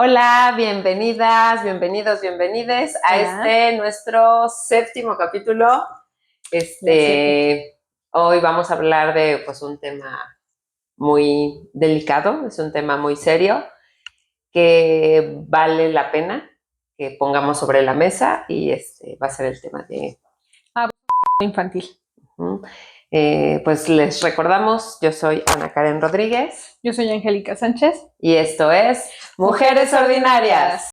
Hola, bienvenidas, bienvenidos, bienvenides a Hola. nuestro 7º capítulo. Hoy vamos a hablar de un tema muy delicado, es un tema muy serio que vale la pena que pongamos sobre la mesa y va a ser el tema de Infantil. Pues les recordamos, yo soy Ana Karen Rodríguez. Yo soy Angélica Sánchez. Y esto es Mujeres Ordinarias.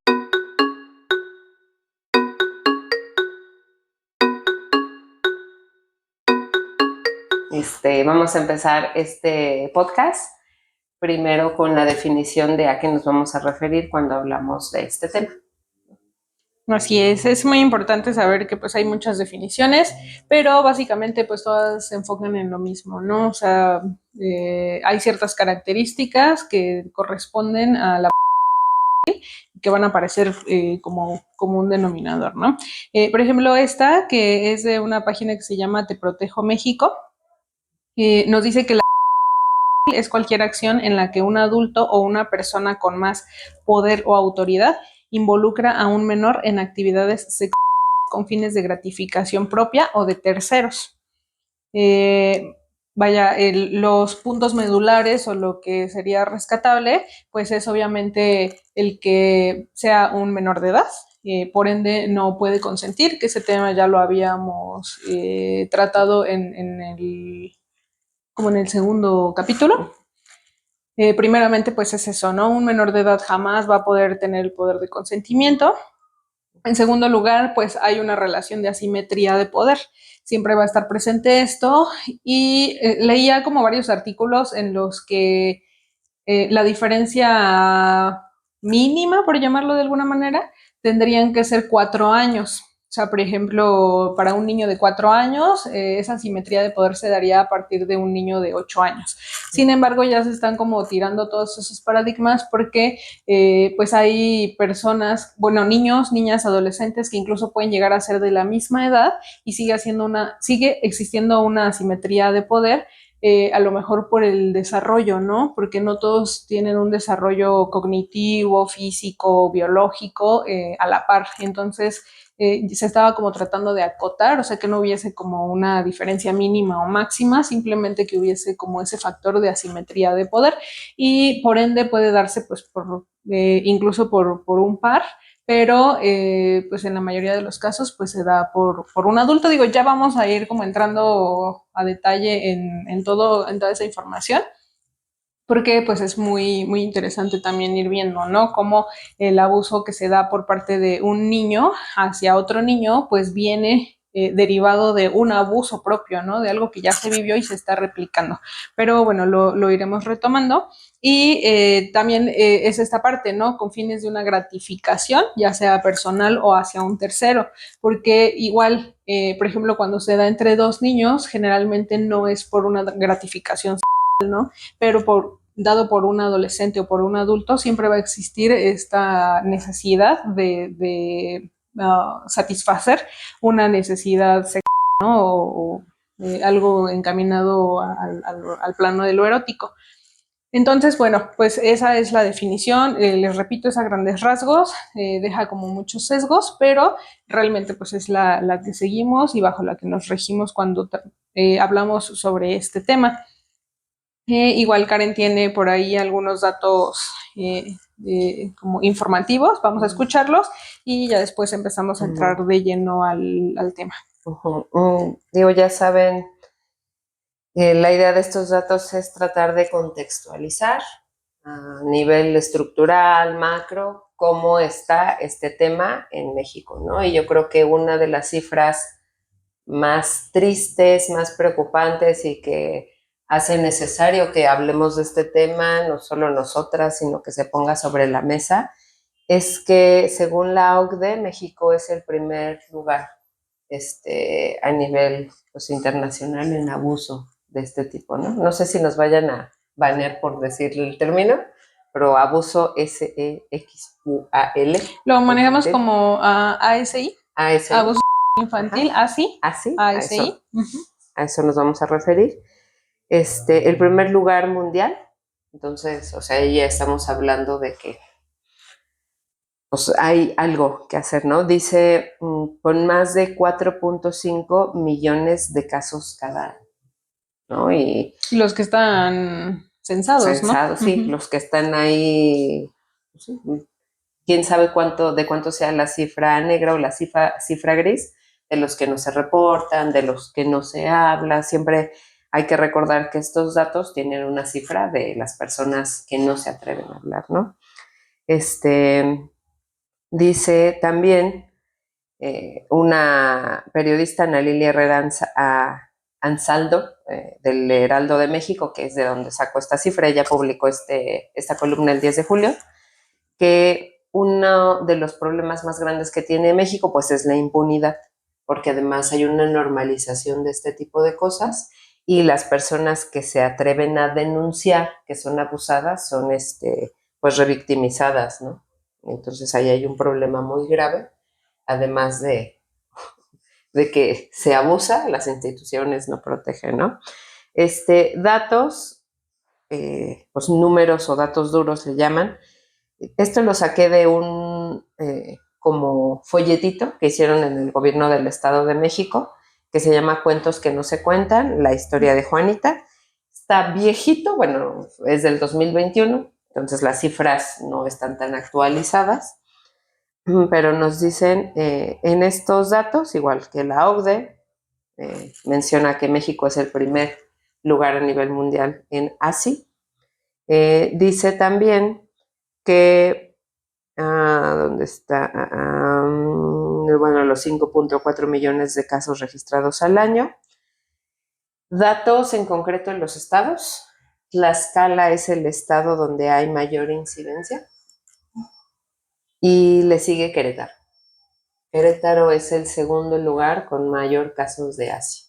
Vamos a empezar este podcast primero con la definición de a qué nos vamos a referir cuando hablamos de este tema. Así es muy importante saber que pues hay muchas definiciones, pero básicamente pues todas se enfocan en lo mismo, ¿no? O sea, hay ciertas características que corresponden a la que van a aparecer como un denominador, ¿no? Por ejemplo, esta que es de una página que se llama Te Protejo México, nos dice que la es cualquier acción en la que un adulto o una persona con más poder o autoridad involucra a un menor en actividades sexuales con fines de gratificación propia o de terceros. Los puntos medulares o lo que sería rescatable, pues es obviamente el que sea un menor de edad, por ende no puede consentir, que ese tema ya lo habíamos tratado como en el segundo capítulo. Primeramente, pues es eso, ¿no? Un menor de edad jamás va a poder tener el poder de consentimiento. En segundo lugar, pues hay una relación de asimetría de poder. Siempre va a estar presente esto. Y leía como varios artículos en los que la diferencia mínima, por llamarlo de alguna manera, tendrían que ser 4 años. O sea, por ejemplo, para un niño de 4 años, esa simetría de poder se daría a partir de un niño de 8 años. Sin embargo, ya se están como tirando todos esos paradigmas porque pues hay personas, bueno, niños, niñas, adolescentes que incluso pueden llegar a ser de la misma edad y sigue existiendo una asimetría de poder. A lo mejor por el desarrollo, ¿no? Porque no todos tienen un desarrollo cognitivo, físico, biológico a la par. Entonces, se estaba como tratando de acotar, o sea, que no hubiese como una diferencia mínima o máxima, simplemente que hubiese como ese factor de asimetría de poder y por ende puede darse pues incluso por un par, pero pues en la mayoría de los casos pues se da por un adulto. Digo, ya vamos a ir como entrando a detalle en toda esa información, porque pues es muy interesante también ir viendo, ¿no? Cómo el abuso que se da por parte de un niño hacia otro niño pues viene derivado de un abuso propio, ¿no? De algo que ya se vivió y se está replicando. Pero bueno, lo iremos retomando. Y también es esta parte, ¿no? Con fines de una gratificación, ya sea personal o hacia un tercero, porque igual, por ejemplo, cuando se da entre dos niños, generalmente no es por una gratificación, ¿no? Pero dado por un adolescente o por un adulto, siempre va a existir esta necesidad de satisfacer una necesidad sexual, ¿no? O algo encaminado al plano de lo erótico. Entonces, bueno, pues esa es la definición. Les repito, es a grandes rasgos, deja como muchos sesgos, pero realmente pues es la que seguimos y bajo la que nos regimos cuando hablamos sobre este tema. Igual Karen tiene por ahí algunos datos como informativos, vamos a escucharlos y ya después empezamos a entrar de lleno al tema. Digo, ya saben, la idea de estos datos es tratar de contextualizar a nivel estructural, macro, cómo está este tema en México, ¿no? Y yo creo que una de las cifras más tristes, más preocupantes y que hace necesario que hablemos de este tema, no solo nosotras, sino que se ponga sobre la mesa, es que según la OCDE, México es el primer lugar a nivel pues, internacional en abuso de este tipo, ¿no? No sé si nos vayan a banear por decirle el término, pero abuso sexual. Lo manejamos como ASI, abuso infantil, ASI, ASI. A eso nos vamos a referir. El primer lugar mundial, entonces, o sea, ya estamos hablando de que pues hay algo que hacer, ¿no? Dice, con más de 4.5 millones de casos cada año, ¿no? Y los que están censados, ¿no? censados, sí, los que están ahí, pues sí, quién sabe de cuánto sea la cifra negra o la cifra gris, de los que no se reportan, de los que no se habla. Siempre hay que recordar que estos datos tienen una cifra de las personas que no se atreven a hablar, ¿no? Dice también una periodista, Ana Lilia Herrera Ansaldo, del Heraldo de México, que es de donde sacó esta cifra. Ella publicó esta columna el 10 de julio, que uno de los problemas más grandes que tiene México pues es la impunidad, porque además hay una normalización de este tipo de cosas y las personas que se atreven a denunciar que son abusadas son pues revictimizadas, ¿no? Entonces ahí hay un problema muy grave, además de que se abusa, las instituciones no protegen, ¿no? Datos, pues números o datos duros le llaman. Esto lo saqué de un como folletito que hicieron en el gobierno del Estado de México, que se llama Cuentos que no se cuentan, la historia de Juanita. Está viejito, bueno, es del 2021, entonces las cifras no están tan actualizadas, pero nos dicen en estos datos, igual que la OCDE, menciona que México es el primer lugar a nivel mundial en ASI. Dice también que, ¿dónde está? Bueno, los 5.4 millones de casos registrados al año. Datos en concreto en los estados. Tlaxcala es el estado donde hay mayor incidencia y le sigue Querétaro. Querétaro es el segundo lugar con mayor casos de ASI.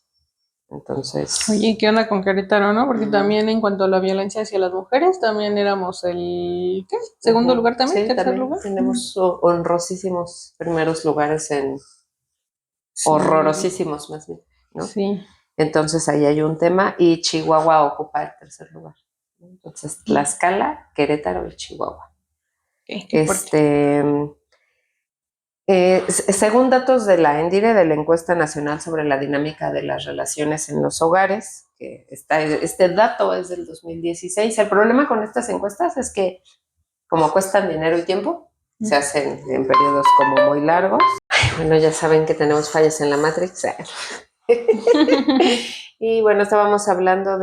Entonces. Oye, ¿qué onda con Querétaro, no? Porque también en cuanto a la violencia hacia las mujeres, también éramos el, ¿qué? ¿Segundo lugar también? Sí, ¿Tercer también lugar? tenemos honrosísimos primeros lugares Sí. horrorosísimos más bien, ¿no? Sí. Entonces ahí hay un tema y Chihuahua ocupa el tercer lugar. Entonces Tlaxcala, Querétaro y Chihuahua. Qué fuerte. Según datos de la ENDIRE, de la Encuesta Nacional sobre la Dinámica de las Relaciones en los Hogares, que este dato es del 2016. El problema con estas encuestas es que, como cuestan dinero y tiempo, se hacen en periodos como muy largos. Bueno, ya saben que tenemos fallas en la Matrix. Y bueno, estábamos hablando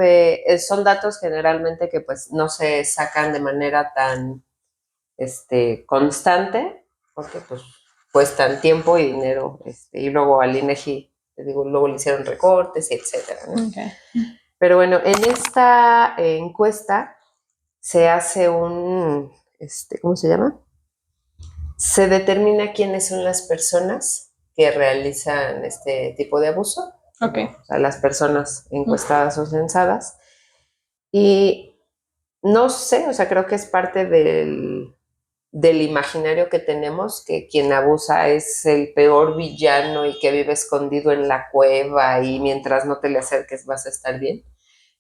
son datos generalmente que pues no se sacan de manera tan constante, porque pues cuestan tiempo y dinero, y luego al INEGI, te digo, luego le hicieron recortes y etcétera, ¿no? Okay. Pero bueno, en esta encuesta se hace ¿cómo se llama? Se determina quiénes son las personas que realizan este tipo de abuso. Okay. O sea, las personas encuestadas o censadas. Y no sé, o sea, creo que es parte del imaginario que tenemos, que quien abusa es el peor villano y que vive escondido en la cueva y mientras no te le acerques vas a estar bien.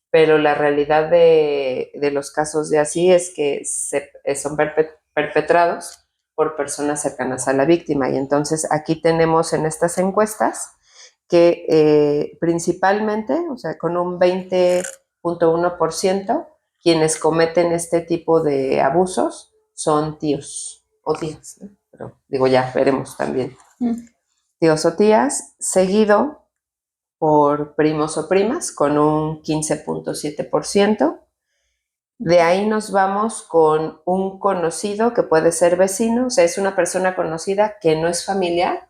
Pero la realidad de los casos de así es que son perpetrados por personas cercanas a la víctima. Y entonces aquí tenemos en estas encuestas que principalmente, o sea, con un 20.1%, quienes cometen este tipo de abusos son tíos o tías, ¿no? Pero digo, ya veremos también. Tíos o tías, seguido por primos o primas con un 15.7%. De ahí nos vamos con un conocido que puede ser vecino, o sea, es una persona conocida que no es familiar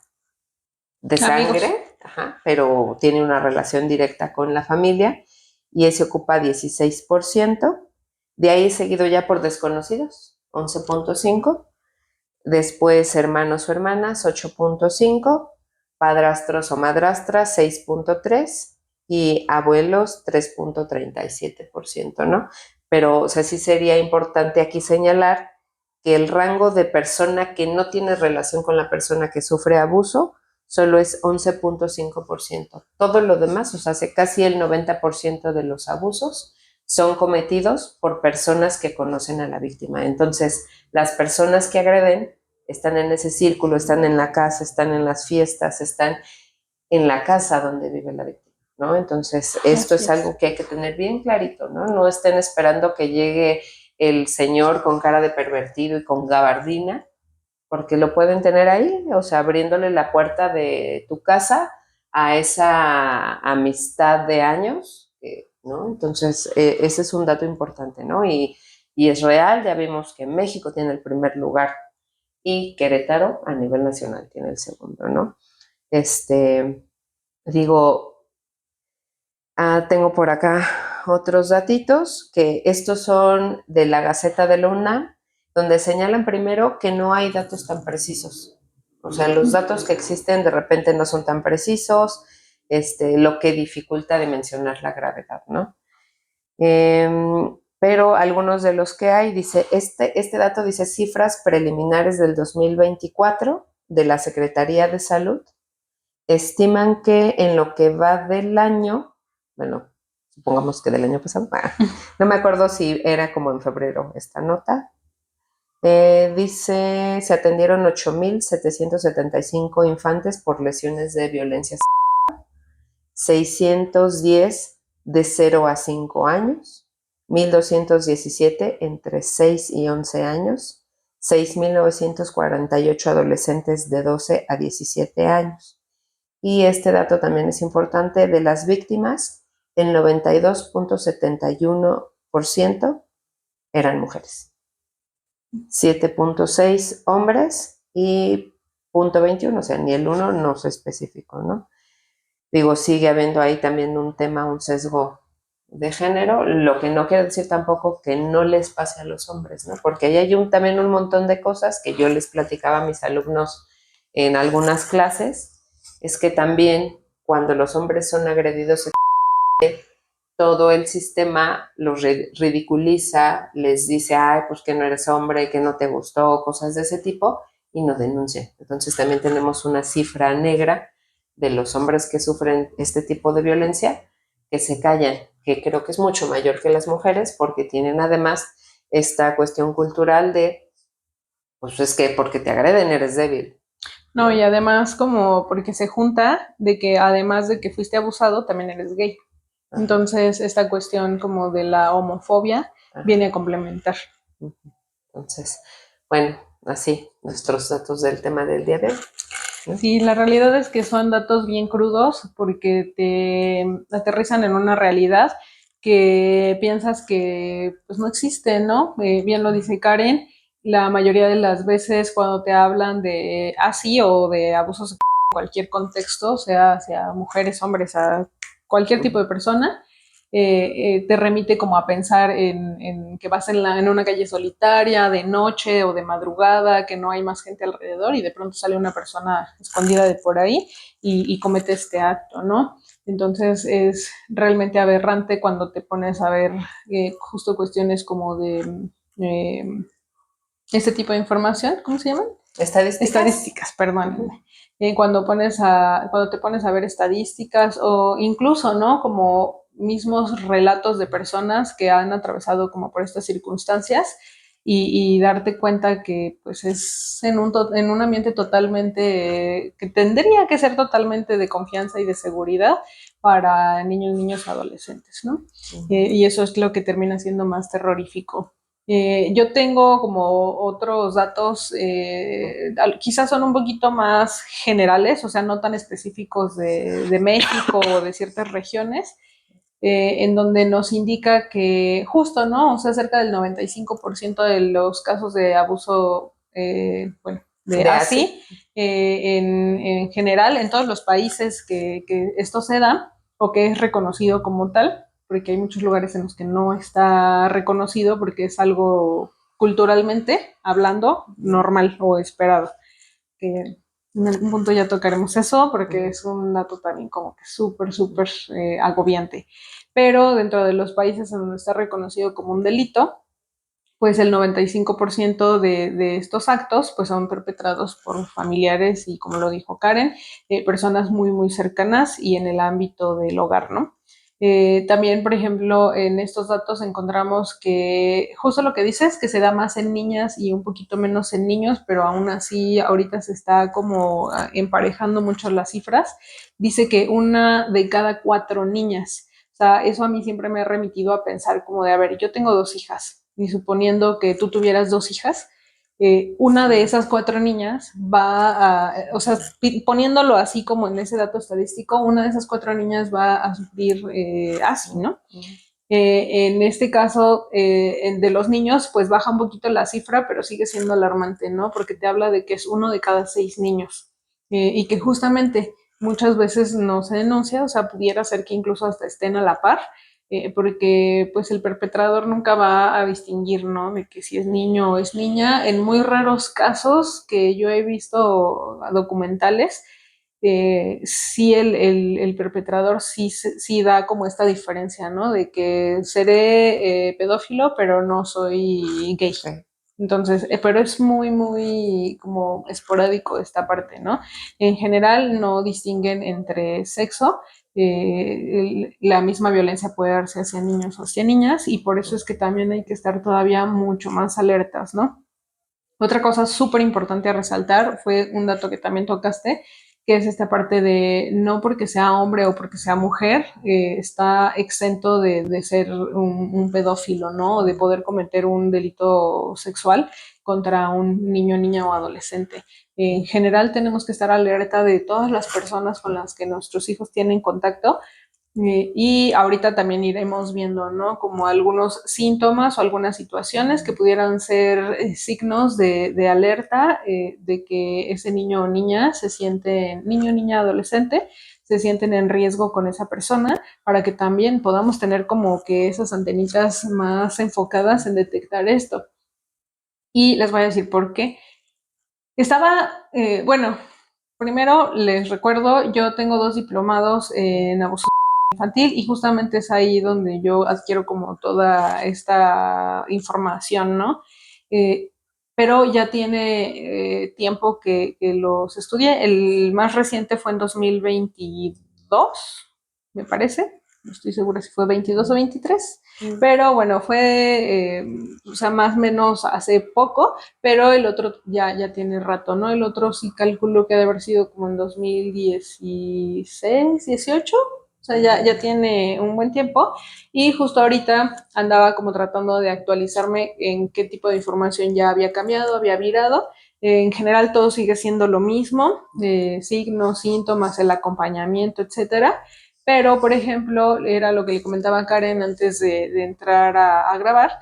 de sangre, pero tiene una relación directa con la familia y ese ocupa 16%. De ahí seguido ya por desconocidos, 11.5%. Después hermanos o hermanas, 8.5%. Padrastros o madrastras, 6.3%. Y abuelos, 3.37%, ¿no? Pero, o sea, sí sería importante aquí señalar que el rango de persona que no tiene relación con la persona que sufre abuso solo es 11.5%. Todo lo demás, o sea, casi el 90% de los abusos son cometidos por personas que conocen a la víctima. Entonces, las personas que agreden están en ese círculo, están en la casa, están en las fiestas, están en la casa donde vive la víctima, ¿no? Entonces, esto es algo que hay que tener bien clarito, ¿no? No estén esperando que llegue el señor con cara de pervertido y con gabardina, porque lo pueden tener ahí, o sea, abriéndole la puerta de tu casa a esa amistad de años, ¿no? Entonces, ese es un dato importante, ¿no? Y es real, ya vimos que México tiene el primer lugar y Querétaro a nivel nacional tiene el segundo, ¿no? Digo, tengo por acá otros datitos, que estos son de la Gaceta de la UNAM, donde señalan primero que no hay datos tan precisos. O sea, los datos que existen de repente no son tan precisos, lo que dificulta dimensionar la gravedad, ¿no? Pero algunos de los que hay, dice, este dato dice cifras preliminares del 2024 de la Secretaría de Salud, estiman que en lo que va del año, bueno, supongamos que del año pasado, no me acuerdo si era como en febrero esta nota, dice, se atendieron 8,775 infantes por lesiones de violencia, 610 de 0 a 5 años, 1,217 entre 6 y 11 años, 6,948 adolescentes de 12 a 17 años. Y este dato también es importante, de las víctimas, el 92.71% eran mujeres, 7.6 hombres y 0.21, o sea, ni el 1 no se especificó, ¿no? Digo, sigue habiendo ahí también un tema, un sesgo de género, lo que no quiere decir tampoco que no les pase a los hombres, ¿no? Porque ahí hay también un montón de cosas que yo les platicaba a mis alumnos en algunas clases, es que también cuando los hombres son agredidos, todo el sistema los ridiculiza, les dice, ay, pues que no eres hombre, que no te gustó, cosas de ese tipo, y no denuncian. Entonces también tenemos una cifra negra de los hombres que sufren este tipo de violencia, que se callan, que creo que es mucho mayor que las mujeres, porque tienen además esta cuestión cultural de, pues es que porque te agreden eres débil. No, y además como porque se junta de que además de que fuiste abusado, también eres gay. Ajá. Entonces, esta cuestión como de la homofobia, ajá, viene a complementar. Entonces, bueno, así, nuestros datos del tema del día de hoy, ¿no? Sí, la realidad es que son datos bien crudos porque te aterrizan en una realidad que piensas que pues no existe, ¿no? Bien lo dice Karen, la mayoría de las veces cuando te hablan de así o de abusos en cualquier contexto, sea mujeres, hombres, a cualquier tipo de persona, te remite como a pensar en que vas en una calle solitaria, de noche o de madrugada, que no hay más gente alrededor y de pronto sale una persona escondida de por ahí y comete este acto, ¿no? Entonces es realmente aberrante cuando te pones a ver justo cuestiones como de este tipo de información, ¿cómo se llaman? Estadísticas, perdón. Cuando te pones a ver estadísticas o incluso, ¿no? Como mismos relatos de personas que han atravesado como por estas circunstancias y darte cuenta que pues es en un ambiente totalmente, que tendría que ser totalmente de confianza y de seguridad para niños, adolescentes, ¿no? Y eso es lo que termina siendo más terrorífico. Yo tengo como otros datos, quizás son un poquito más generales, o sea, no tan específicos de México o de ciertas regiones, en donde nos indica que justo, ¿no? O sea, cerca del 95% de los casos de abuso, bueno, de así, en general, en todos los países que esto se da o que es reconocido como tal, porque hay muchos lugares en los que no está reconocido porque es algo culturalmente hablando normal o esperado. Que en algún punto ya tocaremos eso porque es un dato también como que súper agobiante. Pero dentro de los países en donde está reconocido como un delito, pues el 95% de estos actos pues son perpetrados por familiares y, como lo dijo Karen, personas muy cercanas y en el ámbito del hogar, ¿no? También, por ejemplo, en estos datos encontramos que justo lo que dices, que se da más en niñas y un poquito menos en niños, pero aún así ahorita se está como emparejando mucho las cifras. Dice que 1 de cada 4 niñas. O sea, eso a mí siempre me ha remitido a pensar como de, a ver, yo tengo 2 hijas, y suponiendo que tú tuvieras 2 hijas, una de esas 4 niñas va a, o sea, poniéndolo así como en ese dato estadístico, una de esas 4 niñas va a sufrir así, ¿no? En este caso, de los niños, pues baja un poquito la cifra, pero sigue siendo alarmante, ¿no? Porque te habla de que es 1 de cada 6 niños y que justamente muchas veces no se denuncia, o sea, pudiera ser que incluso hasta estén a la par, porque pues el perpetrador nunca va a distinguir, ¿no? De que si es niño o es niña. En muy raros casos que yo he visto documentales, sí el perpetrador sí da como esta diferencia, ¿no? De que seré pedófilo, pero no soy gay. Sí. Entonces, pero es muy, muy como esporádico esta parte, ¿no? En general no distinguen entre sexo, la misma violencia puede darse hacia niños o hacia niñas y por eso es que también hay que estar todavía mucho más alertas, ¿no? Otra cosa súper importante a resaltar fue un dato que también tocaste, que es esta parte de no porque sea hombre o porque sea mujer, está exento de ser un pedófilo, ¿no? O de poder cometer un delito sexual contra un niño, niña o adolescente. En general tenemos que estar alerta de todas las personas con las que nuestros hijos tienen contacto, y ahorita también iremos viendo, ¿no? Como algunos síntomas o algunas situaciones que pudieran ser signos de alerta, de que ese niño o niña se siente, niño, niña, adolescente, se sienten en riesgo con esa persona, para que también podamos tener como que esas antenitas más enfocadas en detectar esto. Y les voy a decir por qué. Bueno, primero les recuerdo, yo tengo 2 diplomados en abuso infantil y justamente es ahí donde yo adquiero como toda esta información, ¿no? Eh, pero ya tiene tiempo que los estudié. El más reciente fue en 2022, me parece. No estoy segura si fue 22 o 23, pero bueno, fue, o sea, más o menos hace poco, pero el otro ya tiene rato, ¿no? El otro sí calculo que ha de haber sido como en 2016, 18, o sea, ya tiene un buen tiempo y justo ahorita andaba como tratando de actualizarme en qué tipo de información ya había cambiado, había virado. En general todo sigue siendo lo mismo, signos, síntomas, el acompañamiento, etcétera. Pero, por ejemplo, era lo que le comentaba a Karen antes de entrar a grabar,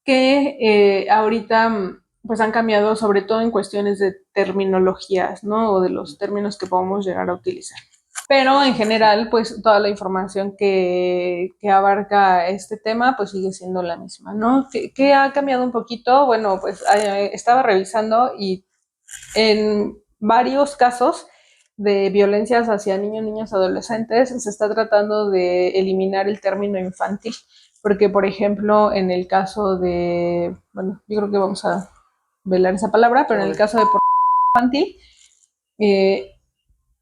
que ahorita pues han cambiado sobre todo en cuestiones de terminologías, ¿no? O de los términos que podemos llegar a utilizar. Pero en general, pues toda la información que abarca este tema, pues sigue siendo la misma, ¿no? ¿Qué ha cambiado un poquito? Bueno, pues estaba revisando y en varios casos de violencias hacia niños, niñas, adolescentes, se está tratando de eliminar el término infantil, porque por ejemplo, en el caso de, bueno, yo creo que vamos a velar esa palabra, pero en el caso de infantil, eh,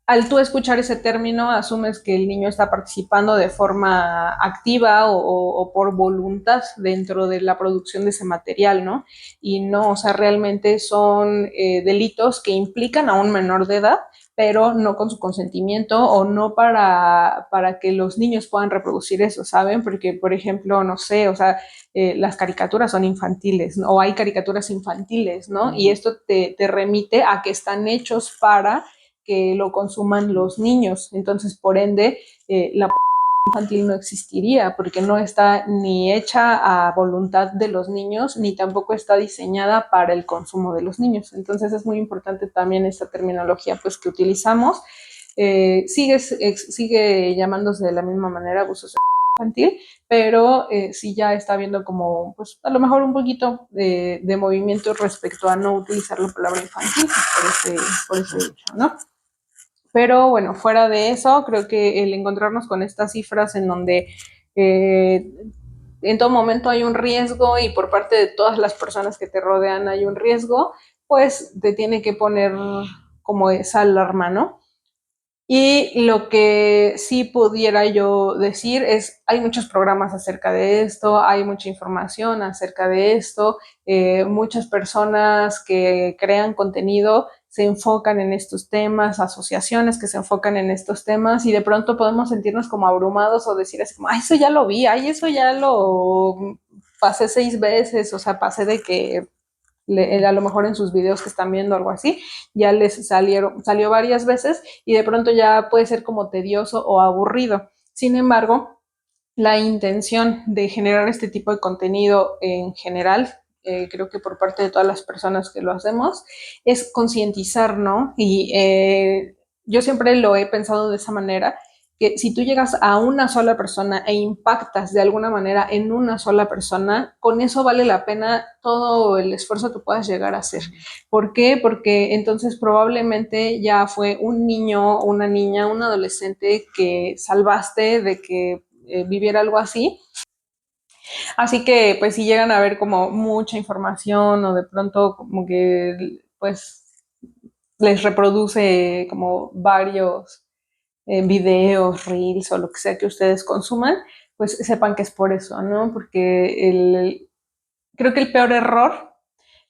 al tú escuchar ese término, asumes que el niño está participando de forma activa o por voluntad dentro de la producción de ese material, ¿no? Y no, o sea, realmente son delitos que implican a un menor de edad, pero no con su consentimiento o no para que los niños puedan reproducir eso, ¿saben? Porque, por ejemplo, no sé, o sea, las caricaturas son infantiles, ¿no? O hay caricaturas infantiles, ¿no? Y esto te remite a que están hechos para que lo consuman los niños. Entonces, por ende, la infantil no existiría porque no está ni hecha a voluntad de los niños ni tampoco está diseñada para el consumo de los niños. Entonces es muy importante también esta terminología pues que utilizamos. Sigue llamándose de la misma manera abuso infantil, pero sí ya está habiendo como, pues a lo mejor un poquito de movimiento respecto a no utilizar la palabra infantil por ese hecho, ¿no? Pero bueno, fuera de eso, creo que el encontrarnos con estas cifras en donde eh, en todo momento hay un riesgo y por parte de todas las personas que te rodean hay un riesgo, pues te tiene que poner como esa alarma, ¿no? Y lo que sí pudiera yo decir es, hay muchos programas acerca de esto, hay mucha información acerca de esto, muchas personas que crean contenido se enfocan en estos temas, asociaciones que se enfocan en estos temas y de pronto podemos sentirnos como abrumados o decir así como, ay, eso ya lo vi, ay, eso ya lo pasé 6 veces, o sea, pasé de que a lo mejor en sus videos que están viendo algo así, ya les salió varias veces y de pronto ya puede ser como tedioso o aburrido. Sin embargo, la intención de generar este tipo de contenido en general, creo que por parte de todas las personas que lo hacemos, es concientizar, ¿no? Y yo siempre lo he pensado de esa manera, que si tú llegas a una sola persona e impactas de alguna manera en una sola persona, con eso vale la pena todo el esfuerzo que puedas llegar a hacer. ¿Por qué? Porque entonces probablemente ya fue un niño, una niña, un adolescente que salvaste de que viviera algo así. Así que pues si llegan a ver como mucha información o de pronto como que pues les reproduce como varios videos, reels o lo que sea que ustedes consuman, pues sepan que es por eso, ¿no? Porque creo que el peor error,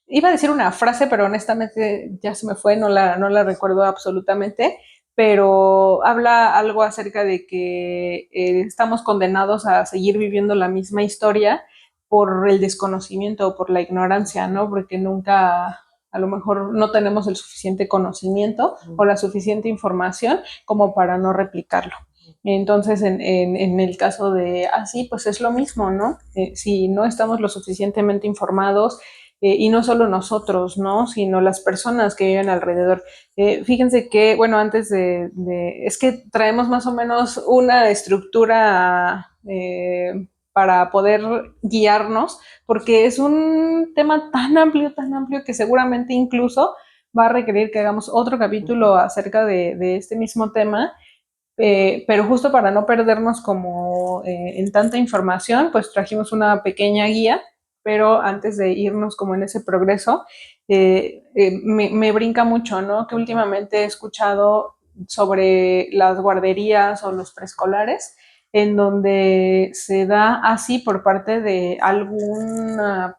iba a decir una frase, pero honestamente ya se me fue, no la recuerdo absolutamente, pero habla algo acerca de que estamos condenados a seguir viviendo la misma historia por el desconocimiento o por la ignorancia, ¿no? Porque nunca, a lo mejor no tenemos el suficiente conocimiento o la suficiente información como para no replicarlo. Entonces, en el caso de así, pues es lo mismo, ¿no? Si no estamos lo suficientemente informados, y no solo nosotros, ¿no? Sino las personas que viven alrededor. Fíjense que, bueno, antes es que traemos más o menos una estructura para poder guiarnos, porque es un tema tan amplio que seguramente incluso va a requerir que hagamos otro capítulo acerca de este mismo tema. Pero justo para no perdernos como en tanta información, pues trajimos una pequeña guía, pero antes de irnos como en ese progreso, me brinca mucho, ¿no? Que últimamente he escuchado sobre las guarderías o los preescolares, en donde se da así por parte de alguna,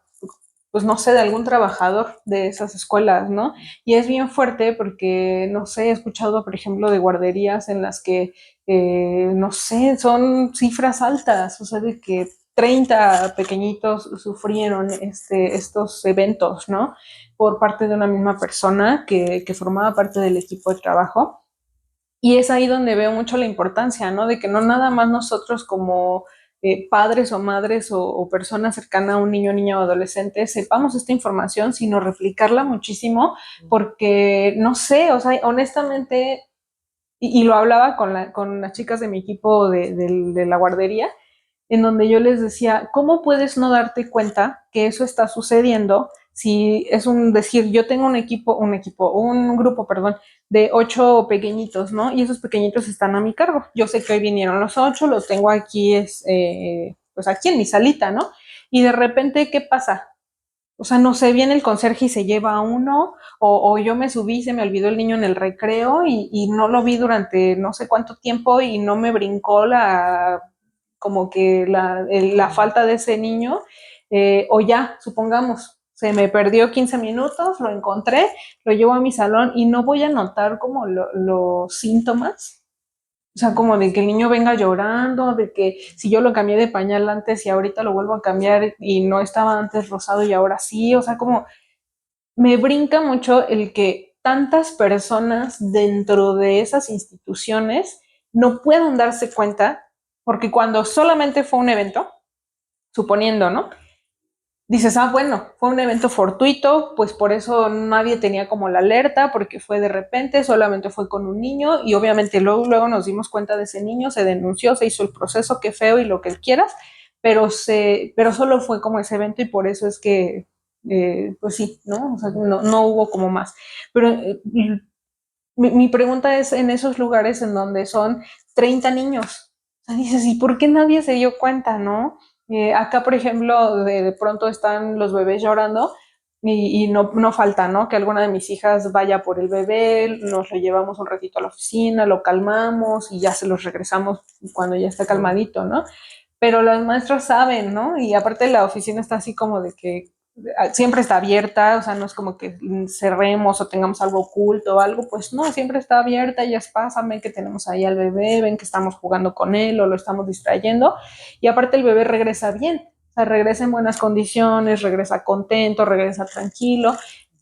pues no sé, de algún trabajador de esas escuelas, ¿no? Y es bien fuerte porque, no sé, he escuchado, por ejemplo, de guarderías en las que, no sé, son cifras altas, o sea, de que 30 pequeñitos sufrieron estos eventos, ¿no? Por parte de una misma persona que formaba parte del equipo de trabajo. Y es ahí donde veo mucho la importancia, ¿no? De que no nada más nosotros como padres o madres o personas cercanas a un niño, niña o adolescente sepamos esta información, sino replicarla muchísimo, porque no sé, o sea, honestamente, y lo hablaba con las chicas de mi equipo de la guardería, en donde yo les decía, ¿cómo puedes no darte cuenta que eso está sucediendo si es un decir, yo tengo un grupo, perdón, de 8 pequeñitos, ¿no? Y esos pequeñitos están a mi cargo. Yo sé que hoy vinieron los 8, los tengo aquí, pues aquí en mi salita, ¿no? Y de repente, ¿qué pasa? O sea, no sé, viene el conserje y se lleva a uno, o yo me subí, se me olvidó el niño en el recreo y no lo vi durante no sé cuánto tiempo y no me brincó como que la falta de ese niño, o ya, supongamos, se me perdió 15 minutos, lo encontré, lo llevo a mi salón y no voy a notar como los síntomas. O sea, como de que el niño venga llorando, de que si yo lo cambié de pañal antes y ahorita lo vuelvo a cambiar y no estaba antes rosado y ahora sí, o sea, como me brinca mucho el que tantas personas dentro de esas instituciones no puedan darse cuenta, porque cuando solamente fue un evento, suponiendo, ¿no? Dices, ah, bueno, fue un evento fortuito, pues por eso nadie tenía como la alerta, porque fue de repente, solamente fue con un niño y obviamente luego nos dimos cuenta de ese niño, se denunció, se hizo el proceso, qué feo y lo que quieras, pero solo fue como ese evento y por eso es que, pues sí, ¿no? O sea, no hubo como más. Pero mi pregunta es en esos lugares en donde son 30 niños. O sea, dices, ¿y por qué nadie se dio cuenta, no? Acá, por ejemplo, de pronto están los bebés llorando. y no falta, ¿no? Que alguna de mis hijas vaya por el bebé, nos lo llevamos un ratito a la oficina, lo calmamos y ya se los regresamos cuando ya está calmadito, ¿no? Pero las maestras saben, ¿no? Y aparte la oficina está así como de que siempre está abierta, o sea, no es como que cerremos o tengamos algo oculto o algo, pues no, siempre está abierta, ellas pasan, ven que tenemos ahí al bebé, ven que estamos jugando con él o lo estamos distrayendo, y aparte el bebé regresa bien, o sea, regresa en buenas condiciones, regresa contento, regresa tranquilo,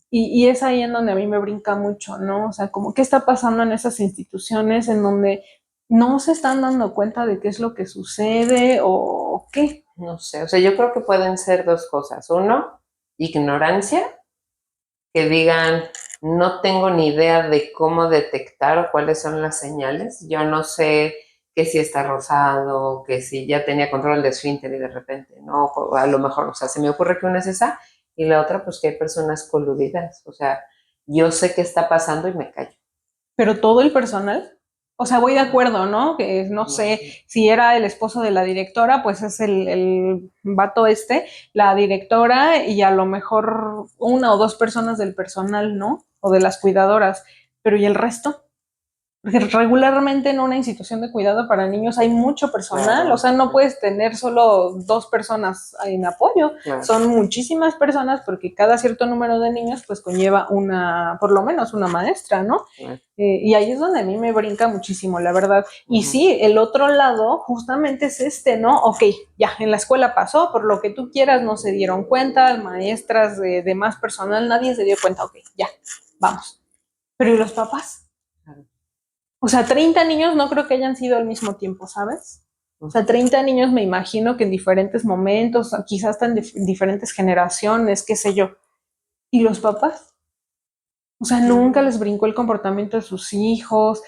y es ahí en donde a mí me brinca mucho, ¿no? O sea, como qué está pasando en esas instituciones en donde no se están dando cuenta de qué es lo que sucede o qué. No sé, o sea, yo creo que pueden ser dos cosas. Uno, ignorancia, que digan, no tengo ni idea de cómo detectar o cuáles son las señales. Yo no sé que si está rosado, que si ya tenía control de esfínter y de repente, ¿no? O a lo mejor, o sea, se me ocurre que una es esa y la otra, pues que hay personas coludidas. O sea, yo sé qué está pasando y me callo. Pero todo el personal, o sea, voy de acuerdo, ¿no? Que no sé, si era el esposo de la directora, pues es el vato la directora y a lo mejor una o dos personas del personal, ¿no? O de las cuidadoras, pero ¿y el resto? Porque regularmente en una institución de cuidado para niños hay mucho personal, Claro. o sea, no puedes tener solo dos personas en apoyo, Claro. son muchísimas personas porque cada cierto número de niños pues conlleva por lo menos una maestra, ¿no? Claro. Y ahí es donde a mí me brinca muchísimo, la verdad. Y sí, el otro lado justamente es ¿no? Ok, ya, en la escuela pasó, por lo que tú quieras, no se dieron cuenta, maestras, de más personal, nadie se dio cuenta, ok, ya, vamos. Pero ¿y los papás? Claro. O sea, 30 niños no creo que hayan sido al mismo tiempo, ¿sabes? O sea, 30 niños me imagino que en diferentes momentos, quizás hasta en diferentes generaciones, qué sé yo. ¿Y los papás? O sea, nunca les brincó el comportamiento de sus hijos.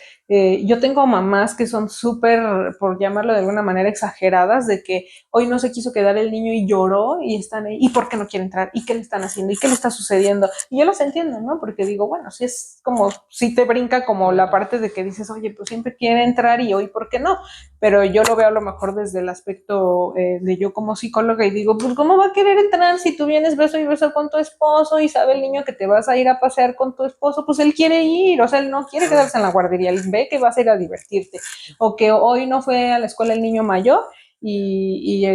Yo tengo mamás que son súper, por llamarlo de alguna manera, exageradas, de que hoy no se quiso quedar el niño y lloró y están ahí, ¿y por qué no quiere entrar? ¿Y qué le están haciendo? ¿Y qué le está sucediendo? Y yo los entiendo, ¿no? Porque digo, bueno, si es como, si te brinca como la parte de que dices, oye, pues siempre quiere entrar y hoy, ¿por qué no? Pero yo lo veo a lo mejor desde el aspecto de yo como psicóloga y digo, pues ¿cómo va a querer entrar si tú vienes beso y beso con tu esposo y sabe el niño que te vas a ir a pasear con tu esposo? Pues él quiere ir, o sea, él no quiere quedarse en la guardería, él ve que vas a ir a divertirte, o que hoy no fue a la escuela el niño mayor y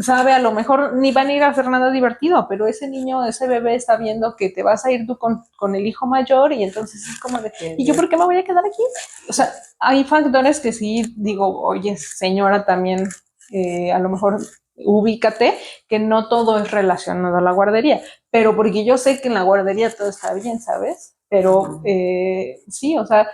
sabe, a lo mejor ni van a ir a hacer nada divertido, pero ese niño, ese bebé está viendo que te vas a ir tú con el hijo mayor y entonces es como de, ¿y yo por qué me voy a quedar aquí? O sea, hay factores que sí digo, oye, señora, también a lo mejor ubícate, que no todo es relacionado a la guardería, pero porque yo sé que en la guardería todo está bien, ¿sabes? Pero sí, o sea,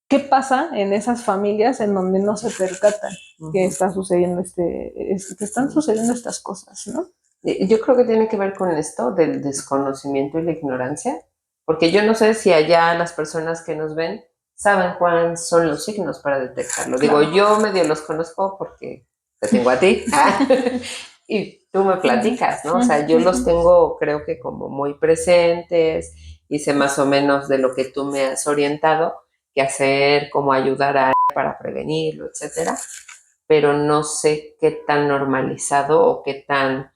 ¿qué pasa en esas familias en donde no se percatan que está sucediendo que están sucediendo estas cosas, ¿no? Yo creo que tiene que ver con esto del desconocimiento y la ignorancia, porque yo no sé si allá las personas que nos ven saben cuáles son los signos para detectarlo. Claro. Digo, yo medio los conozco porque te tengo a ti y tú me platicas, ¿no? O sea, yo los tengo creo que como muy presentes y sé más o menos de lo que tú me has orientado, qué hacer, cómo ayudar para prevenirlo, etcétera, pero no sé qué tan normalizado o qué tan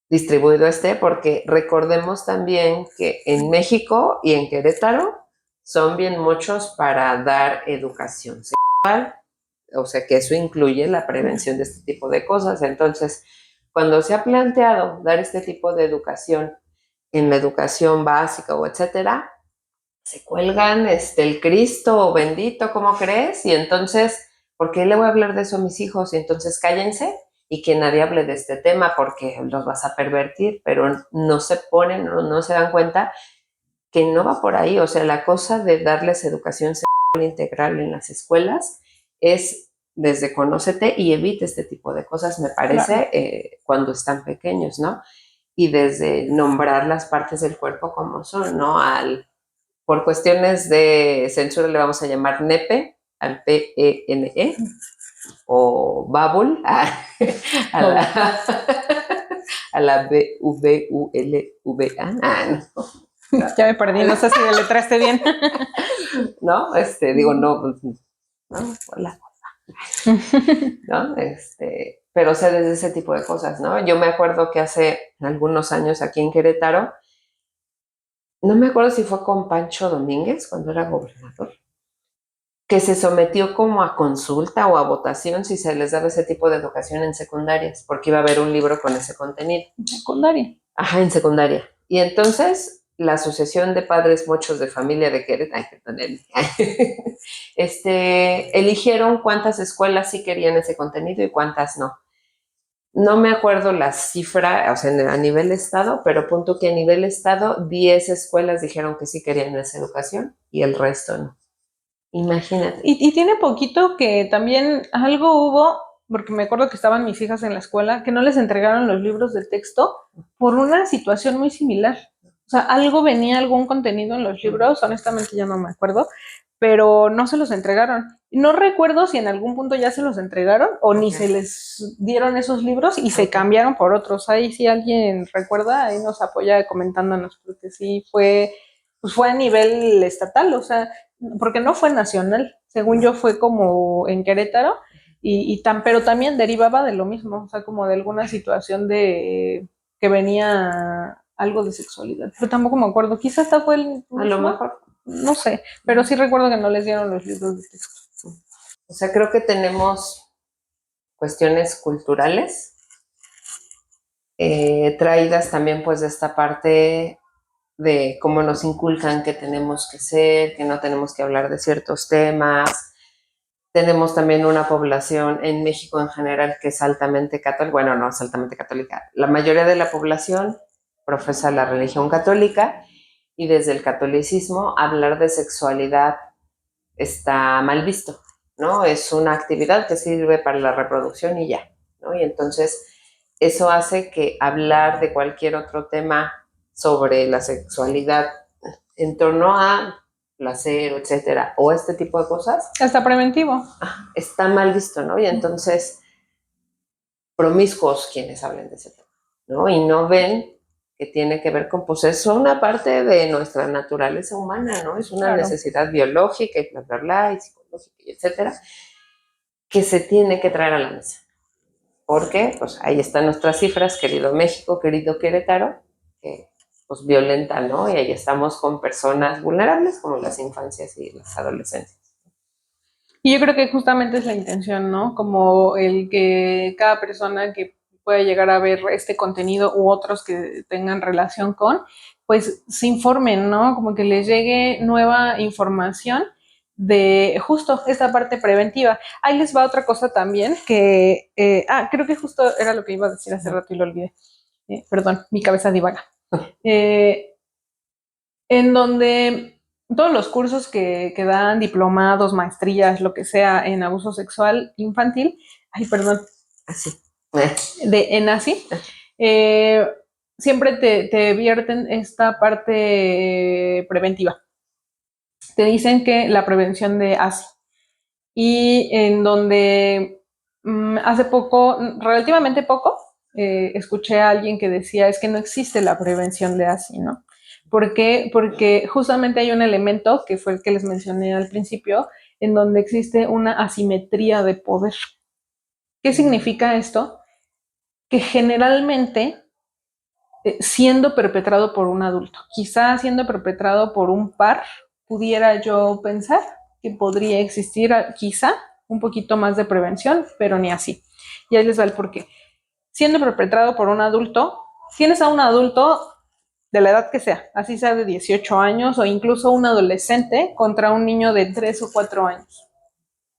distribuido esté, porque recordemos también que en México y en Querétaro son bien muchos para dar educación sexual, o sea que eso incluye la prevención de este tipo de cosas. Entonces, cuando se ha planteado dar este tipo de educación en la educación básica o etcétera, se cuelgan el Cristo bendito, ¿cómo crees? Y entonces, ¿por qué le voy a hablar de eso a mis hijos? Y entonces cállense y que nadie hable de este tema porque los vas a pervertir, pero no se ponen, no se dan cuenta que no va por ahí. O sea, la cosa de darles educación sexual integral en las escuelas es desde conócete y evite este tipo de cosas, me parece, claro. Cuando están pequeños, ¿no? Y desde nombrar las partes del cuerpo como son, ¿no? Por cuestiones de censura le vamos a llamar nepe, al PENE, o babul, a la BVULVA. No. Ya me perdí, no sé si letraste bien. No, digo, no, no, hola. ¿No? pero sé desde ese tipo de cosas, ¿no? Yo me acuerdo que hace algunos años aquí en Querétaro, no me acuerdo si fue con Pancho Domínguez cuando era gobernador, que se sometió como a consulta o a votación si se les daba ese tipo de educación en secundarias, porque iba a haber un libro con ese contenido. Secundaria. Ajá, en secundaria. Y entonces la Asociación de Padres Mochos de Familia de Querétaro, ay, perdón, eligieron cuántas escuelas sí querían ese contenido y cuántas no. No me acuerdo la cifra, o sea, a nivel estado, pero punto que a nivel estado 10 escuelas dijeron que sí querían esa educación y el resto no. Imagínate. Y tiene poquito que también algo hubo, porque me acuerdo que estaban mis hijas en la escuela, que no les entregaron los libros de texto por una situación muy similar. O sea, algo venía, algún contenido en los libros, honestamente ya no me acuerdo, pero no se los entregaron. No recuerdo si en algún punto ya se los entregaron o ni se les dieron esos libros y se cambiaron por otros. Ahí si alguien recuerda, ahí nos apoya comentándonos, porque sí fue, pues fue a nivel estatal, o sea, porque no fue nacional, según yo fue como en Querétaro, pero también derivaba de lo mismo, o sea, como de alguna situación de que venía algo de sexualidad, pero tampoco me acuerdo, quizás hasta fue el mismo, A lo mejor. no sé, pero sí recuerdo que no les dieron los libros de texto. O sea, creo que tenemos cuestiones culturales traídas también pues de esta parte de cómo nos inculcan que tenemos que ser, que no tenemos que hablar de ciertos temas. Tenemos también una población en México en general que es altamente católica, bueno, no es altamente católica, la mayoría de la población profesa la religión católica y desde el catolicismo hablar de sexualidad está mal visto, ¿no? Es una actividad que sirve para la reproducción y ya, ¿no? Y entonces eso hace que hablar de cualquier otro tema sobre la sexualidad en torno a placer, etcétera, o este tipo de cosas, Hasta preventivo. está mal visto, ¿no? Y entonces, promiscuos quienes hablen de ese tema, ¿no? Y no ven que tiene que ver con, pues es una parte de nuestra naturaleza humana, ¿no? Es una necesidad biológica y bla, bla, bla, y psicológica, y etcétera, que se tiene que traer a la mesa. Porque, pues ahí están nuestras cifras, querido México, querido Querétaro, que pues violenta, ¿no? Y ahí estamos con personas vulnerables como las infancias y las adolescencias. Y yo creo que justamente es la intención, ¿no? Como el que cada persona que pueda llegar a ver este contenido u otros que tengan relación con, pues se informen, ¿no? Como que les llegue nueva información de justo esta parte preventiva. Ahí les va otra cosa también que, creo que justo era lo que iba a decir hace rato y lo olvidé. Perdón, mi cabeza divaga. En donde todos los cursos que dan, diplomados, maestrías, lo que sea en abuso sexual infantil, ay, perdón, Así. en así, siempre te vierten esta parte preventiva. Te dicen que la prevención de ASI. Y en donde hace poco, relativamente poco, escuché a alguien que decía es que no existe la prevención de ASI, ¿no? ¿Por qué? Porque justamente hay un elemento que fue el que les mencioné al principio, en donde existe una asimetría de poder. ¿Qué significa esto? Que generalmente siendo perpetrado por un adulto, quizá siendo perpetrado por un par, pudiera yo pensar que podría existir quizá un poquito más de prevención, pero ni así. Y ahí les va el porqué. Siendo perpetrado por un adulto, tienes a un adulto de la edad que sea, así sea de 18 años o incluso un adolescente contra un niño de 3 o 4 años.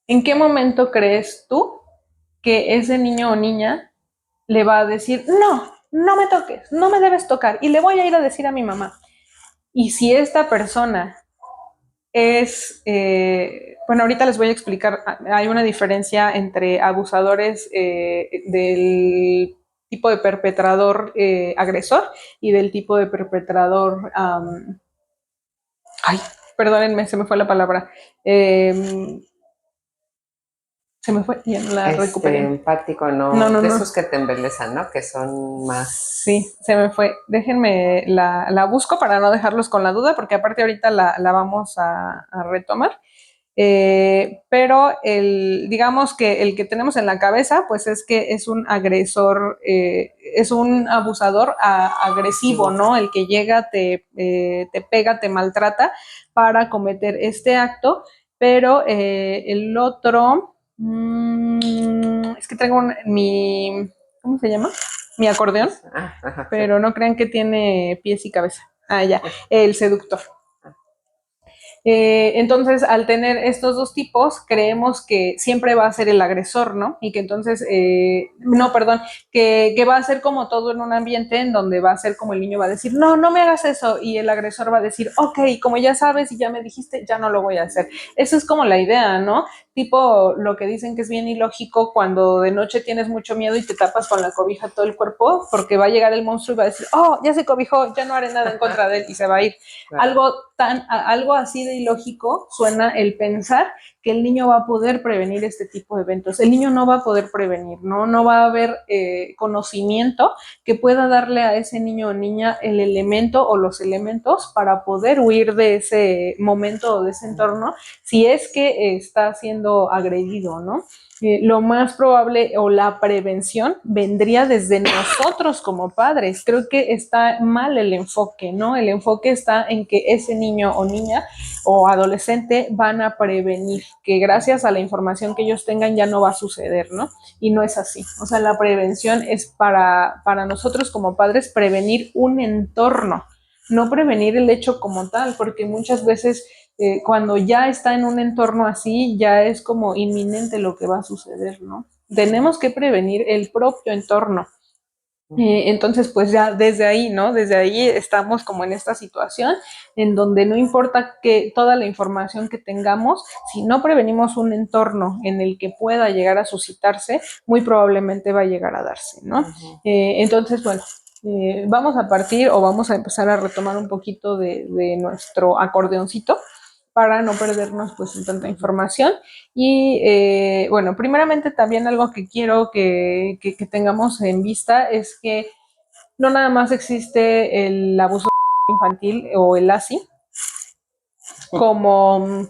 ¿En qué momento crees tú que ese niño o niña le va a decir, no, no me toques, no me debes tocar, y le voy a ir a decir a mi mamá? Y si esta persona es, bueno, ahorita les voy a explicar, hay una diferencia entre abusadores del tipo de perpetrador agresor y del tipo de perpetrador, ay, perdónenme, se me fue la palabra, se me fue, ya no la recuperé. Empático, ¿no? No. De esos que te embelezan, ¿no? Que son más... Sí, se me fue. Déjenme, la busco para no dejarlos con la duda, porque aparte ahorita la vamos a retomar. Pero digamos que el que tenemos en la cabeza, pues es que es un agresor, es un abusador agresivo, ¿no? El que llega, te pega, te maltrata para cometer este acto, pero el otro, es que tengo ¿cómo se llama? Mi acordeón, pero no crean que tiene pies y cabeza. Ah, ya, el seductor. Entonces, al tener estos dos tipos, creemos que siempre va a ser el agresor, ¿no? Y que entonces, no, perdón, que va a ser como todo en un ambiente en donde va a ser como el niño va a decir, no, no me hagas eso, y el agresor va a decir, ok, como ya sabes y ya me dijiste, ya no lo voy a hacer. Esa es como la idea, ¿no? Tipo lo que dicen que es bien ilógico cuando de noche tienes mucho miedo y te tapas con la cobija todo el cuerpo, porque va a llegar el monstruo y va a decir, oh, ya se cobijó, ya no haré nada en contra de él, y se va a ir. Claro. Algo así de ilógico suena el pensar que el niño va a poder prevenir este tipo de eventos. El niño no va a poder prevenir, no va a haber conocimiento que pueda darle a ese niño o niña el elemento o los elementos para poder huir de ese momento o de ese entorno si es que está siendo agredido, ¿no? Lo más probable o la prevención vendría desde nosotros como padres. Creo que está mal el enfoque, ¿no? El enfoque está en que ese niño o niña o adolescente van a prevenir, que gracias a la información que ellos tengan ya no va a suceder, ¿no? Y no es así. O sea, la prevención es para nosotros como padres prevenir un entorno, no prevenir el hecho como tal, porque muchas veces cuando ya está en un entorno así, ya es como inminente lo que va a suceder, ¿no? Tenemos que prevenir el propio entorno. Entonces, pues ya desde ahí, ¿no? Desde ahí estamos como en esta situación en donde no importa que toda la información que tengamos, si no prevenimos un entorno en el que pueda llegar a suscitarse, muy probablemente va a llegar a darse, ¿no? Entonces, bueno, vamos a partir o vamos a empezar a retomar un poquito de nuestro acordeoncito para no perdernos pues en tanta información. Y bueno, primeramente también algo que quiero que tengamos en vista es que no nada más existe el abuso infantil o el ASI como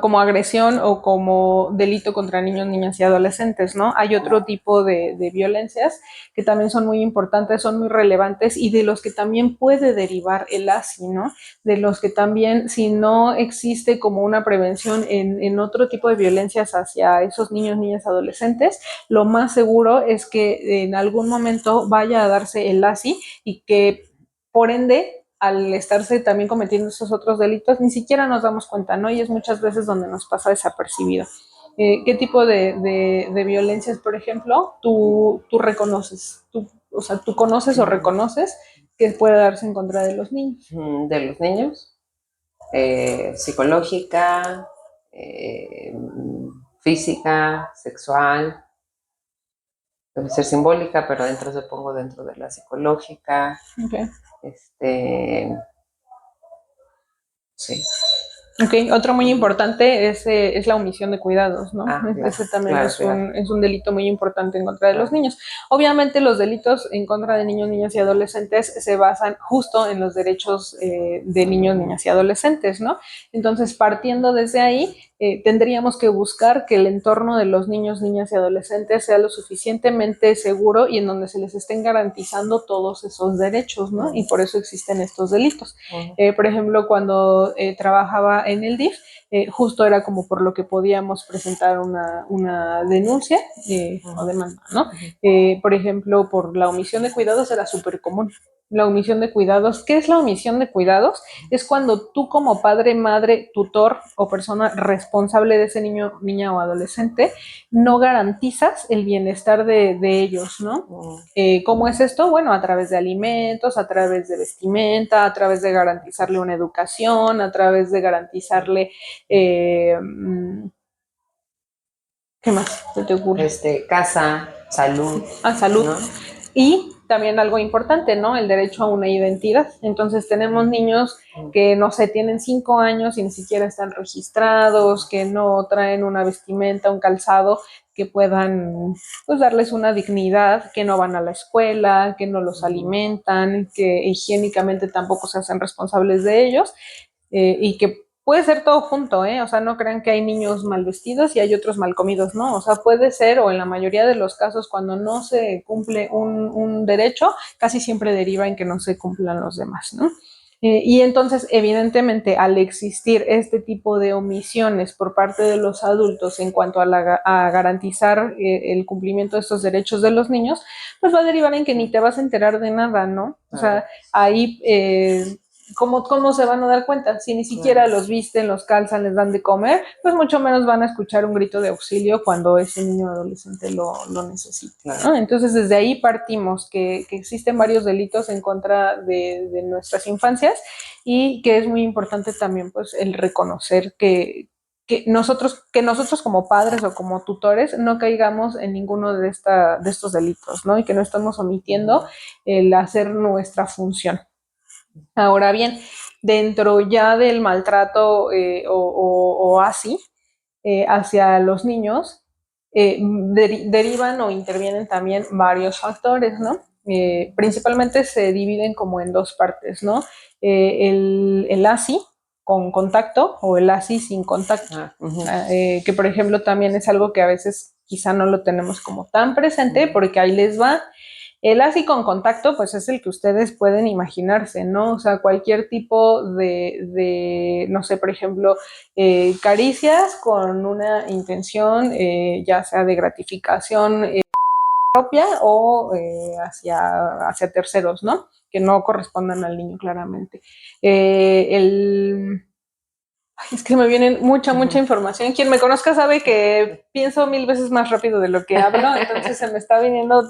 como agresión o como delito contra niños, niñas y adolescentes, ¿no? Hay otro tipo de violencias que también son muy importantes, son muy relevantes y de los que también puede derivar el ASI, ¿no? De los que también, si no existe como una prevención en otro tipo de violencias hacia esos niños, niñas, adolescentes, lo más seguro es que en algún momento vaya a darse el ASI y que, por ende, al estarse también cometiendo esos otros delitos, ni siquiera nos damos cuenta, ¿no? Y es muchas veces donde nos pasa desapercibido. ¿Qué tipo de violencias, por ejemplo, tú reconoces? O sea, ¿tú conoces o reconoces que puede darse en contra de los niños? De los niños, psicológica, física, sexual, debe ser simbólica, pero dentro se pongo dentro de la psicológica. Okay. Sí. Ok, otro muy importante es la omisión de cuidados, ¿no? Ese también es un delito muy importante en contra de los niños. Obviamente los delitos en contra de niños, niñas y adolescentes se basan justo en los derechos de niños, niñas y adolescentes, ¿no? Entonces, partiendo desde ahí, tendríamos que buscar que el entorno de los niños, niñas y adolescentes sea lo suficientemente seguro y en donde se les estén garantizando todos esos derechos, ¿no? Y por eso existen estos delitos. Por ejemplo, cuando trabajaba en el DIF, justo era como por lo que podíamos presentar una denuncia o demanda, ¿no? Por ejemplo, por la omisión de cuidados era súper común. La omisión de cuidados. ¿Qué es la omisión de cuidados? Es cuando tú como padre, madre, tutor o persona responsable de ese niño, niña o adolescente no garantizas el bienestar de ellos, ¿no? ¿Cómo es esto? Bueno, a través de alimentos, a través de vestimenta, a través de garantizarle una educación, a través de garantizarle ¿qué más se te ocurre? Casa, salud. Salud. ¿No? Y también algo importante, ¿no? El derecho a una identidad. Entonces tenemos niños que, no sé, tienen 5 años y ni siquiera están registrados, que no traen una vestimenta, un calzado que puedan pues darles una dignidad, que no van a la escuela, que no los alimentan, que higiénicamente tampoco se hacen responsables de ellos y que puede ser todo junto, o sea, no crean que hay niños mal vestidos y hay otros mal comidos, no, o sea, puede ser, o en la mayoría de los casos, cuando no se cumple un derecho, casi siempre deriva en que no se cumplan los demás, ¿no? Y entonces, evidentemente, al existir este tipo de omisiones por parte de los adultos en cuanto a garantizar el cumplimiento de estos derechos de los niños, pues va a derivar en que ni te vas a enterar de nada, ¿no? O sea, ahí ¿cómo se van a dar cuenta? Si ni siquiera los visten, los calzan, les dan de comer, pues mucho menos van a escuchar un grito de auxilio cuando ese niño adolescente lo necesita, ¿no? Entonces, desde ahí partimos, que existen varios delitos en contra de nuestras infancias y que es muy importante también, pues, el reconocer que nosotros como padres o como tutores no caigamos en ninguno de estos delitos, ¿no? Y que no estamos omitiendo el hacer nuestra función. Ahora bien, dentro ya del maltrato o así hacia los niños, derivan o intervienen también varios factores, ¿no? Principalmente se dividen como en dos partes, ¿no? El ASI con contacto o el ASI sin contacto, que por ejemplo también es algo que a veces quizá no lo tenemos como tan presente porque ahí les va. El ASI con contacto, pues es el que ustedes pueden imaginarse, ¿no? O sea, cualquier tipo no sé, por ejemplo, caricias con una intención, ya sea de gratificación propia o hacia terceros, ¿no? Que no correspondan al niño claramente. Es que me viene mucha información. Quien me conozca sabe que pienso 1000 veces más rápido de lo que hablo, entonces se me está viniendo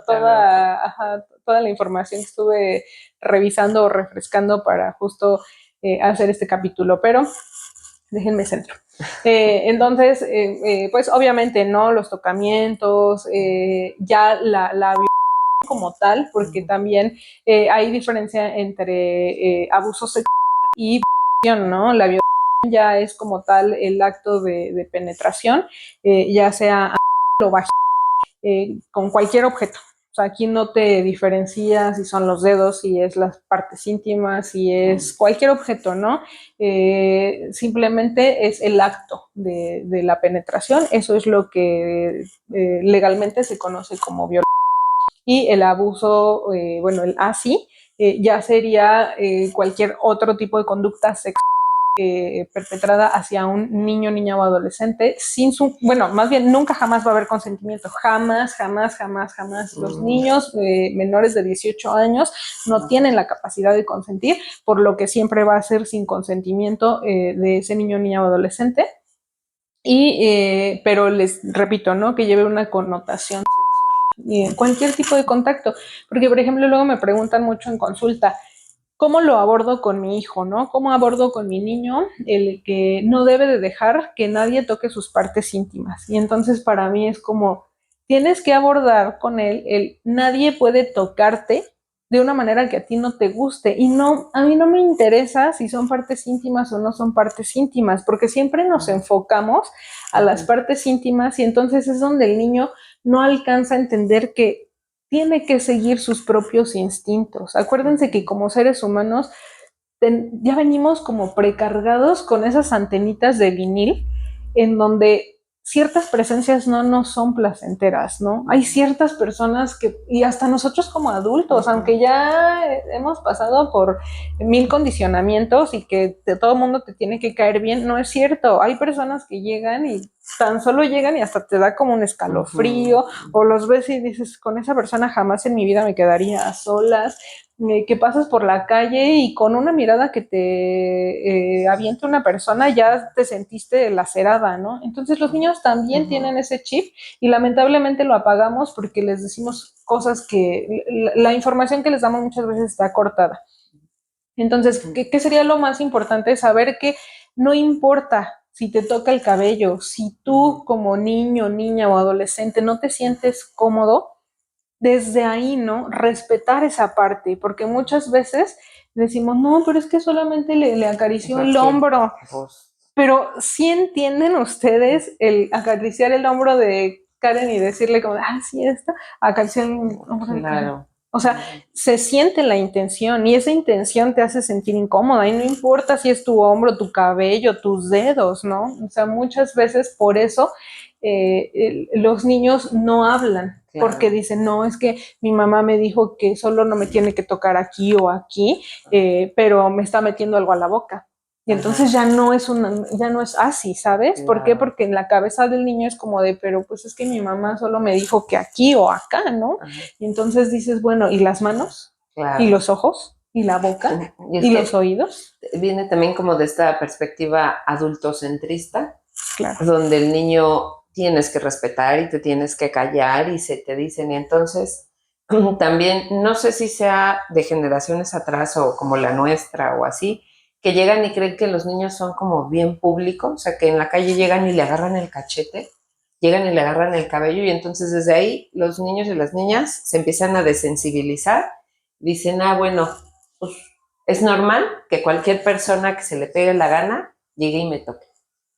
toda la información que estuve revisando o refrescando para justo hacer este capítulo, pero déjenme centro. Entonces, pues obviamente, ¿no? Los tocamientos, ya la como tal, porque también hay diferencia entre abuso sexual y violación, ¿no? La violación ya es como tal el acto de penetración, ya sea o vaginal, con cualquier objeto. O sea, aquí no te diferencia si son los dedos, si es las partes íntimas, si es cualquier objeto, ¿no? Simplemente es el acto de la penetración. Eso es lo que legalmente se conoce como violación. Y el abuso, bueno, el ASI, ya sería cualquier otro tipo de conducta sexual perpetrada hacia un niño, niña o adolescente bueno, más bien nunca jamás va a haber consentimiento, jamás. Los niños menores de 18 años no tienen la capacidad de consentir, por lo que siempre va a ser sin consentimiento de ese niño, niña o adolescente. Pero les repito, ¿no? Que lleve una connotación sexual. Cualquier tipo de contacto, porque por ejemplo luego me preguntan mucho en consulta, ¿cómo lo abordo con mi hijo, no? ¿Cómo abordo con mi niño el que no debe de dejar que nadie toque sus partes íntimas? Y entonces para mí es como, tienes que abordar con él el nadie puede tocarte de una manera que a ti no te guste. Y no, a mí no me interesa si son partes íntimas o no son partes íntimas, porque siempre nos enfocamos a las partes íntimas y entonces es donde el niño no alcanza a entender que tiene que seguir sus propios instintos. Acuérdense que como seres humanos ya venimos como precargados con esas antenitas de vinil en donde ciertas presencias no nos son placenteras, ¿no? Hay ciertas personas y hasta nosotros como adultos, aunque ya hemos pasado por 1000 condicionamientos y que todo el mundo te tiene que caer bien, no es cierto. Hay personas que llegan y tan solo llegan y hasta te da como un escalofrío, o los ves y dices, con esa persona jamás en mi vida me quedaría a solas, que pasas por la calle y con una mirada que te avienta una persona ya te sentiste lacerada, ¿no? Entonces los niños también tienen ese chip y lamentablemente lo apagamos porque les decimos cosas que la información que les damos muchas veces está cortada. Entonces, ¿qué sería lo más importante? Saber que no importa si te toca el cabello, si tú como niño, niña o adolescente no te sientes cómodo, desde ahí, ¿no? Respetar esa parte, porque muchas veces decimos, no, pero es que solamente le acarició el hombro. Pero sí entienden ustedes el acariciar el hombro de Karen y decirle como, sí, acariciar el hombro de Karen. O sea, se siente la intención y esa intención te hace sentir incómoda y no importa si es tu hombro, tu cabello, tus dedos, ¿no? O sea, muchas veces por eso los niños no hablan. Claro. Porque dicen, no, es que mi mamá me dijo que solo no me tiene que tocar aquí o aquí, pero me está metiendo algo a la boca. Y entonces ya no es así, ¿sabes? Claro. ¿Por qué? Porque en la cabeza del niño es como de, pero pues es que mi mamá solo me dijo que aquí o acá, ¿no? Ajá. Y entonces dices, bueno, ¿y las manos? Claro. ¿Y los ojos? ¿Y la boca? ¿Y los oídos? Viene también como de esta perspectiva adultocentrista, claro, donde el niño tienes que respetar y te tienes que callar y se te dicen, y entonces también, no sé si sea de generaciones atrás o como la nuestra o así, que llegan y creen que los niños son como bien públicos, o sea, que en la calle llegan y le agarran el cachete, llegan y le agarran el cabello y entonces desde ahí los niños y las niñas se empiezan a desensibilizar, dicen, bueno, pues es normal que cualquier persona que se le pegue la gana llegue y me toque,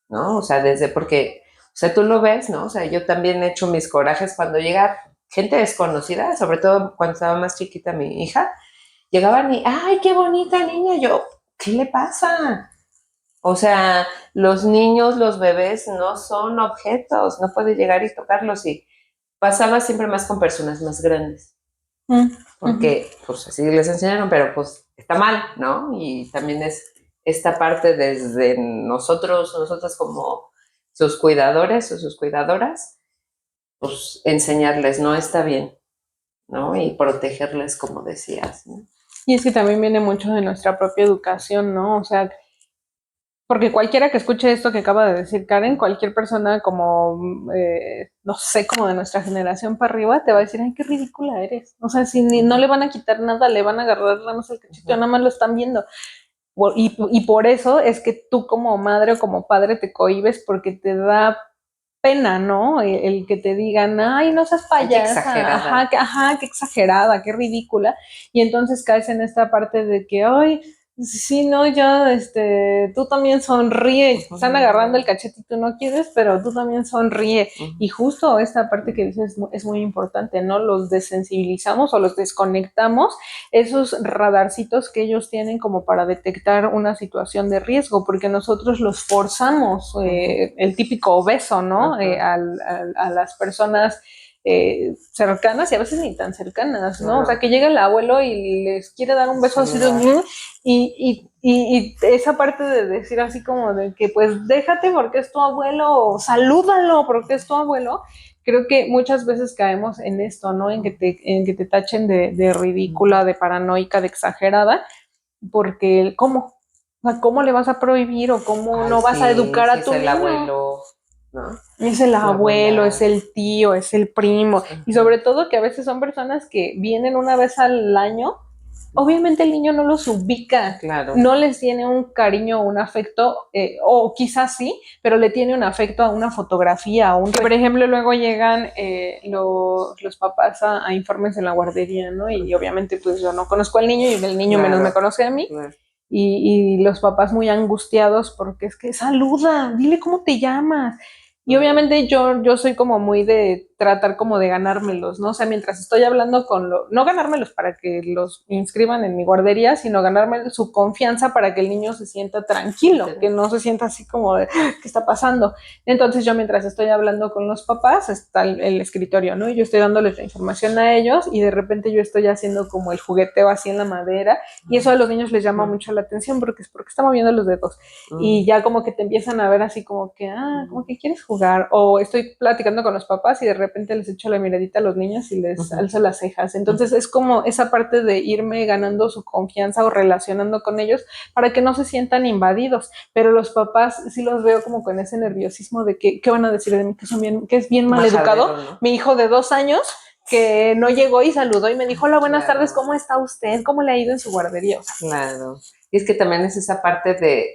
¿no? O sea, porque, o sea, tú lo ves, ¿no? O sea, yo también he hecho mis corajes cuando llega gente desconocida, sobre todo cuando estaba más chiquita mi hija, llegaban y, ¡ay, qué bonita niña! Yo, ¿qué le pasa? O sea, los niños, los bebés no son objetos, no puedes llegar y tocarlos. Y pasaba siempre más con personas más grandes, porque pues así les enseñaron, pero pues está mal, ¿no? Y también es esta parte desde nosotras como sus cuidadores o sus cuidadoras, pues enseñarles, no está bien, ¿no? Y protegerles, como decías, ¿no? Y es que también viene mucho de nuestra propia educación, ¿no? O sea, porque cualquiera que escuche esto que acaba de decir Karen, cualquier persona como, no sé, como de nuestra generación para arriba, te va a decir, ay, qué ridícula eres. O sea, si no le van a quitar nada, le van a agarrar nada más el cachito, nada más lo están viendo. Y por eso es que tú como madre o como padre te cohibes porque te da pena, ¿no? El que te digan, ay, no seas payasa, qué exagerada, qué ridícula. Y entonces caes en esta parte de que, ay, sí, no, ya, tú también sonríe, están agarrando el cachete y tú no quieres, pero tú también sonríe. Y justo esta parte que dices es muy importante, ¿no? Los desensibilizamos o los desconectamos, esos radarcitos que ellos tienen como para detectar una situación de riesgo, porque nosotros los forzamos, el típico obeso, ¿no? A las personas cercanas y a veces ni tan cercanas, ¿no? O sea, que llega el abuelo y les quiere dar un beso así de y esa parte de decir así como de que pues déjate porque es tu abuelo o salúdalo porque es tu abuelo, creo que muchas veces caemos en esto, ¿no? En que te tachen de ridícula, de paranoica, de exagerada, porque ¿cómo? O sea, ¿cómo le vas a prohibir o cómo no vas a educar a tu niño? Es el abuelo, ¿no? Es el abuelo, es el tío, es el primo. Y sobre todo que a veces son personas que vienen una vez al año. Obviamente el niño no los ubica, claro, no les tiene un cariño o un afecto, o quizás sí, pero le tiene un afecto a una fotografía. Por ejemplo, luego llegan los papás a informes en la guardería, ¿no? Y obviamente pues yo no conozco al niño y el niño menos me conoce a mí. Claro. Y los papás muy angustiados porque es que saluda, dile cómo te llamas. Y obviamente yo soy como muy de tratar como de ganármelos, ¿no? O sea, mientras estoy hablando no ganármelos para que los inscriban en mi guardería, sino ganarme su confianza para que el niño se sienta tranquilo, que no se sienta así como de, ¿qué está pasando? Entonces yo mientras estoy hablando con los papás, está el escritorio, ¿no? Y yo estoy dándoles la información a ellos y de repente yo estoy haciendo como el jugueteo así en la madera y eso a los niños les llama mucho la atención porque está moviendo los dedos y ya como que te empiezan a ver así como que, como que quieres jugar. O estoy platicando con los papás y de repente les echo la miradita a los niños y les alzo las cejas. Entonces es como esa parte de irme ganando su confianza o relacionando con ellos para que no se sientan invadidos. Pero los papás sí los veo como con ese nerviosismo de que, ¿qué van a decir de mí? Que es bien mal educado. ¿No? Mi hijo de 2 años que no llegó y saludó y me dijo, hola, buenas tardes, ¿cómo está usted? ¿Cómo le ha ido en su guardería? Claro. Y es que también es esa parte de,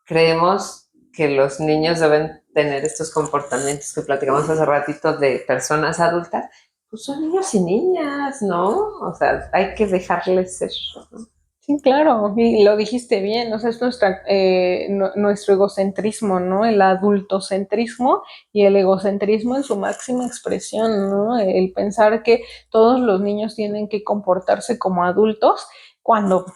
creemos que los niños deben tener estos comportamientos que platicamos hace ratito de personas adultas, pues son niños y niñas, ¿no? O sea, hay que dejarles ser, ¿no? Sí, claro, y lo dijiste bien, o sea, es nuestro egocentrismo, ¿no? El adultocentrismo y el egocentrismo en su máxima expresión, ¿no? El pensar que todos los niños tienen que comportarse como adultos cuando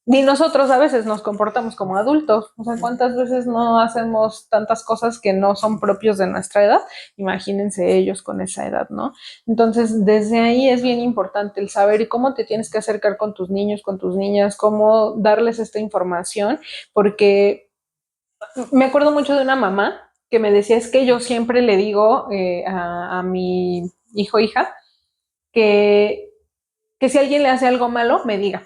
ni nosotros a veces nos comportamos como adultos. O sea, ¿cuántas veces no hacemos tantas cosas que no son propios de nuestra edad? Imagínense ellos con esa edad, ¿no? Entonces, desde ahí es bien importante el saber cómo te tienes que acercar con tus niños, con tus niñas, cómo darles esta información, porque me acuerdo mucho de una mamá que me decía, es que yo siempre le digo a mi hijo o hija que, que si alguien le hace algo malo, me diga.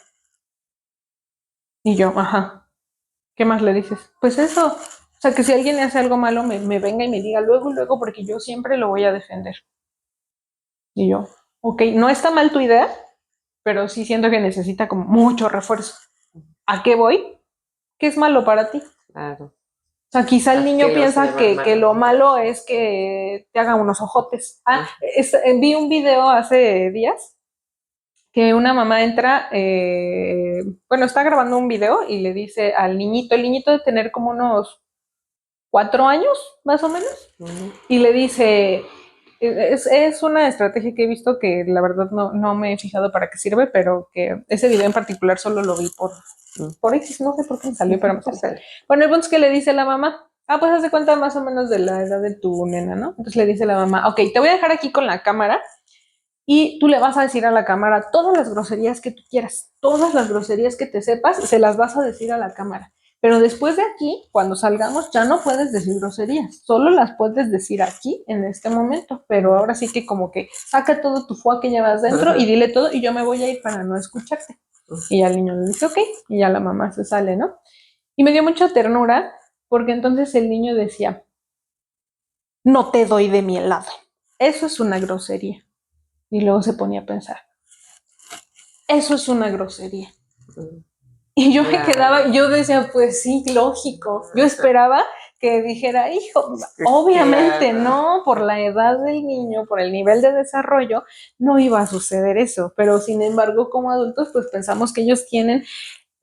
Y yo, ajá, ¿qué más le dices? Pues eso, o sea, que si alguien le hace algo malo, me venga y me diga luego, luego, porque yo siempre lo voy a defender. Y yo, ok, no está mal tu idea, pero sí siento que necesita como mucho refuerzo. ¿A qué voy? ¿Qué es malo para ti? Claro. O sea, quizá el ¿A niño qué lo piensa llaman que malo? lo malo es que te hagan unos ojotes. Vi un video hace días que una mamá entra, bueno, está grabando un video y le dice al niñito, el niñito de tener como unos 4 años, más o menos, y le dice, es una estrategia que he visto que la verdad no me he fijado para qué sirve, pero que ese video en particular solo lo vi por X, no sé por qué me salió, pero me salió. Bueno, el punto es que le dice la mamá, pues haz de cuenta más o menos de la edad de tu nena, ¿no? Entonces le dice la mamá, ok, te voy a dejar aquí con la cámara y tú le vas a decir a la cámara todas las groserías que tú quieras, todas las groserías que te sepas, se las vas a decir a la cámara. Pero después de aquí, cuando salgamos, ya no puedes decir groserías, solo las puedes decir aquí, en este momento. Pero ahora sí que como que saca todo tu fuá que llevas dentro y dile todo y yo me voy a ir para no escucharte. Y al niño le dice, ok, y ya la mamá se sale, ¿no? Y me dio mucha ternura porque entonces el niño decía, no te doy de mi helado. Eso es una grosería. Y luego se ponía a pensar, eso es una grosería. Y yo me quedaba, yo decía, pues sí, lógico. Yo esperaba que dijera, hijo, obviamente no, por la edad del niño, por el nivel de desarrollo, no iba a suceder eso. Pero sin embargo, como adultos, pues pensamos que ellos tienen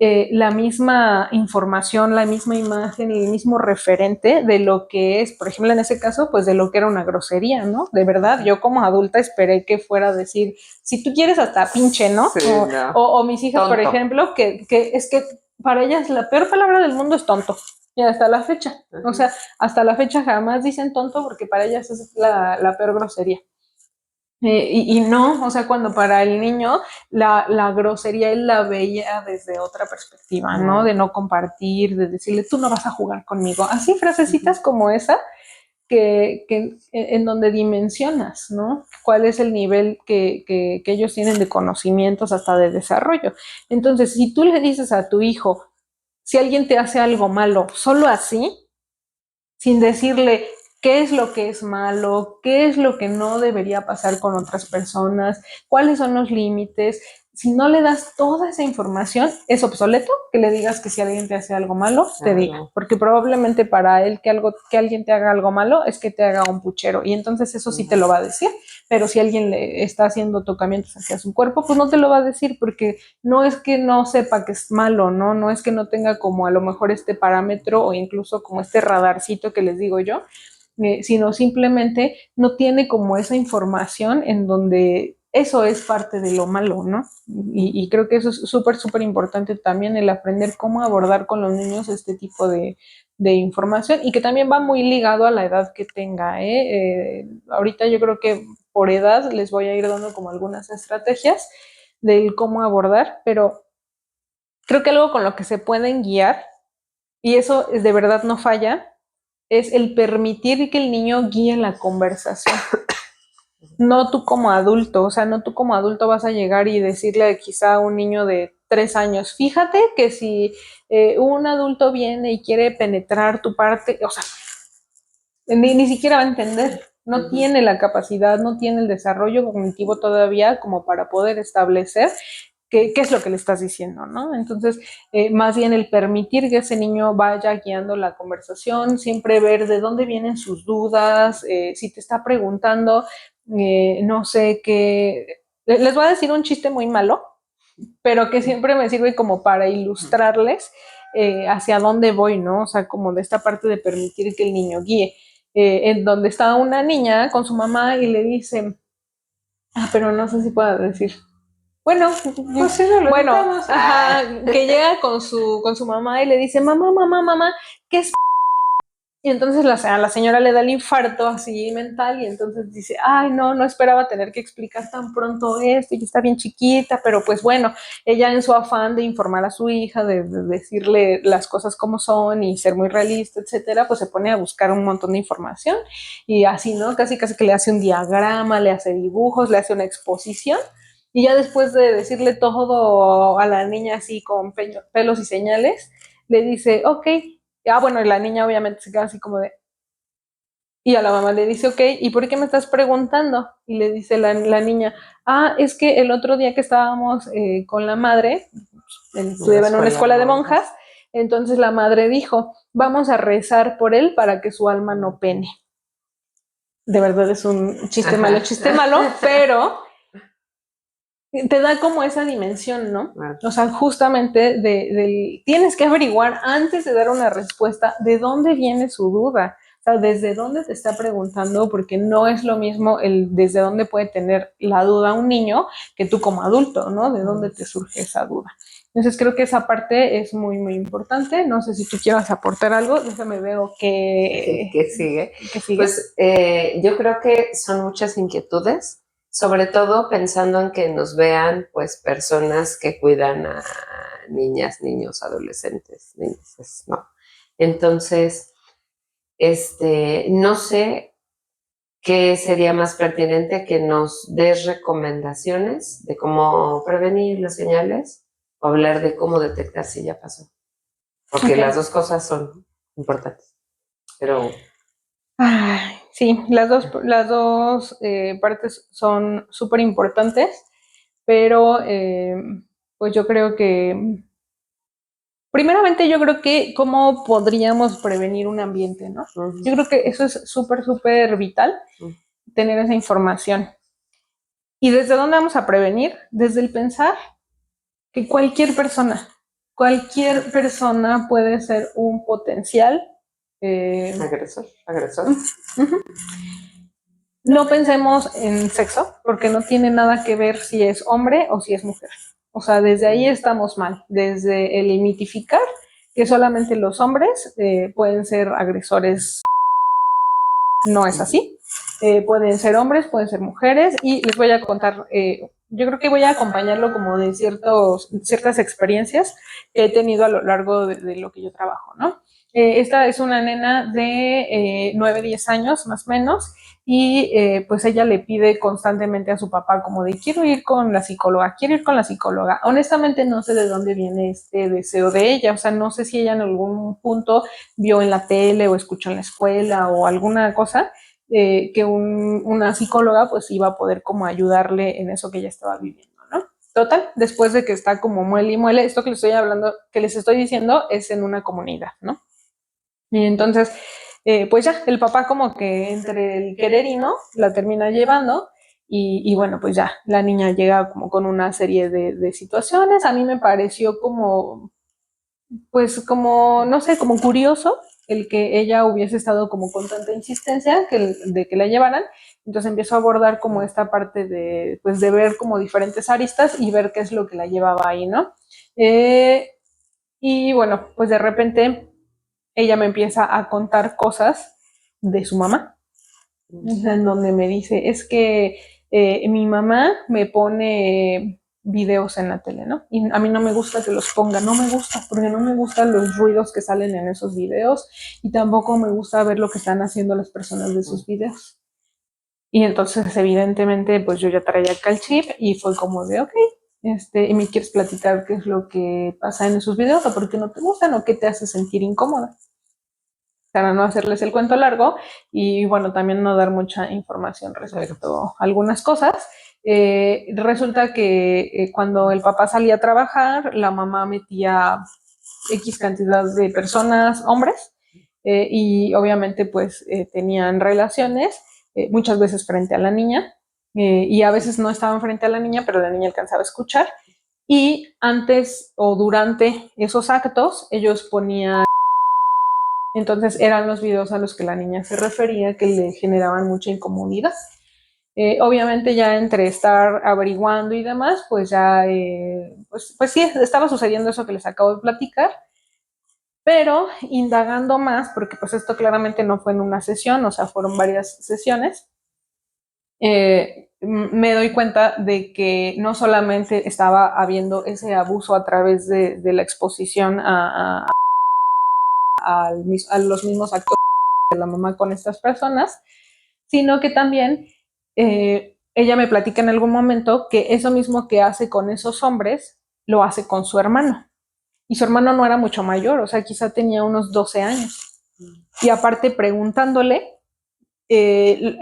la misma información, la misma imagen, el mismo referente de lo que es, por ejemplo, en ese caso, pues de lo que era una grosería, ¿no? De verdad, yo como adulta esperé que fuera a decir, si tú quieres hasta pinche, ¿no? Sí, no. O mis hijas, Tonto. por ejemplo, que es que para ellas la peor palabra del mundo es tonto. Y hasta la fecha, o sea, hasta la fecha jamás dicen tonto porque para ellas es la peor grosería. Y no, o sea, cuando para el niño la grosería él la veía desde otra perspectiva, ¿no? De no compartir, de decirle, tú no vas a jugar conmigo. Así frasecitas como esa que en donde dimensionas, ¿no? ¿Cuál es el nivel que ellos tienen de conocimientos hasta de desarrollo? Entonces, si tú le dices a tu hijo, si alguien te hace algo malo, solo así, sin decirle qué es lo que es malo, qué es lo que no debería pasar con otras personas, cuáles son los límites. Si no le das toda esa información, es obsoleto que le digas que si alguien te hace algo malo, te diga, porque probablemente para él que alguien te haga algo malo es que te haga un puchero y entonces eso sí te lo va a decir, pero si alguien le está haciendo tocamientos hacia su cuerpo, pues no te lo va a decir porque no es que no sepa que es malo, ¿no? No es que no tenga como a lo mejor este parámetro o incluso como este radarcito que les digo yo, sino simplemente no tiene como esa información en donde eso es parte de lo malo, ¿no? Y creo que eso es súper, súper importante también, el aprender cómo abordar con los niños este tipo de información y que también va muy ligado a la edad que tenga. Ahorita yo creo que por edad les voy a ir dando como algunas estrategias del cómo abordar, pero creo que algo con lo que se pueden guiar, y eso es de verdad no falla, es el permitir que el niño guíe la conversación. No tú como adulto, o sea, no tú como adulto vas a llegar y decirle quizá a un niño de 3 años, fíjate que si un adulto viene y quiere penetrar tu parte, o sea, ni siquiera va a entender, no tiene la capacidad, no tiene el desarrollo cognitivo todavía como para poder establecer qué es lo que le estás diciendo, ¿no? Entonces, más bien el permitir que ese niño vaya guiando la conversación, siempre ver de dónde vienen sus dudas, si te está preguntando, no sé qué, les voy a decir un chiste muy malo, pero que siempre me sirve como para ilustrarles hacia dónde voy, ¿no? O sea, como de esta parte de permitir que el niño guíe. En donde está una niña con su mamá y le dice, pero no sé si puedo decir. Bueno, Pues sí, no lo bueno, editamos. ajá, que llega con su mamá y le dice, mamá, mamá, mamá, ¿qué es? Y entonces a la señora le da el infarto así mental y entonces dice, ay, no, no esperaba tener que explicar tan pronto esto y está bien chiquita, pero pues bueno, ella en su afán de informar a su hija, de decirle las cosas como son y ser muy realista, etcétera, pues se pone a buscar un montón de información y así, ¿no? Casi casi que le hace un diagrama, le hace dibujos, le hace una exposición y ya después de decirle todo a la niña así con pelos y señales, le dice, ok, bueno, y la niña obviamente se queda así como de... Y a la mamá le dice, ok, ¿y por qué me estás preguntando? Y le dice la niña, es que el otro día que estábamos con la madre, estudiaba en una escuela de monjas, entonces la madre dijo, vamos a rezar por él para que su alma no pene. De verdad es un chiste malo, pero te da como esa dimensión, ¿no? O sea, justamente tienes que averiguar antes de dar una respuesta de dónde viene su duda, o sea, desde dónde te está preguntando, porque no es lo mismo desde dónde puede tener la duda un niño que tú como adulto, ¿no? De dónde te surge esa duda. Entonces creo que esa parte es muy, muy importante. No sé si tú quieras aportar algo, déjame veo ¿Qué sigue? ¿Qué sigue? Pues yo creo que son muchas inquietudes, sobre todo pensando en que nos vean pues personas que cuidan a niñas, niños, adolescentes, niñas, ¿no? Entonces, no sé qué sería más pertinente que nos des recomendaciones de cómo prevenir las señales o hablar de cómo detectar si ya pasó. Porque las dos cosas son importantes. Pero Ay, sí, las dos partes son súper importantes, pero pues yo creo que, primeramente yo creo que cómo podríamos prevenir un ambiente, ¿no? Yo creo que eso es súper, súper vital, tener esa información. ¿Y desde dónde vamos a prevenir? Desde el pensar que cualquier persona puede ser un potencial agresor. No pensemos en sexo, porque no tiene nada que ver si es hombre o si es mujer. O sea, desde ahí estamos mal, desde el mitificar que solamente los hombres pueden ser agresores. No es así. Pueden ser hombres, pueden ser mujeres, y les voy a contar, yo creo que voy a acompañarlo como de ciertas experiencias que he tenido a lo largo de lo que yo trabajo, ¿no? Esta es una nena de 9, 10 años más o menos, y pues ella le pide constantemente a su papá como de quiero ir con la psicóloga, quiero ir con la psicóloga. Honestamente no sé de dónde viene este deseo de ella, o sea, no sé si ella en algún punto vio en la tele o escuchó en la escuela o alguna cosa, que una psicóloga pues iba a poder como ayudarle en eso que ella estaba viviendo, ¿no? Total, después de que está como muele y muele, esto que les estoy hablando, que les estoy diciendo es en una comunidad, ¿no? Y entonces, pues ya, el papá como que entre el querer y no, la termina llevando. Y bueno, pues ya, la niña llega como con una serie de situaciones. A mí me pareció como, pues como, no sé, como curioso el que ella hubiese estado como con tanta insistencia de que la llevaran. Entonces empiezo a abordar como esta parte de, pues de ver como diferentes aristas y ver qué es lo que la llevaba ahí, ¿no? Y bueno, pues de repente ella me empieza a contar cosas de su mamá, en donde me dice, es que mi mamá me pone videos en la tele, ¿no? Y a mí no me gusta que los ponga, no me gusta, porque no me gustan los ruidos que salen en esos videos y tampoco me gusta ver lo que están haciendo las personas de esos videos. Y entonces, evidentemente, pues yo ya traía acá el chip y fue como de, ok, y me quieres platicar qué es lo que pasa en esos videos o por qué no te gustan o qué te hace sentir incómoda, para no hacerles el cuento largo y bueno, también no dar mucha información respecto a algunas cosas. Resulta que cuando el papá salía a trabajar, la mamá metía X cantidad de personas, hombres, y obviamente pues tenían relaciones, muchas veces frente a la niña, y a veces no estaban frente a la niña, pero la niña alcanzaba a escuchar. y antes o durante esos actos ellos ponían, entonces eran los videos a los que la niña se refería que le generaban mucha incomodidad. Obviamente ya entre estar averiguando y demás, pues ya, pues sí, estaba sucediendo eso que les acabo de platicar, pero indagando más, porque pues esto claramente no fue en una sesión, o sea, fueron varias sesiones, me doy cuenta de que no solamente estaba habiendo ese abuso a través de la exposición a los mismos actos de la mamá con estas personas, sino que también ella me platica en algún momento que eso mismo que hace con esos hombres, lo hace con su hermano. Y su hermano no era mucho mayor, o sea, quizá tenía unos 12 años. Y aparte preguntándole,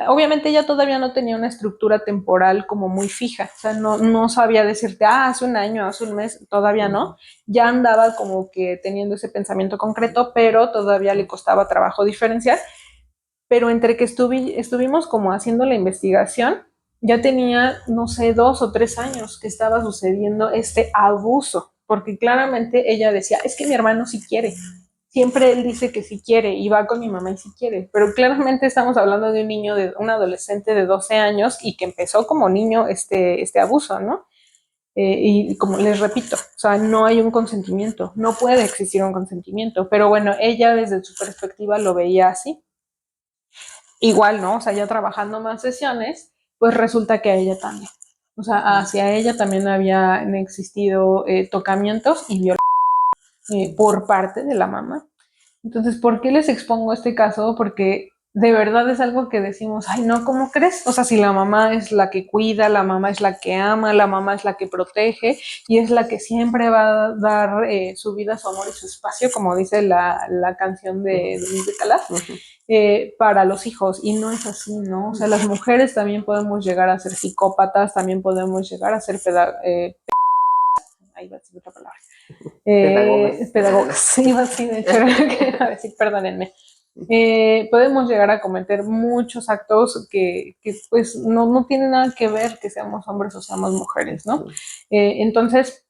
obviamente ella todavía no tenía una estructura temporal como muy fija, o sea, no sabía decirte, hace un año, hace un mes, todavía no, ya andaba como que teniendo ese pensamiento concreto, pero todavía le costaba trabajo diferenciar, pero entre que estuvimos como haciendo la investigación, ya tenía, no sé, 2 o 3 años que estaba sucediendo este abuso, porque claramente ella decía, es que mi hermano sí quiere, siempre él dice que sí quiere y va con mi mamá y sí quiere, pero claramente estamos hablando de un niño, de un adolescente de 12 años y que empezó como niño este abuso, ¿no? Y como les repito, o sea, no hay un consentimiento, no puede existir un consentimiento, pero bueno, ella desde su perspectiva lo veía así. Igual, ¿no? O sea, ya trabajando más sesiones, pues resulta que a ella también. O sea, hacia ella también habían existido tocamientos y violencia por parte de la mamá. Entonces, ¿por qué les expongo este caso? Porque de verdad es algo que decimos, ay, no, ¿cómo crees? O sea, si la mamá es la que cuida, la mamá es la que ama, la mamá es la que protege y es la que siempre va a dar su vida, su amor y su espacio, como dice la canción de Luis de Calaf, para los hijos. Y no es así, ¿no? O sea, las mujeres también podemos llegar a ser psicópatas, también podemos llegar a ser ahí va a decir otra palabra. Pedagogas, sí, así de hecho, era decir, perdónenme. Podemos llegar a cometer muchos actos que pues no tienen nada que ver que seamos hombres o seamos mujeres, ¿no? Entonces,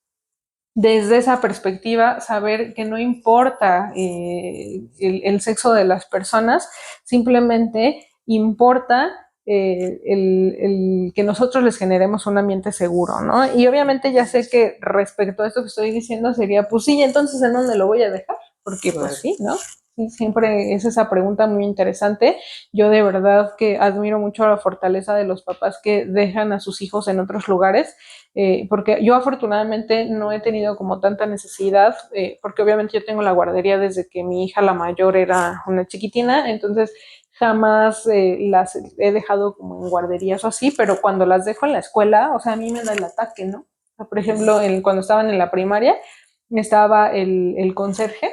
desde esa perspectiva, saber que no importa el sexo de las personas, simplemente importa el que nosotros les generemos un ambiente seguro, ¿no? Y obviamente ya sé que respecto a esto que estoy diciendo sería, pues sí, entonces ¿en dónde lo voy a dejar? Porque pues sí, ¿no? Sí, siempre es esa pregunta muy interesante. Yo de verdad que admiro mucho la fortaleza de los papás que dejan a sus hijos en otros lugares, porque yo afortunadamente no he tenido como tanta necesidad, porque obviamente yo tengo la guardería desde que mi hija la mayor era una chiquitina, entonces jamás las he dejado como en guarderías o así, pero cuando las dejo en la escuela, o sea, a mí me da el ataque, ¿no? O sea, por ejemplo, cuando estaban en la primaria, estaba el conserje,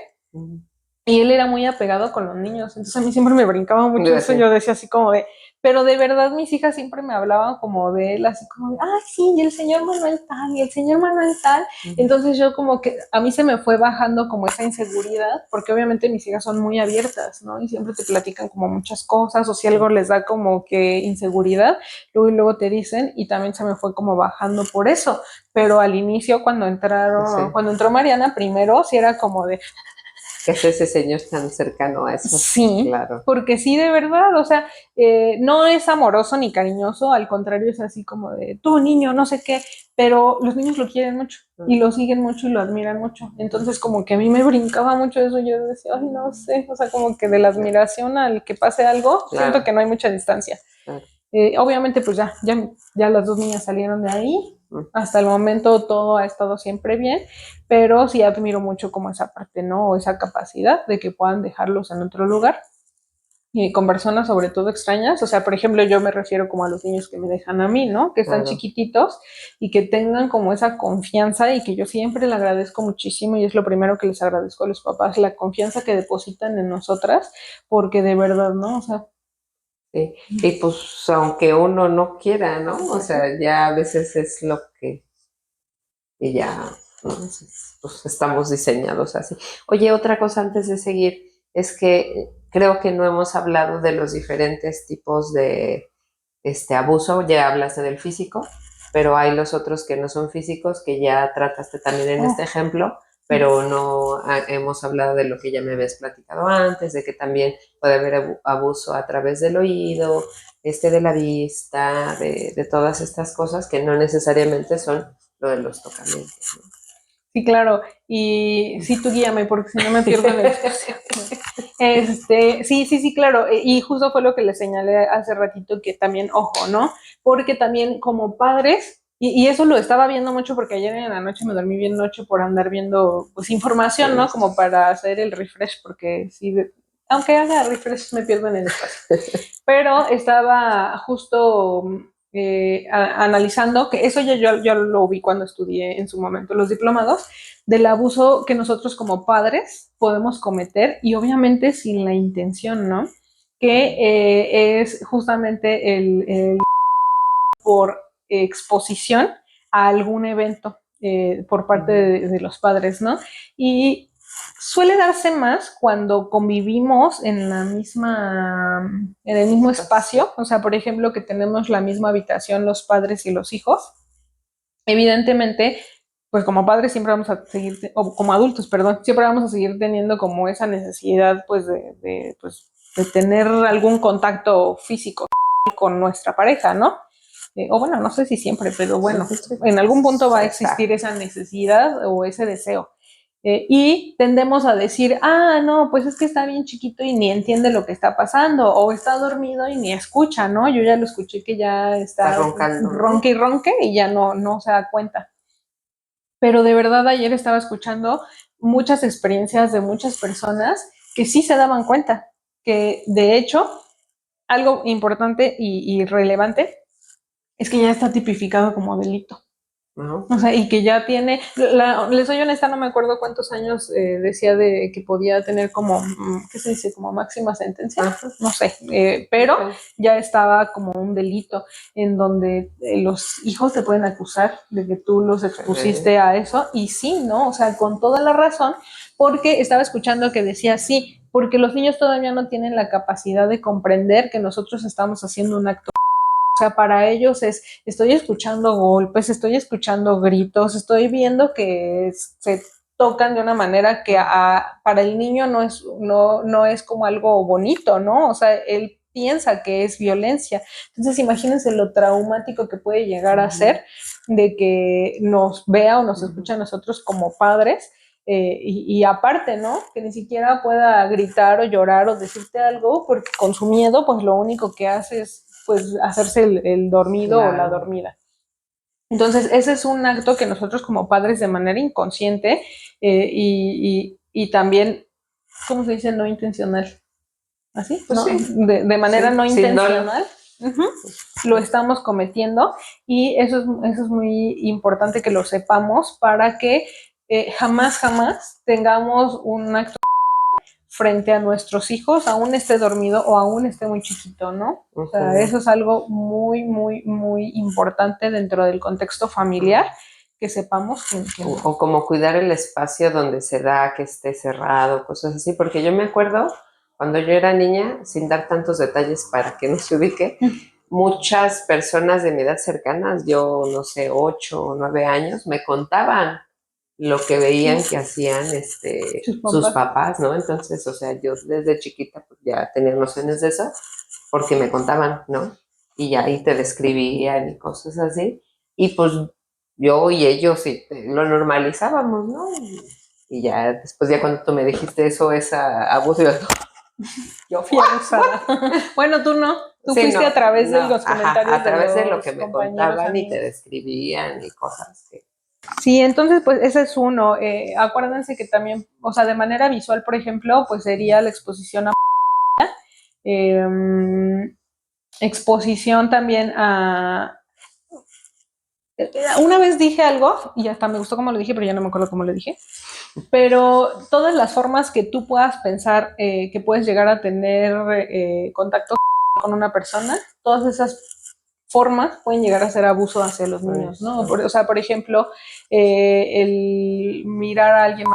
y él era muy apegado con los niños, entonces a mí siempre me brincaba mucho eso, yo decía así como de, pero de verdad mis hijas siempre me hablaban como de él, así como de, ah, sí, y el señor Manuel tal, y el señor Manuel tal, entonces yo como que a mí se me fue bajando como esa inseguridad, porque obviamente mis hijas son muy abiertas, ¿no? Y siempre te platican como muchas cosas, o si algo les da como que inseguridad, luego y luego te dicen, y también se me fue como bajando por eso, pero al inicio cuando entró Mariana primero, sí era como de, ¿qué es ese señor tan cercano a eso? Sí, claro. Porque sí, de verdad, o sea, no es amoroso ni cariñoso, al contrario es así como de, tú niño, no sé qué, pero los niños lo quieren mucho y lo siguen mucho y lo admiran mucho. Entonces como que a mí me brincaba mucho eso, yo decía, ay, no sé, o sea, como que de la admiración al que pase algo, siento que no hay mucha distancia. Obviamente pues ya las dos niñas salieron de ahí, hasta el momento todo ha estado siempre bien, pero sí admiro mucho como esa parte, ¿no? O esa capacidad de que puedan dejarlos en otro lugar con personas sobre todo extrañas, o sea, por ejemplo, yo me refiero como a los niños que me dejan a mí, ¿no? Que están chiquititos y que tengan como esa confianza y que yo siempre le agradezco muchísimo y es lo primero que les agradezco a los papás, la confianza que depositan en nosotras, porque de verdad, ¿no? O sea, y pues aunque uno no quiera, ¿no? O sea, ya a veces es lo que, y ya, ¿no? Pues estamos diseñados así. Oye, otra cosa antes de seguir es que creo que no hemos hablado de los diferentes tipos de abuso. Ya hablaste del físico, pero hay los otros que no son físicos, que ya trataste también en este ejemplo, pero no hemos hablado de lo que ya me habías platicado antes, de que también puede haber abuso a través del oído, de la vista, de todas estas cosas que no necesariamente son lo de los tocamientos, ¿no? Sí, claro. Y sí, tú guíame, porque si no me pierdo en el espacio. Sí, claro. Y justo fue lo que le señalé hace ratito, que también, ojo, ¿no? Porque también como padres, y eso lo estaba viendo mucho porque ayer en la noche me dormí bien noche por andar viendo pues información, ¿no? Como para hacer el refresh, porque sí, aunque haga refresh me pierdo en el espacio. Pero estaba justo analizando, que eso ya yo lo vi cuando estudié en su momento los diplomados, del abuso que nosotros como padres podemos cometer y obviamente sin la intención, ¿no? Que es justamente el por exposición a algún evento por parte de los padres, ¿no? Y suele darse más cuando convivimos en la misma, en el mismo espacio, o sea, por ejemplo, que tenemos la misma habitación los padres y los hijos. Evidentemente, pues como padres siempre vamos a seguir, o como adultos, perdón, siempre vamos a seguir teniendo como esa necesidad, pues, de tener algún contacto físico con nuestra pareja, ¿no? O bueno, no sé si siempre, pero bueno, en algún punto va a existir esa necesidad o ese deseo. Y tendemos a decir, no, pues es que está bien chiquito y ni entiende lo que está pasando, o está dormido y ni escucha, ¿no? Yo ya lo escuché que ya está roncando, ronque y ronque y ya no se da cuenta. Pero de verdad ayer estaba escuchando muchas experiencias de muchas personas que sí se daban cuenta, que de hecho algo importante y relevante es que ya está tipificado como delito. ¿no? O sea, y que ya tiene, les soy honesta, no me acuerdo cuántos años decía de que podía tener como, ¿qué se dice? Como máxima sentencia, no sé, pero ya estaba como un delito en donde los hijos te pueden acusar de que tú los expusiste a eso, y sí, ¿no? O sea, con toda la razón, porque estaba escuchando que decía sí, porque los niños todavía no tienen la capacidad de comprender que nosotros estamos haciendo un acto. O sea, para ellos estoy escuchando golpes, estoy escuchando gritos, estoy viendo que se tocan de una manera que para el niño no es como algo bonito, ¿no? O sea, él piensa que es violencia. Entonces, imagínense lo traumático que puede llegar a ser de que nos vea o nos escucha a nosotros como padres. Y aparte, ¿no? Que ni siquiera pueda gritar o llorar o decirte algo, porque con su miedo, pues lo único que hace es pues hacerse el dormido o la dormida. Entonces, ese es un acto que nosotros como padres de manera inconsciente y también, ¿cómo se dice? No intencional. ¿Así? Pues ¿no? Sí. De manera no intencional. Lo estamos cometiendo y eso es muy importante que lo sepamos para que jamás tengamos un acto frente a nuestros hijos, aún esté dormido o aún esté muy chiquito, ¿no? O sea, eso es algo muy importante dentro del contexto familiar, que sepamos que no. O como cuidar el espacio donde se da, que esté cerrado, cosas así, porque yo me acuerdo cuando yo era niña, sin dar tantos detalles para que no se ubique, muchas personas de mi edad cercanas, yo no sé, 8 o 9 años, me contaban lo que veían que hacían sus papás, ¿no? Entonces, o sea, yo desde chiquita pues, ya tenía nociones de eso, porque me contaban, ¿no? Y ya ahí te describían y cosas así. Y pues yo y ellos sí, lo normalizábamos, ¿no? Y ya después, ya cuando tú me dijiste eso, es abuso, yo fui abusada. Bueno, tú no. Tú sí, fuiste a través de los comentarios a través de lo que me contaban amigos. Y te describían y cosas que... Sí, entonces pues ese es uno. Acuérdense que también, o sea, de manera visual, por ejemplo, pues sería la exposición a exposición también a... Una vez dije algo, y hasta me gustó cómo lo dije, pero ya no me acuerdo cómo lo dije, pero todas las formas que tú puedas pensar que puedes llegar a tener contacto con una persona, todas esas formas pueden llegar a ser abuso hacia los niños, ¿no? O sea, por ejemplo, el mirar a alguien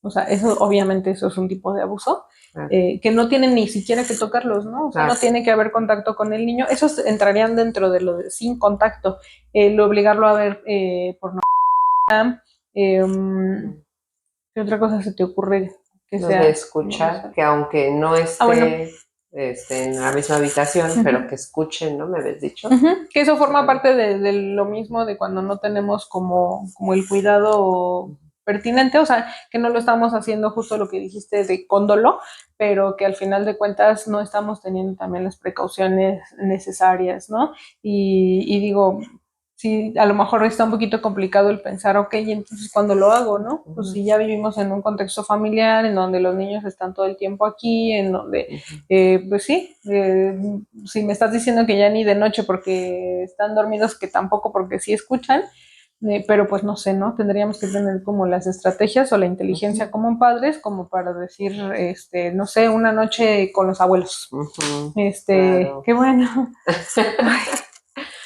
O sea, eso obviamente eso es un tipo de abuso. Claro. Que no tienen ni siquiera que tocarlos, ¿no? O sea, Claro. no tiene que haber contacto con el niño. Esos entrarían dentro de lo de sin contacto. El obligarlo a ver pornografía. ¿Qué otra cosa se te ocurre que Lo sea de como escuchar, visual? que aunque no Bueno. esté en la misma habitación, pero que escuchen, ¿no? Me habías dicho. Que eso forma parte de lo mismo de cuando no tenemos como el cuidado pertinente, o sea, que no lo estamos haciendo justo lo que dijiste de cóndolo, pero que al final de cuentas no estamos teniendo también las precauciones necesarias, ¿no? Y digo, sí, a lo mejor está un poquito complicado el pensar, ok, ¿y entonces cuándo lo hago, no? Pues si ya vivimos en un contexto familiar, en donde los niños están todo el tiempo aquí, en donde, pues sí, si me estás diciendo que ya ni de noche porque están dormidos, que tampoco porque sí escuchan, pero pues no sé, ¿no? Tendríamos que tener como las estrategias o la inteligencia como padres, como para decir, no sé, una noche con los abuelos. Claro. Qué bueno.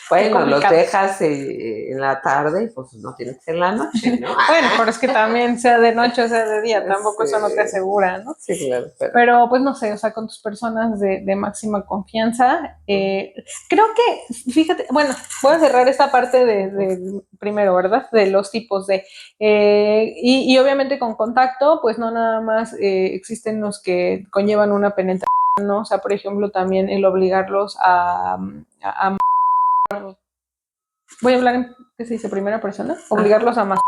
Ay, bueno, los dejas en la tarde y pues no tiene que ser en la noche, ¿no? Bueno, pero es que también sea de noche o sea de día, tampoco eso no te asegura, ¿no? Sí, claro. Pero pues no sé, o sea, con tus personas de máxima confianza, creo que, fíjate, bueno, voy a cerrar esta parte de primero, ¿verdad? De los tipos de, y obviamente con contacto, pues no nada más existen los que conllevan una penetración, ¿no? O sea, por ejemplo, también el obligarlos a voy a hablar en, ¿qué se dice? Primera persona, obligarlos a más,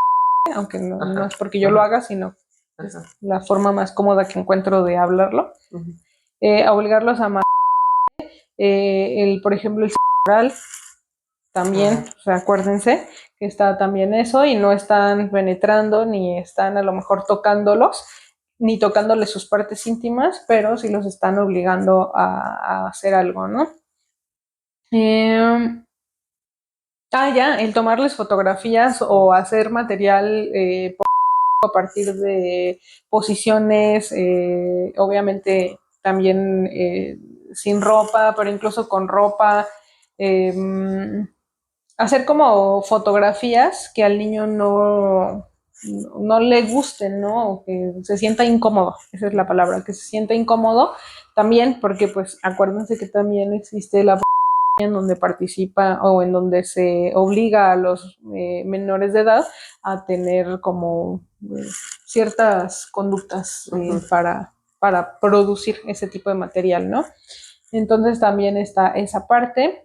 aunque no es porque yo lo haga, sino es la forma más cómoda que encuentro de hablarlo. A obligarlos a más, por ejemplo, el oral también, o sea, acuérdense que está también eso y no están penetrando ni están a lo mejor tocándolos ni tocándoles sus partes íntimas, pero sí los están obligando a hacer algo, ¿no? Ya, el tomarles fotografías o hacer material a partir de posiciones, obviamente también sin ropa, pero incluso con ropa, eh, hacer como fotografías que al niño no le gusten, ¿no? O que se sienta incómodo, esa es la palabra, que se sienta incómodo también, porque pues acuérdense que también existe la en donde participa o en donde se obliga a los menores de edad a tener como ciertas conductas para producir ese tipo de material, ¿no? Entonces también está esa parte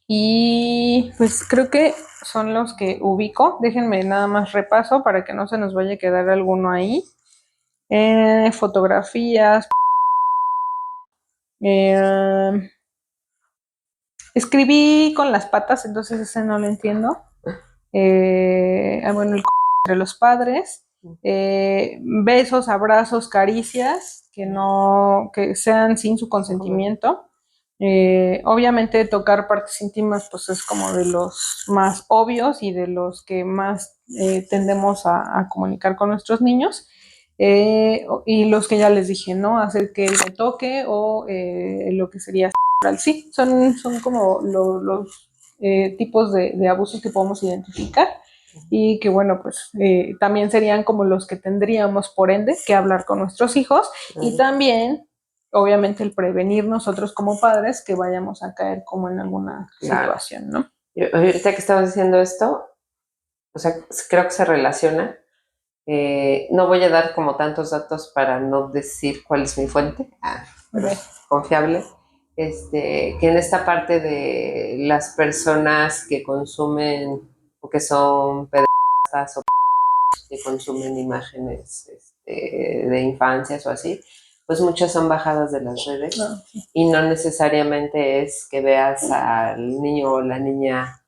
y pues creo que son los que ubico. Déjenme nada más repaso para que no se nos vaya a quedar alguno ahí. Fotografías. Escribí con las patas, entonces ese no lo entiendo. Bueno, entre los padres, besos, abrazos, caricias, que sean sin su consentimiento. Obviamente tocar partes íntimas pues es como de los más obvios y de los que más tendemos a comunicar con nuestros niños. Y los que ya les dije, ¿no? Hacer que él me toque o lo que sería sí, son como los tipos de abusos que podemos identificar y que bueno, pues también serían como los que tendríamos por ende que hablar con nuestros hijos y también obviamente el prevenir nosotros como padres que vayamos a caer como en alguna situación, ¿no? Ahorita que estabas diciendo esto, o sea, creo que se relaciona. No voy a dar como tantos datos para no decir cuál es mi fuente, pero es confiable. Que en esta parte de las personas que consumen o que son pedazos o que consumen imágenes de infancias o así, pues muchas son bajadas de las redes y no necesariamente es que veas al niño o la niña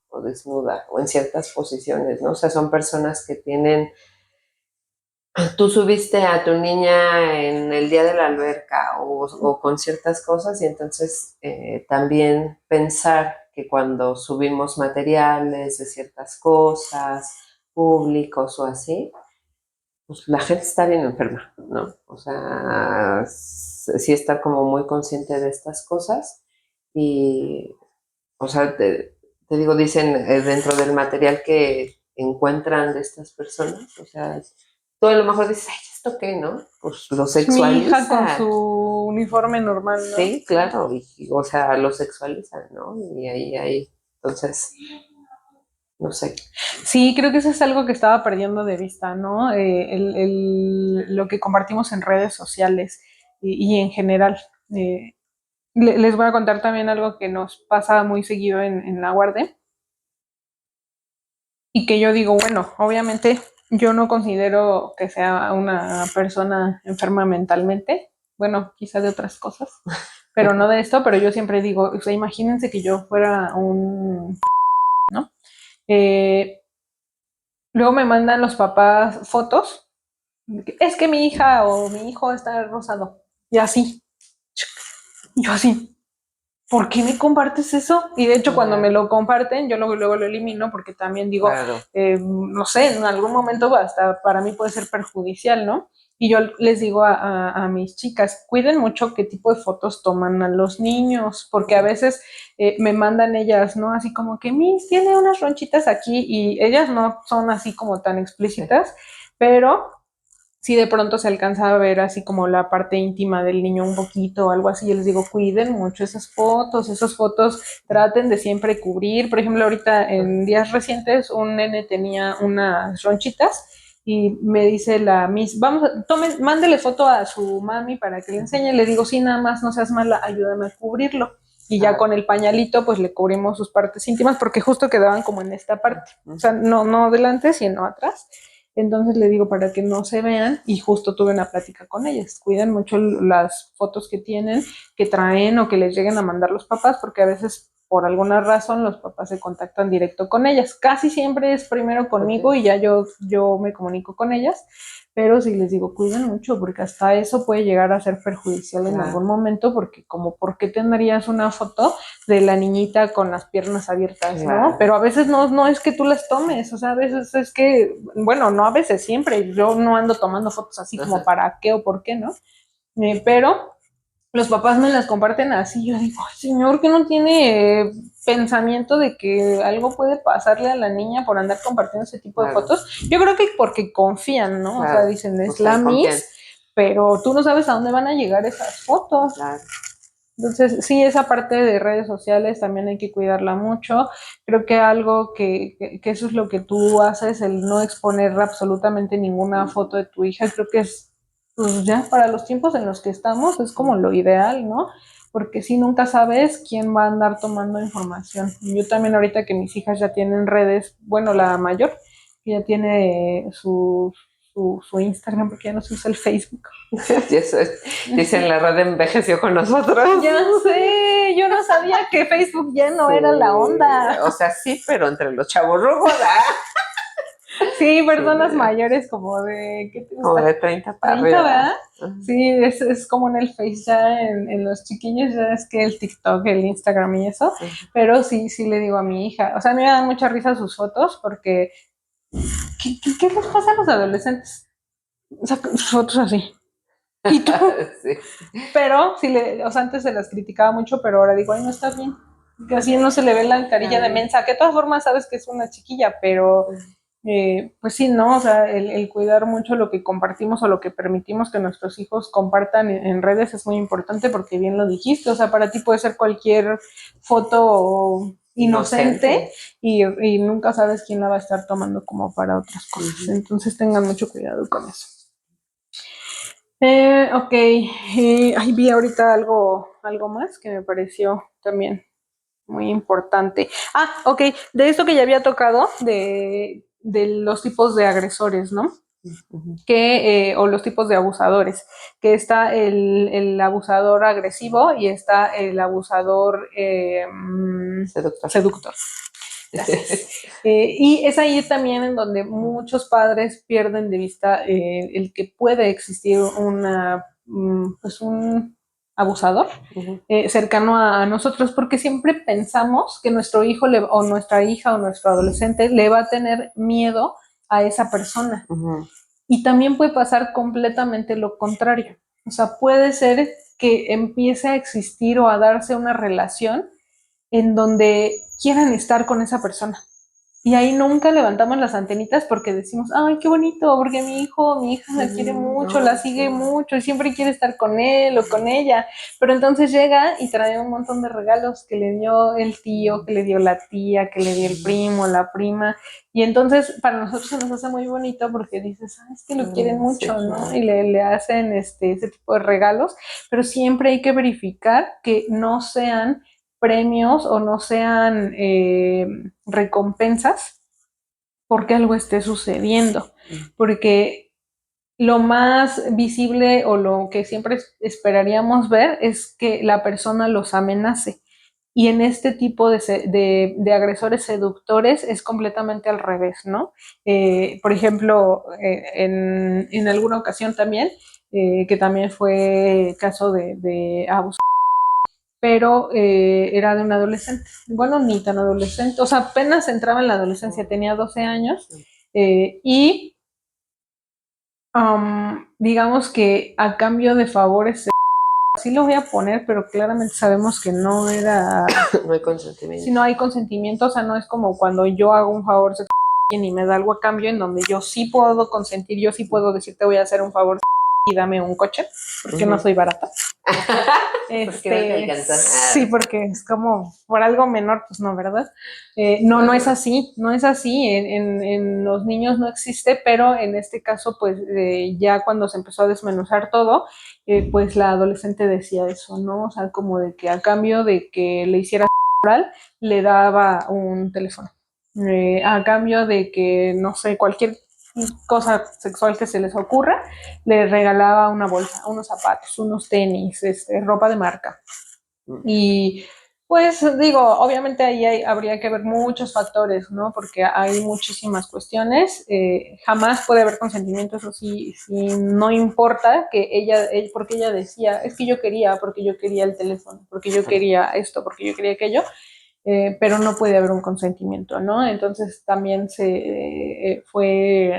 o desnuda o en ciertas posiciones, ¿no? O sea, son personas que tienen. Tú subiste a tu niña en el día de la alberca o con ciertas cosas y entonces también pensar que cuando subimos materiales de ciertas cosas públicos o así, pues la gente está bien enferma, ¿no? O sea, sí estar como muy consciente de estas cosas y, o sea, te digo, dicen dentro del material que encuentran de estas personas. O sea, tú a lo mejor dices, ay, ¿esto qué, no? Pues lo Mi sexualiza. hija con su uniforme normal, ¿no? Sí, claro, o sea, lo sexualizan, ¿no? Y ahí, entonces, no sé. Sí, creo que eso es algo que estaba perdiendo de vista, ¿no? Lo que compartimos en redes sociales y en general. Eh, Les voy a contar también algo que nos pasa muy seguido en la guardia y que yo digo, bueno, obviamente yo no considero que sea una persona enferma mentalmente, bueno, quizás de otras cosas, pero no de esto, pero yo siempre digo, o sea, imagínense que yo fuera un, ¿no? Eh, Luego me mandan los papás fotos, es que mi hija o mi hijo está rosado, y así, yo así, ¿por qué me compartes eso? Y de hecho, cuando me lo comparten, yo luego lo elimino porque también digo, Claro. no sé, en algún momento hasta para mí puede ser perjudicial, ¿no? Y yo les digo a mis chicas, cuiden mucho qué tipo de fotos toman a los niños, porque a veces me mandan ellas, ¿no? Así como que, Miss, tiene unas ronchitas aquí y ellas no son así como tan explícitas, pero si de pronto se alcanza a ver así como la parte íntima del niño un poquito o algo así, yo les digo, cuiden mucho esas fotos traten de siempre cubrir. Por ejemplo, ahorita en días recientes un nene tenía unas ronchitas y me dice la Miss, vamos, mándele foto a su mami para que le enseñe. Le digo, sí, nada más no seas mala, ayúdame a cubrirlo. Y ya con el pañalito, pues le cubrimos sus partes íntimas porque justo quedaban como en esta parte. O sea, no delante, sino atrás. Entonces le digo para que no se vean y justo tuve una plática con ellas. Cuiden mucho las fotos que tienen, que traen o que les lleguen a mandar los papás, porque a veces por alguna razón los papás se contactan directo con ellas. Casi siempre es primero conmigo y ya yo me comunico con ellas, pero sí les digo, cuiden mucho, porque hasta eso puede llegar a ser perjudicial en algún momento, porque como, ¿por qué tendrías una foto de la niñita con las piernas abiertas, ¿no? Pero a veces no es que tú las tomes, o sea, a veces es que, bueno, no a veces, siempre, yo no ando tomando fotos así como para qué o por qué, ¿no? Pero los papás me las comparten así, yo digo, ay, señor, que no tiene pensamiento de que algo puede pasarle a la niña por andar compartiendo ese tipo de fotos. Yo creo que porque confían, ¿no? O sea, dicen, es la Miss, pero tú no sabes a dónde van a llegar esas fotos. Entonces, sí, esa parte de redes sociales también hay que cuidarla mucho. Creo que algo que eso es lo que tú haces, el no exponer absolutamente ninguna foto de tu hija, creo que es, pues ya para los tiempos en los que estamos, es como lo ideal, ¿no? Porque si nunca sabes quién va a andar tomando información. Yo también ahorita que mis hijas ya tienen redes, bueno, la mayor, que ya tiene su Instagram, porque ya no se usa el Facebook. Dicen, la red envejeció con nosotros. Ya sé, yo no sabía que Facebook ya no era la onda. O sea, sí, pero entre los chavorrucos, Sí, personas mayores como de, ¿qué te gusta? Como de 30 para 30, arriba. ¿verdad? Sí, es como en el Face ya, en los chiquillos ya es que el TikTok, el Instagram y eso, pero sí le digo a mi hija, o sea, a mí me dan mucha risa sus fotos porque, ¿qué les pasa a los adolescentes? O sea, sus fotos así. ¿Y tú? Sí. Pero, sí, o sea, antes se las criticaba mucho, pero ahora digo, ay, no está bien. Que así no se le ve la carilla de mensa, que de todas formas sabes que es una chiquilla, pero pues sí, ¿no? O sea, el cuidar mucho lo que compartimos o lo que permitimos que nuestros hijos compartan en redes es muy importante porque bien lo dijiste, o sea, para ti puede ser cualquier foto inocente y nunca sabes quién la va a estar tomando como para otras cosas. Entonces tengan mucho cuidado con eso. Ok, ahí vi ahorita algo más que me pareció también muy importante. Ah, ok, de esto que ya había tocado, de los tipos de agresores, ¿no? O los tipos de abusadores, que está el abusador agresivo y está el abusador seductor. Y es ahí también en donde muchos padres pierden de vista el que puede existir pues un abusador cercano a nosotros, porque siempre pensamos que nuestro hijo o nuestra hija o nuestro adolescente le va a tener miedo a esa persona. Y también puede pasar completamente lo contrario. O sea, puede ser que empiece a existir o a darse una relación en donde quieran estar con esa persona. Y ahí nunca levantamos las antenitas porque decimos, ay, qué bonito, porque mi hijo o mi hija la quiere mucho, la sigue mucho y siempre quiere estar con él o con ella. Pero entonces llega y trae un montón de regalos que le dio el tío, que le dio la tía, que le dio el primo, la prima. Y entonces para nosotros se nos hace muy bonito porque dices, ah, es que lo quieren mucho, Sí, ¿no? claro. Y le hacen ese tipo de regalos. Pero siempre hay que verificar que no sean premios o no sean recompensas porque algo esté sucediendo. Porque lo más visible o lo que siempre esperaríamos ver es que la persona los amenace. Y en este tipo de agresores seductores es completamente al revés, ¿no? Por ejemplo, en alguna ocasión también, que también fue caso de abuso, pero era de un adolescente. Bueno, ni tan adolescente, o sea, apenas entraba en la adolescencia, tenía 12 años y digamos que a cambio de favores, sí lo voy a poner, pero claramente sabemos que no era, No hay consentimiento. si no hay consentimiento, o sea, no es como cuando yo hago un favor y me da algo a cambio en donde yo sí puedo consentir, yo sí puedo decir te voy a hacer un favor y dame un coche, porque no soy barata. Sí, porque es como por algo menor, pues no, ¿verdad? No es así, no es así. En los niños no existe, pero en este caso, pues ya cuando se empezó a desmenuzar todo, pues la adolescente decía eso, ¿no? O sea, como de que a cambio de que le hiciera oral, le daba un teléfono. A cambio de que, no sé, cualquier cosa sexual que se les ocurra, le regalaba una bolsa, unos zapatos, unos tenis, ropa de marca. Y pues digo, obviamente ahí habría que ver muchos factores, ¿no? Porque hay muchísimas cuestiones. Jamás puede haber consentimiento, eso sí, sí, no importa que porque ella decía, es que yo quería, porque yo quería el teléfono, porque yo quería esto, porque yo quería aquello. Pero no puede haber un consentimiento, ¿no? Entonces también fue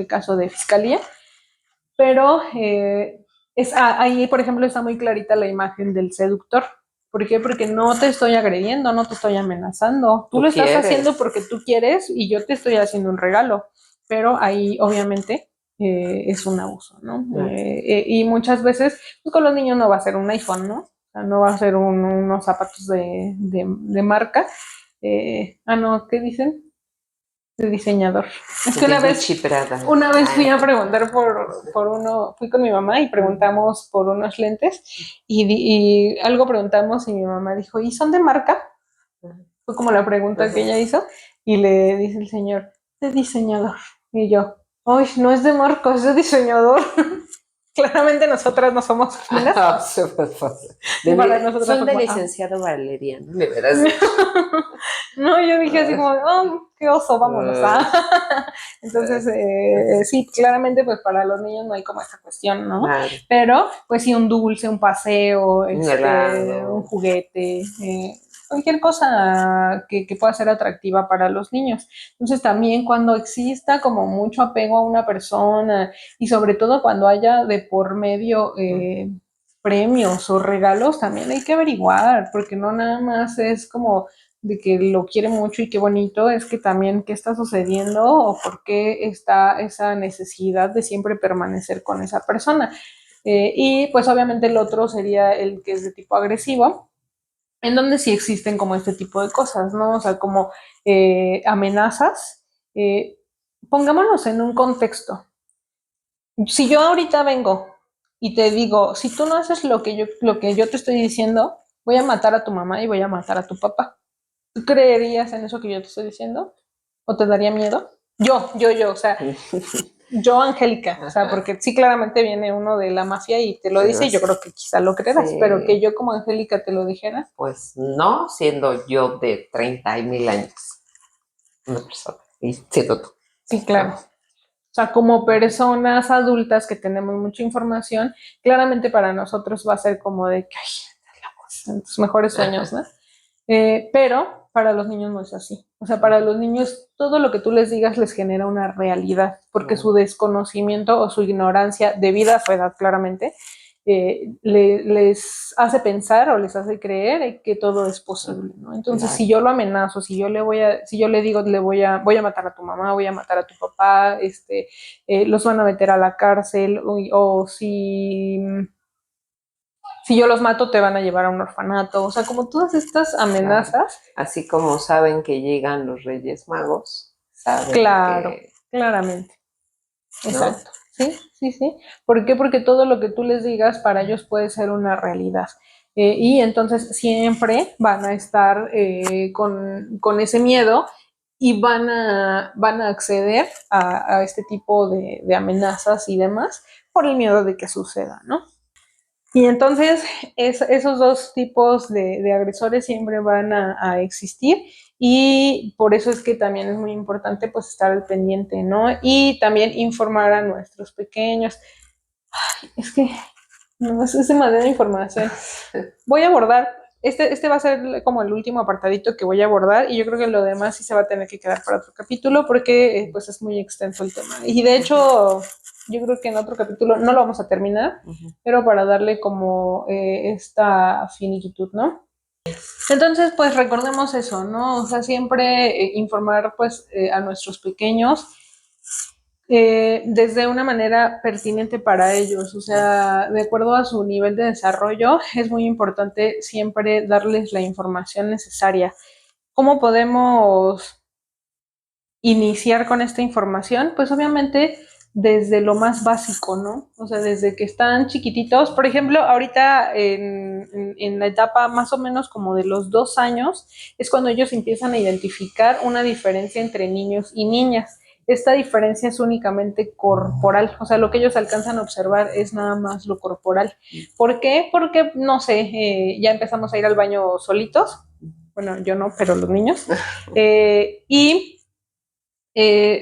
caso de fiscalía, pero ahí, por ejemplo, está muy clarita la imagen del seductor. ¿Por qué? Porque no te estoy agrediendo, no te estoy amenazando. Tú lo estás haciendo porque tú quieres y yo te estoy haciendo un regalo. Pero ahí, obviamente, es un abuso, ¿no? Y muchas veces, pues con los niños no va a ser un iPhone, ¿no? O sea, no va a ser unos zapatos de marca. No, ¿qué dicen? De diseñador. Es que una vez fui a preguntar por uno, fui con mi mamá y preguntamos por unos lentes y algo preguntamos y mi mamá dijo, ¿y son de marca? Fue como la pregunta que ella hizo y le dice el señor, de diseñador. Y yo, uy, no es de marca, es de diseñador. Claramente nosotras no somos finas. Son de licenciado Valeriano, me verás. No, yo dije así como, oh, qué oso, vámonos. Entonces, sí, claramente pues para los niños no hay como esta cuestión, ¿no? Claro. Pero pues sí, un dulce, un paseo, un juguete, cualquier cosa que pueda ser atractiva para los niños. Entonces también cuando exista como mucho apego a una persona y sobre todo cuando haya de por medio premios o regalos, también hay que averiguar, porque no nada más es como de que lo quiere mucho y qué bonito, es que también qué está sucediendo o por qué está esa necesidad de siempre permanecer con esa persona. Y pues obviamente el otro sería el que es de tipo agresivo, en donde sí existen como este tipo de cosas, ¿no? O sea, como amenazas. Pongámonos en un contexto. Si yo ahorita vengo y te digo, si tú no haces lo que yo te estoy diciendo, voy a matar a tu mamá y voy a matar a tu papá. ¿Tú creerías en eso que yo te estoy diciendo? ¿O te daría miedo? Yo, o sea, yo, Angélica, o sea, porque sí claramente viene uno de la mafia y te lo dice y yo creo que quizá lo creerás, pero que yo como Angélica te lo dijera. Pues no, siendo yo de 30,000 años una persona, y siendo tú. Sí, claro. O sea, como personas adultas que tenemos mucha información, claramente para nosotros va a ser como de que, ay, en tus mejores sueños, ¿no? Pero para los niños no es así. O sea, para los niños todo lo que tú les digas les genera una realidad, porque su desconocimiento o su ignorancia, debido a su edad claramente, les hace pensar o les hace creer que todo es posible, ¿no? Entonces, si yo lo amenazo, si yo le digo, voy a matar a tu mamá, voy a matar a tu papá, los van a meter a la cárcel, o si yo los mato te van a llevar a un orfanato, o sea, como todas estas amenazas. Claro. Así como saben que llegan los Reyes Magos, saben Claro, que, claramente. ¿no? Exacto. Sí. ¿Por qué? Porque todo lo que tú les digas para ellos puede ser una realidad. Y entonces siempre van a estar con ese miedo y van a acceder a este tipo de amenazas y demás por el miedo de que suceda, ¿no? Y entonces esos dos tipos de agresores siempre van a existir y por eso es que también es muy importante pues estar al pendiente, ¿no? Y también informar a nuestros pequeños. Ay, es que no, es demasiada información. Voy a abordar, este va a ser como el último apartadito que voy a abordar y yo creo que lo demás sí se va a tener que quedar para otro capítulo porque pues es muy extenso el tema. Y de hecho, yo creo que en otro capítulo no lo vamos a terminar, pero para darle como esta finitud, ¿no? Entonces, pues recordemos eso, ¿no? O sea, siempre informar pues a nuestros pequeños desde una manera pertinente para ellos, o sea, de acuerdo a su nivel de desarrollo, es muy importante siempre darles la información necesaria. ¿Cómo podemos iniciar con esta información? Pues obviamente desde lo más básico, ¿no? O sea, desde que están chiquititos, por ejemplo, ahorita en la etapa más o menos como de los 2 años, es cuando ellos empiezan a identificar una diferencia entre niños y niñas. Esta diferencia es únicamente corporal, o sea, lo que ellos alcanzan a observar es nada más lo corporal. ¿Por qué? Porque, no sé, ya empezamos a ir al baño solitos, bueno, yo no, pero los niños, y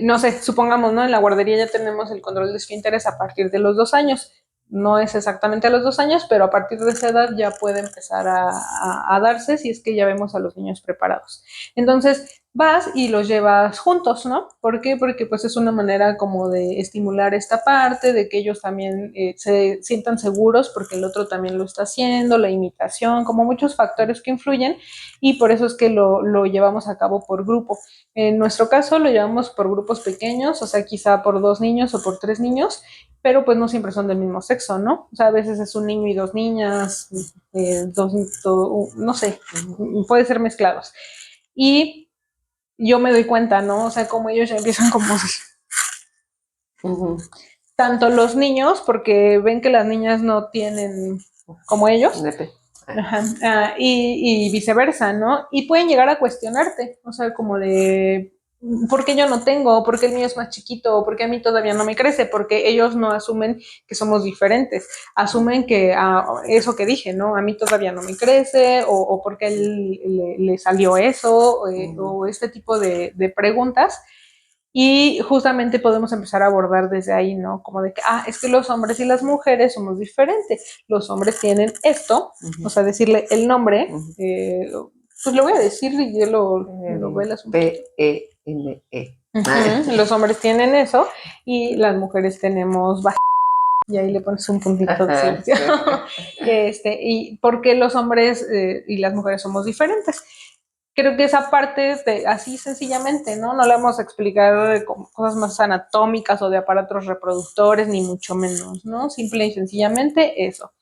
no sé, supongamos, ¿no? En la guardería ya tenemos el control de esfínteres a partir de los 2 años. No es exactamente a los 2 años, pero a partir de esa edad ya puede empezar a darse si es que ya vemos a los niños preparados. Entonces, vas y los llevas juntos, ¿no? ¿Por qué? Porque pues es una manera como de estimular esta parte, de que ellos también se sientan seguros porque el otro también lo está haciendo, la imitación, como muchos factores que influyen y por eso es que lo llevamos a cabo por grupo. En nuestro caso lo llevamos por grupos pequeños, o sea, quizá por 2 niños o por 3 niños, pero pues no siempre son del mismo sexo, ¿no? O sea, a veces es un niño y 2 niñas, no sé, puede ser mezclados. Y yo me doy cuenta, ¿no? O sea, como ellos ya empiezan como tanto los niños, porque ven que las niñas no tienen como ellos, ajá, y viceversa, ¿no? Y pueden llegar a cuestionarte, o sea, como de, ¿por qué yo no tengo? ¿Por qué el mío es más chiquito? ¿Por qué a mí todavía no me crece? Porque ellos no asumen que somos diferentes, asumen que eso que dije, ¿no? A mí todavía no me crece, o porque le salió eso, o este tipo de preguntas. Y justamente podemos empezar a abordar desde ahí, ¿no? Como de que, es que los hombres y las mujeres somos diferentes. Los hombres tienen esto, o sea, decirle el nombre, pues lo voy a decir y yo lo velas un poquito. P-E-N-E. Los hombres tienen eso y las mujeres tenemos y ahí le pones un puntito de silencio. Y por qué los hombres y las mujeres somos diferentes. Creo que esa parte, así sencillamente, ¿no? No le vamos a explicar cosas más anatómicas o de aparatos reproductores, ni mucho menos, ¿no? Simple y sencillamente eso.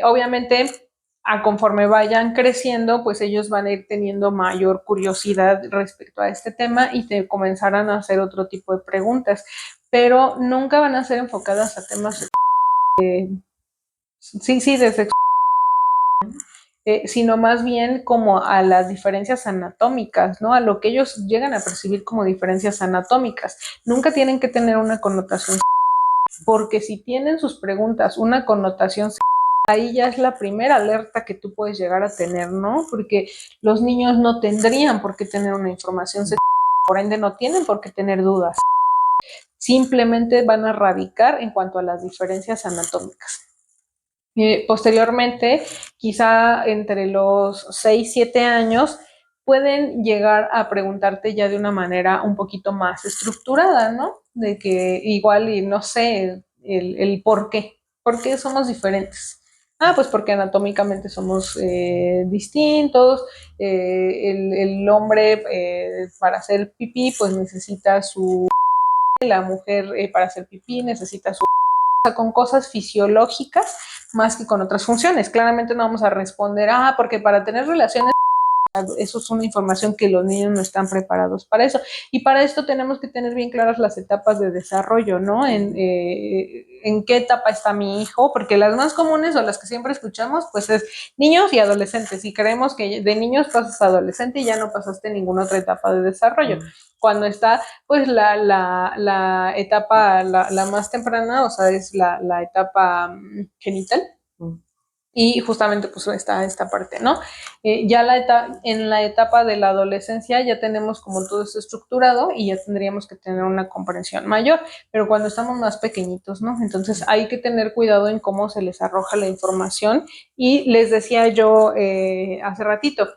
Obviamente, conforme vayan creciendo, pues ellos van a ir teniendo mayor curiosidad respecto a este tema y te comenzarán a hacer otro tipo de preguntas, pero nunca van a ser enfocadas a temas de sexo, sino más bien como a las diferencias anatómicas, ¿no? A lo que ellos llegan a percibir como diferencias anatómicas. Nunca tienen que tener una connotación, porque si tienen sus preguntas una connotación, ahí ya es la primera alerta que tú puedes llegar a tener, ¿no? Porque los niños no tendrían por qué tener una información sexual, por ende no tienen por qué tener dudas. Simplemente van a radicar en cuanto a las diferencias anatómicas. Posteriormente, quizá entre los 6, 7 años, pueden llegar a preguntarte ya de una manera un poquito más estructurada, ¿no? De que igual y no sé el por qué. ¿Por qué somos diferentes? Pues porque anatómicamente somos distintos. El hombre para hacer pipí pues necesita su... La mujer para hacer pipí necesita su... con cosas fisiológicas más que con otras funciones. Claramente no vamos a responder, porque para tener relaciones, eso es una información que los niños no están preparados para eso. Y para esto tenemos que tener bien claras las etapas de desarrollo, ¿no? En qué etapa está mi hijo, porque las más comunes o las que siempre escuchamos, pues es niños y adolescentes. Y creemos que de niños pasas a adolescente y ya no pasaste ninguna otra etapa de desarrollo. Cuando está, pues, la etapa, la más temprana, o sea, es la etapa genital. Y justamente pues está esta parte, ¿no? Ya en la etapa de la adolescencia ya tenemos como todo esto estructurado y ya tendríamos que tener una comprensión mayor, pero cuando estamos más pequeñitos, ¿no? Entonces hay que tener cuidado en cómo se les arroja la información y les decía yo hace ratito,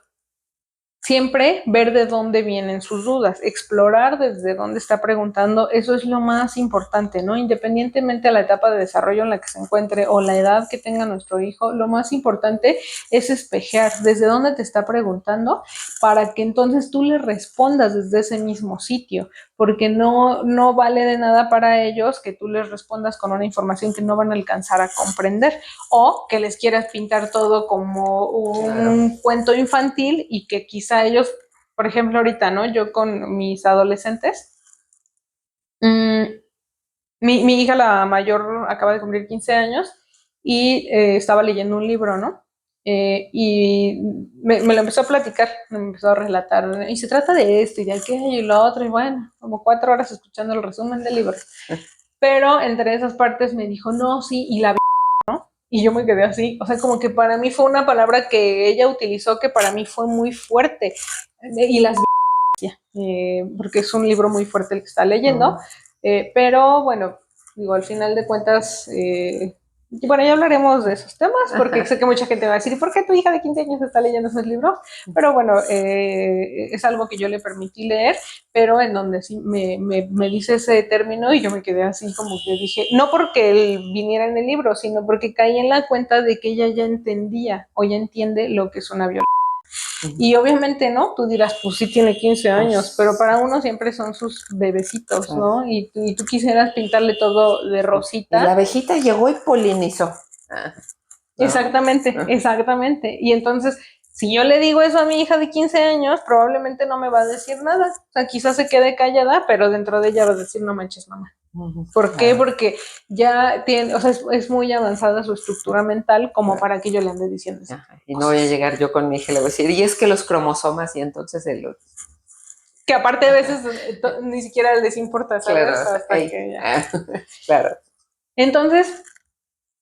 siempre ver de dónde vienen sus dudas, explorar desde dónde está preguntando, eso es lo más importante, ¿no? Independientemente de la etapa de desarrollo en la que se encuentre o la edad que tenga nuestro hijo, lo más importante es espejear desde dónde te está preguntando para que entonces tú le respondas desde ese mismo sitio, porque no vale de nada para ellos que tú les respondas con una información que no van a alcanzar a comprender o que les quieras pintar todo como un cuento infantil y que quizá ellos, por ejemplo, ahorita, ¿no? Yo con mis adolescentes, mi hija, la mayor, acaba de cumplir 15 años y estaba leyendo un libro, ¿no? Y me lo empezó a platicar, me empezó a relatar, y se trata de esto y de aquello y lo otro, y bueno, como 4 horas escuchando el resumen del libro. Pero entre esas partes me dijo, no, sí, y la y yo me quedé así, o sea, como que para mí fue una palabra que ella utilizó que para mí fue muy fuerte. Y las porque es un libro muy fuerte el que está leyendo, pero bueno, digo, al final de cuentas, bueno, ya hablaremos de esos temas, porque sé que mucha gente va a decir, ¿por qué tu hija de 15 años está leyendo esos libros? Pero bueno, es algo que yo le permití leer, pero en donde sí me dice ese término y yo me quedé así como que dije, no porque él viniera en el libro, sino porque caí en la cuenta de que ella ya entendía o ya entiende lo que es una violencia. Y obviamente, ¿no? Tú dirás, pues sí tiene 15 años, pero para uno siempre son sus bebecitos, ¿no? Y tú quisieras pintarle todo de rosita. Y la abejita llegó y polinizó. Exactamente, exactamente. Y entonces, si yo le digo eso a mi hija de 15 años, probablemente no me va a decir nada. O sea, quizás se quede callada, pero dentro de ella va a decir, no manches, mamá. ¿Por qué? Porque ya tiene, o sea, es muy avanzada su estructura mental como para que yo le ande diciendo eso. Y no voy a llegar yo con mi hija y le voy a decir, y es que los cromosomas, y entonces que aparte a veces ni siquiera les importa, ¿sabes? Claro, Hasta que ya. Claro. Entonces,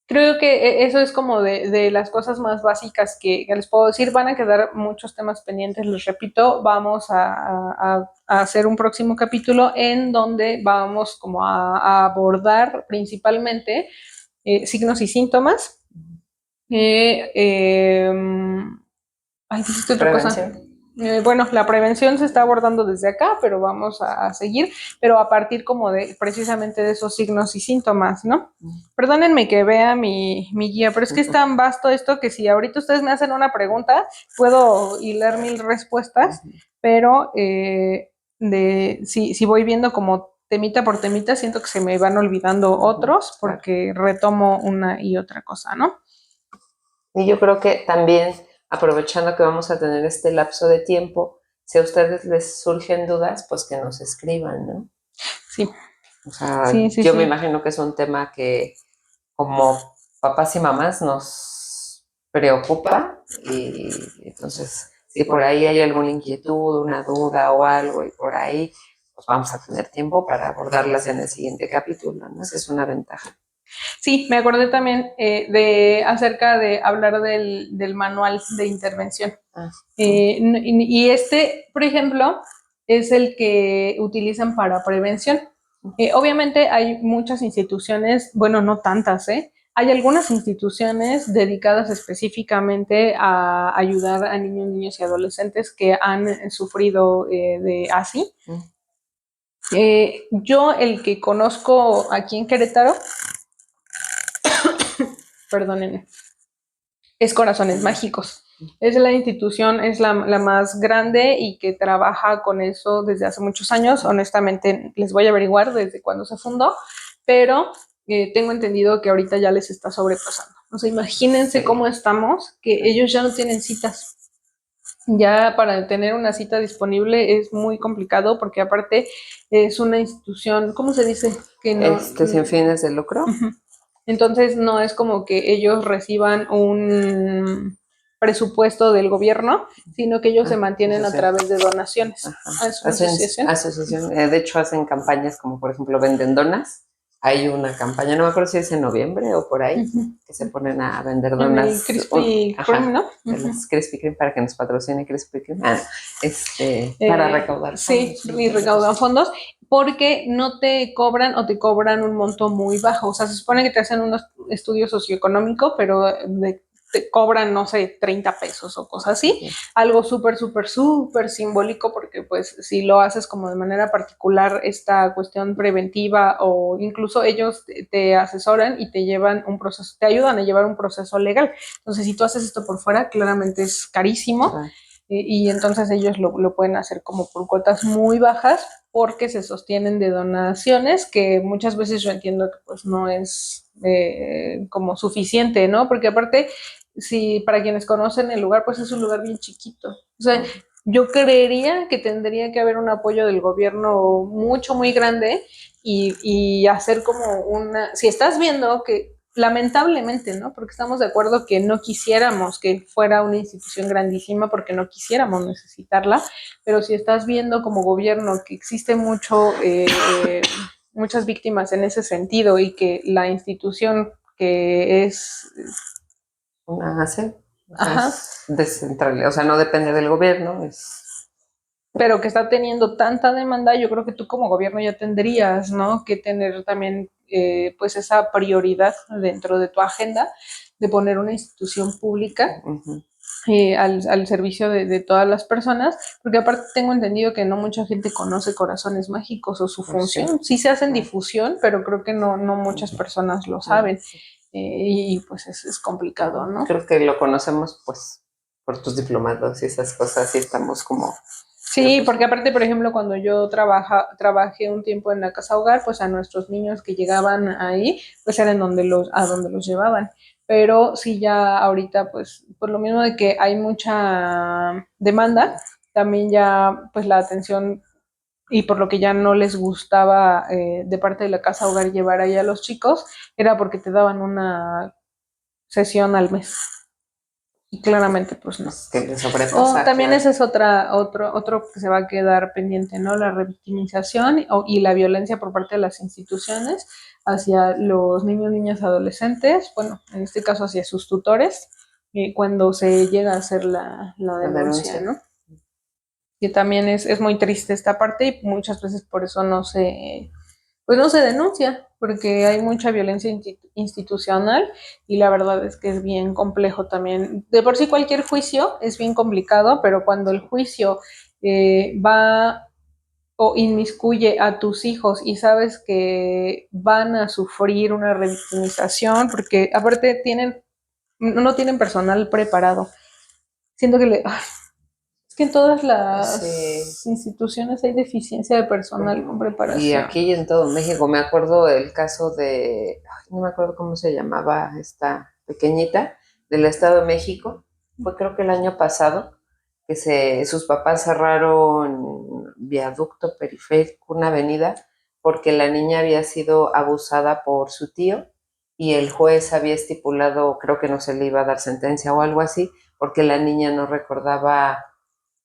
creo que eso es como de las cosas más básicas que les puedo decir. Van a quedar muchos temas pendientes, les repito. Vamos a hacer un próximo capítulo en donde vamos como a abordar principalmente signos y síntomas. Dijiste otra cosa. Bueno, la prevención se está abordando desde acá, pero vamos a seguir, pero a partir como de precisamente de esos signos y síntomas, ¿no? Perdónenme que vea mi guía, pero es que es tan vasto esto que si ahorita ustedes me hacen una pregunta, puedo hilar 1000 respuestas, pero si voy viendo como temita por temita, siento que se me van olvidando otros porque retomo una y otra cosa, ¿no? Y yo creo que también, aprovechando que vamos a tener este lapso de tiempo, si a ustedes les surgen dudas, pues que nos escriban, ¿no? Sí. O sea, yo me imagino que es un tema que como papás y mamás nos preocupa y entonces si por ahí hay alguna inquietud, una duda o algo y por ahí, pues vamos a tener tiempo para abordarlas en el siguiente capítulo, ¿no? Esa es una ventaja. Sí, me acordé también acerca de hablar del manual de intervención. Y por ejemplo, es el que utilizan para prevención. Obviamente hay muchas instituciones, bueno, no tantas, hay algunas instituciones dedicadas específicamente a ayudar a niños y adolescentes que han sufrido de así. Yo el que conozco aquí en Querétaro perdónenme, es Corazones Mágicos. Es la institución, es la más grande y que trabaja con eso desde hace muchos años. Honestamente, les voy a averiguar desde cuándo se fundó, pero tengo entendido que ahorita ya les está sobrepasando. O sea, imagínense cómo estamos, que ellos ya no tienen citas. Ya para tener una cita disponible es muy complicado porque aparte es una institución, ¿cómo se dice? Que no, Sin fines de lucro. entonces no es como que ellos reciban un presupuesto del gobierno, sino que ellos se mantienen a través de donaciones. Es una asociación. De hecho, hacen campañas como, por ejemplo, venden donas. Hay una campaña, no me acuerdo si es en noviembre o por ahí, que se ponen a vender donas. El Krispy Kreme, ¿no? Las Krispy Kreme, para que nos patrocine Krispy Kreme. Para recaudar fondos. Sí, y recaudan fondos porque no te cobran o te cobran un monto muy bajo. O sea, se supone que te hacen un estudio socioeconómico, pero te cobran, no sé, 30 pesos o cosas así. Sí. Algo súper, súper, súper simbólico porque pues si lo haces como de manera particular esta cuestión preventiva o incluso ellos te asesoran y te llevan un proceso, te ayudan a llevar un proceso legal. Entonces, si tú haces esto por fuera, claramente es carísimo. Claro. Y entonces ellos lo pueden hacer como por cuotas muy bajas porque se sostienen de donaciones que muchas veces yo entiendo que pues no es como suficiente, ¿no? Porque aparte, si para quienes conocen el lugar, pues es un lugar bien chiquito. O sea, yo creería que tendría que haber un apoyo del gobierno mucho, muy grande y hacer como una... Si estás viendo que lamentablemente, ¿no? Porque estamos de acuerdo que no quisiéramos que fuera una institución grandísima porque no quisiéramos necesitarla, pero si estás viendo como gobierno que existe muchas víctimas en ese sentido y que la institución que es... Una ACE, es descentralizada, o sea, no depende del gobierno, pero que está teniendo tanta demanda, yo creo que tú como gobierno ya tendrías, ¿no? Que tener también pues esa prioridad dentro de tu agenda de poner una institución pública al servicio de todas las personas, porque aparte tengo entendido que no mucha gente conoce Corazones Mágicos o su función. Sí se hacen difusión, pero creo que no muchas personas lo saben. Y pues es complicado, ¿no? Creo que lo conocemos pues por tus diplomados y esas cosas y estamos como... Sí, porque aparte, por ejemplo, cuando yo trabajé un tiempo en la casa hogar, pues a nuestros niños que llegaban ahí, pues era a donde los llevaban. Pero sí ya ahorita, pues, por lo mismo de que hay mucha demanda, también ya, pues la atención y por lo que ya no les gustaba de parte de la casa hogar llevar ahí a los chicos, era porque te daban una sesión al mes. Y claramente, pues no. También ese es otro que se va a quedar pendiente, ¿no? La revictimización y la violencia por parte de las instituciones hacia los niños, niñas, adolescentes, bueno, en este caso hacia sus tutores, cuando se llega a hacer la denuncia, ¿no? Que también es muy triste esta parte y muchas veces por eso no se denuncia, porque hay mucha violencia institucional y la verdad es que es bien complejo también. De por sí cualquier juicio es bien complicado, pero cuando el juicio va o inmiscuye a tus hijos y sabes que van a sufrir una revictimización, porque aparte no tienen personal preparado. Siento que es que en todas las instituciones hay deficiencia de personal con preparación. Y aquí en todo México, me acuerdo del caso no me acuerdo cómo se llamaba esta pequeñita, del Estado de México, fue creo que el año pasado, que sus papás cerraron viaducto periférico, una avenida, porque la niña había sido abusada por su tío y el juez había estipulado, creo que no se le iba a dar sentencia o algo así, porque la niña no recordaba.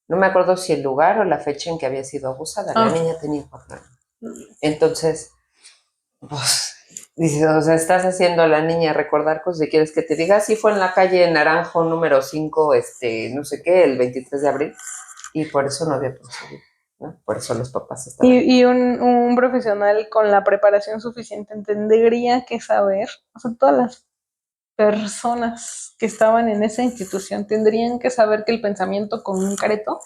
No me acuerdo si el lugar o la fecha en que había sido abusada. La niña tenía 4 años. Entonces, pues, dices, o sea, estás haciendo a la niña recordar cosas y quieres que te diga, sí fue en la calle Naranjo número 5, no sé qué, el 23 de abril, y por eso no había procedido, ¿no? Por eso los papás estaban... Y un profesional con la preparación suficiente tendría que saber, o sea, todas las personas que estaban en esa institución tendrían que saber que el pensamiento concreto,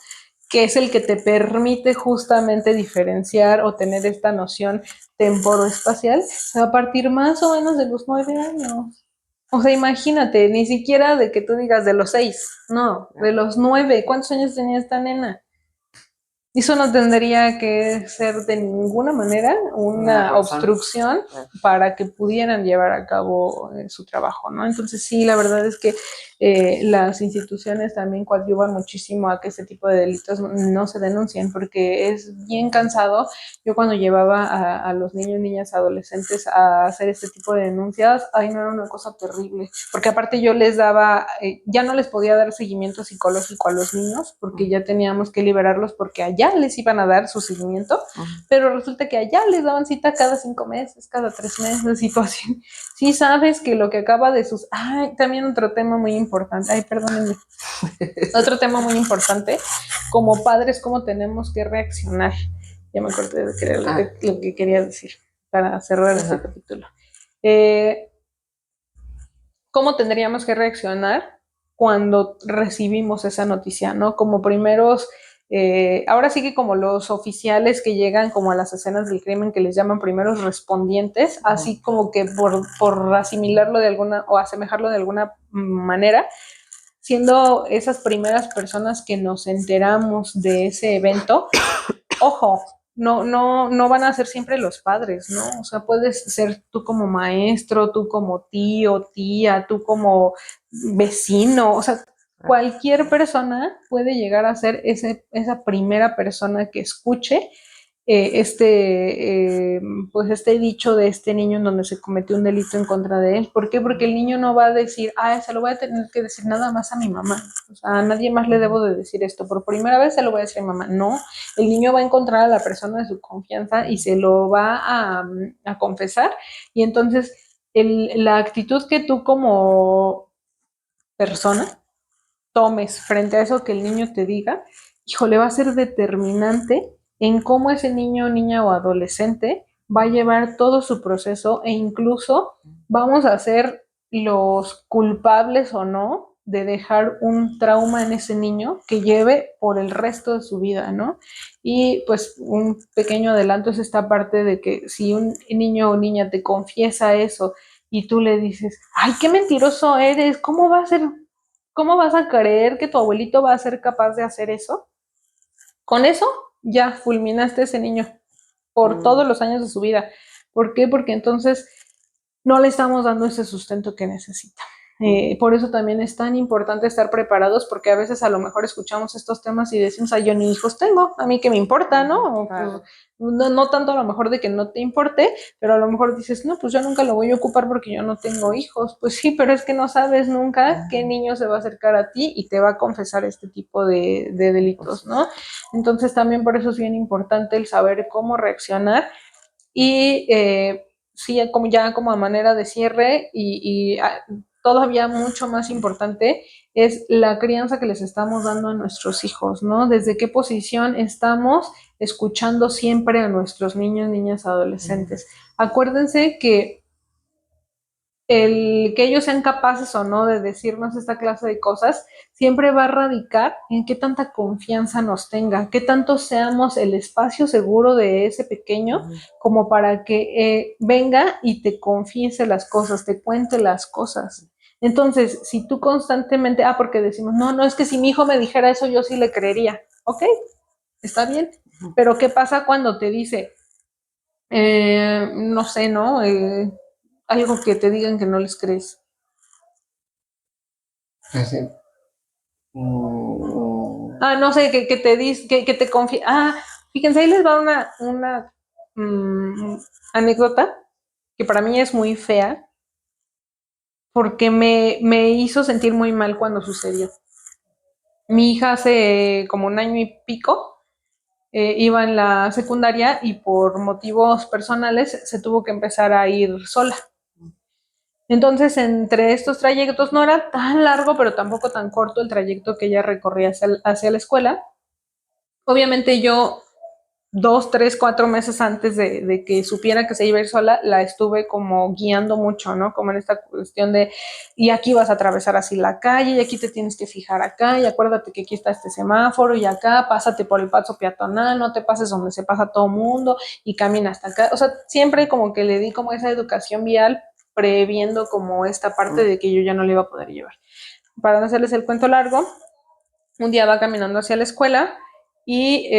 que es el que te permite justamente diferenciar o tener esta noción temporoespacial, va a partir más o menos de los 9 años. O sea, imagínate, ni siquiera de que tú digas de los 6, no, de los 9. ¿Cuántos años tenía esta nena? Eso no tendría que ser de ninguna manera una obstrucción para que pudieran llevar a cabo su trabajo, ¿no? Entonces sí, la verdad es que las instituciones también coadyuvan muchísimo a que este tipo de delitos no se denuncien porque es bien cansado. Yo cuando llevaba a los niños, niñas, adolescentes a hacer este tipo de denuncias, ay, no, era una cosa terrible, porque aparte yo les daba, ya no les podía dar seguimiento psicológico a los niños porque ya teníamos que liberarlos porque allá les iban a dar su seguimiento, pero resulta que allá les daban cita cada 5 meses, cada 3 meses, situación. Sí sabes que lo que acaba de sus... Ay, también otro tema muy importante, ay, perdónenme. Otro tema muy importante, como padres, cómo tenemos que reaccionar. Ya me acordé de lo que quería decir para cerrar este capítulo. ¿Cómo tendríamos que reaccionar cuando recibimos esa noticia, ¿no? Como primeros, ahora sí que como los oficiales que llegan como a las escenas del crimen, que les llaman primeros respondientes, así como que por asimilarlo de alguna o asemejarlo de alguna manera, siendo esas primeras personas que nos enteramos de ese evento, ojo, no van a ser siempre los padres, ¿no? O sea, puedes ser tú como maestro, tú como tío, tía, tú como vecino, o sea, cualquier persona puede llegar a ser esa primera persona que escuche pues este dicho de este niño en donde se cometió un delito en contra de él. ¿Por qué? Porque el niño no va a decir, se lo voy a tener que decir nada más a mi mamá. O sea, a nadie más le debo de decir esto. Por primera vez se lo voy a decir a mi mamá. No, el niño va a encontrar a la persona de su confianza y se lo va a confesar. Y entonces la actitud que tú como persona tomes frente a eso que el niño te diga, híjole, va a ser determinante en cómo ese niño, niña o adolescente va a llevar todo su proceso e incluso vamos a ser los culpables o no de dejar un trauma en ese niño que lleve por el resto de su vida, ¿no? Y pues un pequeño adelanto es esta parte de que si un niño o niña te confiesa eso y tú le dices, ay, qué mentiroso eres, ¿cómo vas a creer que tu abuelito va a ser capaz de hacer eso? Con eso ya fulminaste a ese niño por todos los años de su vida. ¿Por qué? Porque entonces no le estamos dando ese sustento que necesita. Por eso también es tan importante estar preparados, porque a veces a lo mejor escuchamos estos temas y decimos, yo ni hijos tengo, a mí qué me importa, ¿no? Claro. Pues, no tanto a lo mejor de que no te importe, pero a lo mejor dices, no, pues yo nunca lo voy a ocupar porque yo no tengo hijos. Pues sí, pero es que no sabes nunca qué niño se va a acercar a ti y te va a confesar este tipo de delitos, ¿no? Entonces también por eso es bien importante el saber cómo reaccionar y sí, como a manera de cierre y todavía mucho más importante es la crianza que les estamos dando a nuestros hijos, ¿no? Desde qué posición estamos escuchando siempre a nuestros niños, niñas, adolescentes. Acuérdense que el que ellos sean capaces o no de decirnos esta clase de cosas siempre va a radicar en qué tanta confianza nos tenga, qué tanto seamos el espacio seguro de ese pequeño como para que venga y te confiese las cosas, te cuente las cosas. Entonces, si tú constantemente, porque decimos, no, es que si mi hijo me dijera eso, yo sí le creería. Ok, está bien, pero ¿qué pasa cuando te dice, no sé, ¿no? Algo que te digan que no les crees? Sí. No sé, que te dice, que te confía. Fíjense, ahí les va una anécdota que para mí es muy fea porque me hizo sentir muy mal cuando sucedió. Mi hija hace como un año y pico iba en la secundaria y por motivos personales se tuvo que empezar a ir sola. Entonces, entre estos trayectos no era tan largo, pero tampoco tan corto el trayecto que ella recorría hacia la escuela. Obviamente yo 2, 3, 4 meses antes de que supiera que se iba a ir sola, la estuve como guiando mucho, ¿no? Como en esta cuestión de, y aquí vas a atravesar así la calle, y aquí te tienes que fijar acá, y acuérdate que aquí está este semáforo, y acá pásate por el paso peatonal, no te pases donde se pasa todo mundo, y camina hasta acá. O sea, siempre como que le di como esa educación vial previendo como esta parte de que yo ya no le iba a poder llevar. Para no hacerles el cuento largo, un día va caminando hacia la escuela y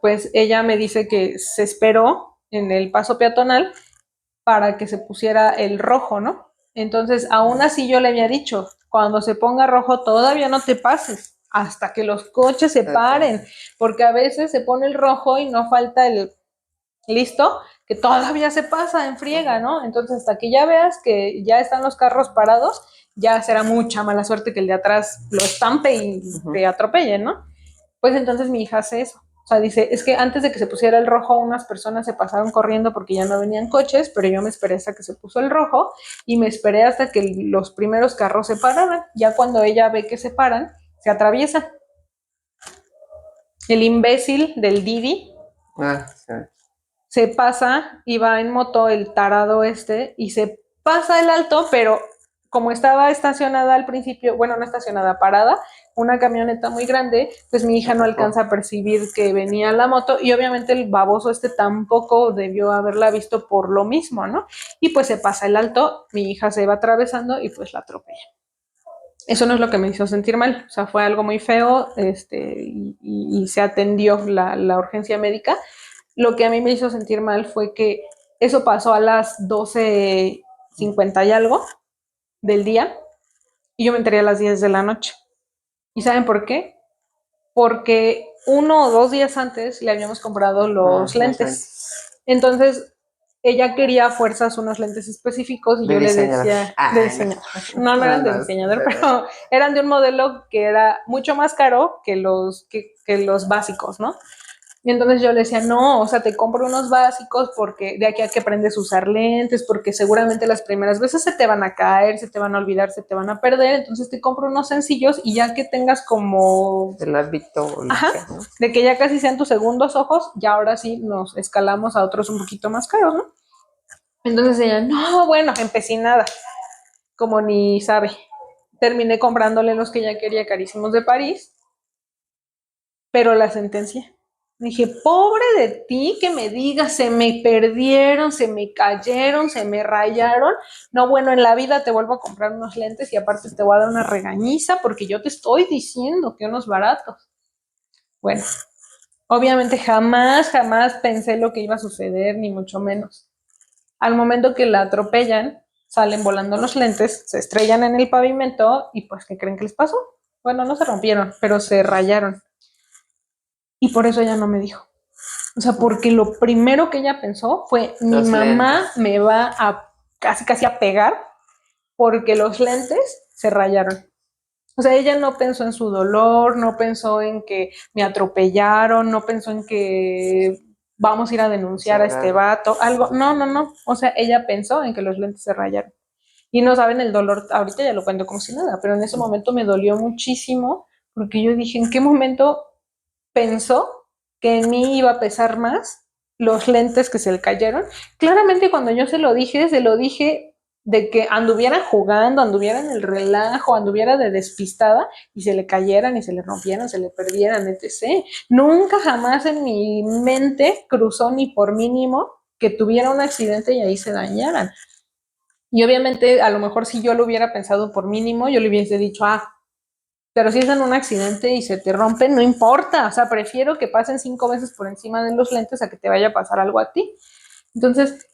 pues ella me dice que se esperó en el paso peatonal para que se pusiera el rojo, ¿no? Entonces, aún así yo le había dicho, cuando se ponga rojo todavía no te pases, hasta que los coches se paren, porque a veces se pone el rojo y no falta el listo, que todavía se pasa en friega, ¿no? Entonces, hasta que ya veas que ya están los carros parados, ya será mucha mala suerte que el de atrás lo estampe y te atropelle, ¿no? Pues entonces mi hija hace eso. O sea, dice, es que antes de que se pusiera el rojo, unas personas se pasaron corriendo porque ya no venían coches, pero yo me esperé hasta que se puso el rojo y me esperé hasta que los primeros carros se pararan. Ya cuando ella ve que se paran, se atraviesa. El imbécil del Didi se pasa, iba en moto el tarado y se pasa el alto, pero como estaba estacionada al principio, bueno, no estacionada, parada, una camioneta muy grande, pues mi hija no alcanza a percibir que venía la moto y obviamente el baboso tampoco debió haberla visto por lo mismo, ¿no? Y pues se pasa el alto, mi hija se va atravesando y pues la atropella. Eso no es lo que me hizo sentir mal, o sea, fue algo muy feo, y se atendió la urgencia médica. Lo que a mí me hizo sentir mal fue que eso pasó a las 12:50 y algo del día y yo me enteré a las 10 de la noche. ¿Y saben por qué? Porque 1 o 2 días antes le habíamos comprado los lentes. Entonces, ella quería a fuerzas unos lentes específicos y yo le decía, de diseñador. No eran de diseñador, pero eran de un modelo que era mucho más caro que los básicos, ¿no? Y entonces yo le decía, no, o sea, te compro unos básicos porque de aquí a que aprendes a usar lentes, porque seguramente las primeras veces se te van a caer, se te van a olvidar, se te van a perder, entonces te compro unos sencillos y ya que tengas como... el hábito. Ajá, ¿no? De que ya casi sean tus segundos ojos, ya ahora sí nos escalamos a otros un poquito más caros, ¿no? Entonces ella, no, bueno, empecinada, como ni sabe. Terminé comprándole los que ella quería carísimos de París, pero la sentencia. Dije, pobre de ti que me digas, se me perdieron, se me cayeron, se me rayaron. No, bueno, en la vida te vuelvo a comprar unos lentes y aparte te voy a dar una regañiza porque yo te estoy diciendo que unos baratos. Bueno, obviamente jamás pensé lo que iba a suceder, ni mucho menos. Al momento que la atropellan, salen volando los lentes, se estrellan en el pavimento y pues, ¿qué creen que les pasó? Bueno, no se rompieron, pero se rayaron. Y por eso ella no me dijo. O sea, porque lo primero que ella pensó fue, mi mamá me va a casi a pegar porque los lentes se rayaron. O sea, ella no pensó en su dolor, no pensó en que me atropellaron, no pensó en que vamos a ir a denunciar a este vato, algo. No. O sea, ella pensó en que los lentes se rayaron. Y no saben el dolor, ahorita ya lo cuento como si nada, pero en ese momento me dolió muchísimo porque yo dije, ¿en qué momento pensó que en mí iba a pesar más los lentes que se le cayeron? Claramente cuando yo se lo dije de que anduviera jugando, anduviera en el relajo, anduviera de despistada y se le cayeran y se le rompieran, se le perdieran, etc. Nunca jamás en mi mente cruzó ni por mínimo que tuviera un accidente y ahí se dañaran. Y obviamente a lo mejor si yo lo hubiera pensado por mínimo, yo le hubiese dicho, pero si es en un accidente y se te rompe, no importa, o sea, prefiero que pasen 5 veces por encima de los lentes a que te vaya a pasar algo a ti. Entonces,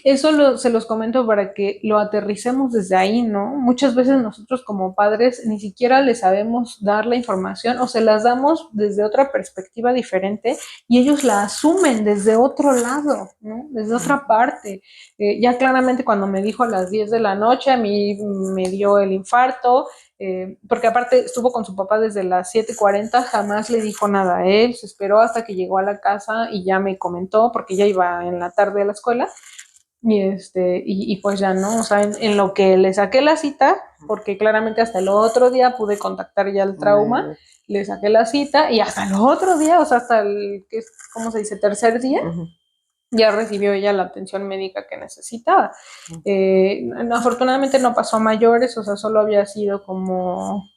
eso se los comento para que lo aterricemos desde ahí, ¿no? Muchas veces nosotros como padres ni siquiera les sabemos dar la información o se las damos desde otra perspectiva diferente y ellos la asumen desde otro lado, ¿no? Desde otra parte. Ya claramente cuando me dijo a las 10 de la noche, a mí me dio el infarto, porque aparte estuvo con su papá desde las 7:40, jamás le dijo nada a él, se esperó hasta que llegó a la casa y ya me comentó, porque ya iba en la tarde a la escuela, y pues ya no, o sea, en lo que le saqué la cita, porque claramente hasta el otro día pude contactar ya el trauma, le saqué la cita y hasta el otro día, o sea, hasta ¿cómo se dice? Tercer día, ya recibió ella la atención médica que necesitaba. Afortunadamente no pasó a mayores, o sea, solo había sido como,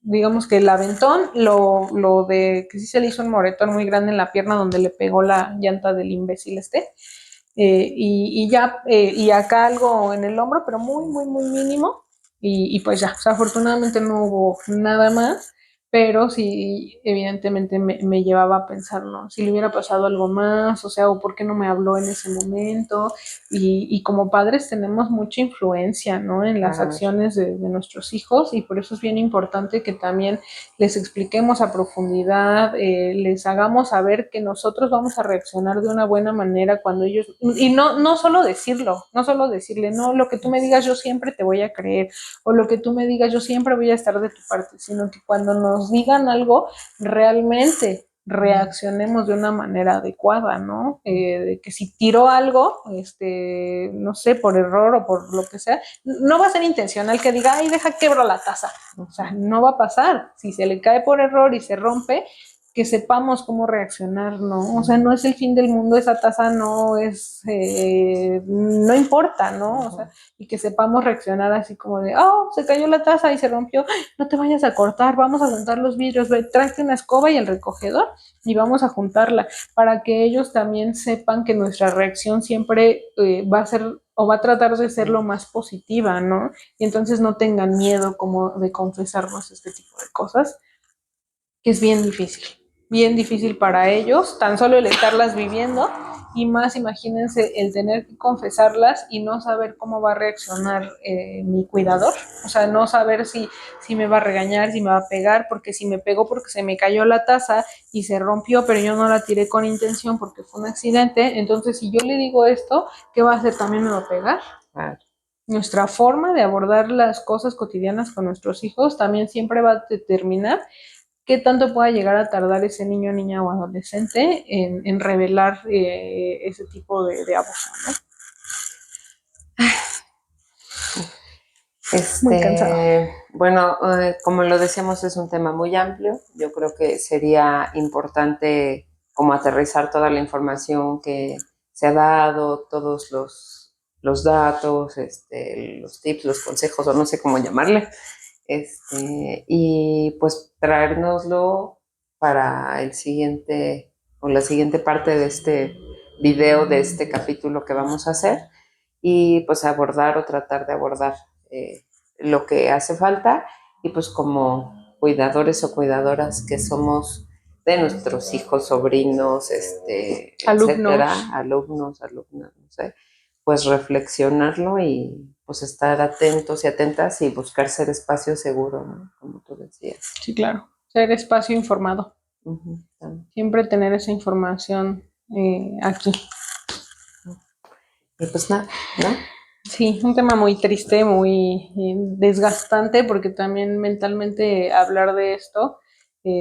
digamos que el aventón, lo de que sí se le hizo un moretón muy grande en la pierna donde le pegó la llanta del imbécil y ya, y acá algo en el hombro, pero muy, muy, muy mínimo, y pues ya, o sea, afortunadamente no hubo nada más, pero sí, evidentemente me llevaba a pensar, ¿no? Si le hubiera pasado algo más, o sea, o por qué no me habló en ese momento, y como padres tenemos mucha influencia, ¿no? En las Claro. acciones de nuestros hijos, y por eso es bien importante que también les expliquemos a profundidad, les hagamos saber que nosotros vamos a reaccionar de una buena manera cuando ellos, y no solo decirlo, no solo decirle, no, lo que tú me digas yo siempre te voy a creer, o lo que tú me digas yo siempre voy a estar de tu parte, sino que cuando nos digan algo, realmente reaccionemos de una manera adecuada, ¿no? De que si tiró algo, no sé, por error o por lo que sea, no va a ser intencional que diga, ay, deja quebro la taza. O sea, no va a pasar. Si se le cae por error y se rompe, que sepamos cómo reaccionar, ¿no? O sea, no es el fin del mundo, esa taza no es, no importa, ¿no? O sea, y que sepamos reaccionar así como de, oh, se cayó la taza y se rompió, no te vayas a cortar, vamos a juntar los vidrios, tráete una escoba y el recogedor y vamos a juntarla, para que ellos también sepan que nuestra reacción siempre va a ser o va a tratar de ser lo más positiva, ¿no? Y entonces no tengan miedo como de confesarnos este tipo de cosas, que es bien difícil para ellos, tan solo el estarlas viviendo, y más imagínense el tener que confesarlas y no saber cómo va a reaccionar mi cuidador, o sea, no saber si me va a regañar, si me va a pegar, porque si me pegó porque se me cayó la taza y se rompió, pero yo no la tiré con intención porque fue un accidente, entonces si yo le digo esto, ¿qué va a hacer? ¿También me va a pegar? Claro. Nuestra forma de abordar las cosas cotidianas con nuestros hijos también siempre va a determinar qué tanto pueda llegar a tardar ese niño, niña o adolescente en revelar ese tipo de abuso, ¿no? Muy cansado. Bueno, como lo decíamos, es un tema muy amplio. Yo creo que sería importante como aterrizar toda la información que se ha dado, todos los datos, los tips, los consejos, o no sé cómo llamarle, y pues traérnoslo para el siguiente o la siguiente parte de este video, de este capítulo que vamos a hacer, y pues abordar o tratar de abordar lo que hace falta, y pues como cuidadores o cuidadoras que somos de nuestros hijos, sobrinos, Alumnos. etcétera, alumnos, alumnas, no sé, pues reflexionarlo y pues estar atentos y atentas y buscar ser espacio seguro, ¿no? Como tú decías. Sí, claro. Ser espacio informado. También. Siempre tener esa información aquí. Y pues nada, ¿no? Sí, un tema muy triste, muy desgastante, porque también mentalmente hablar de esto,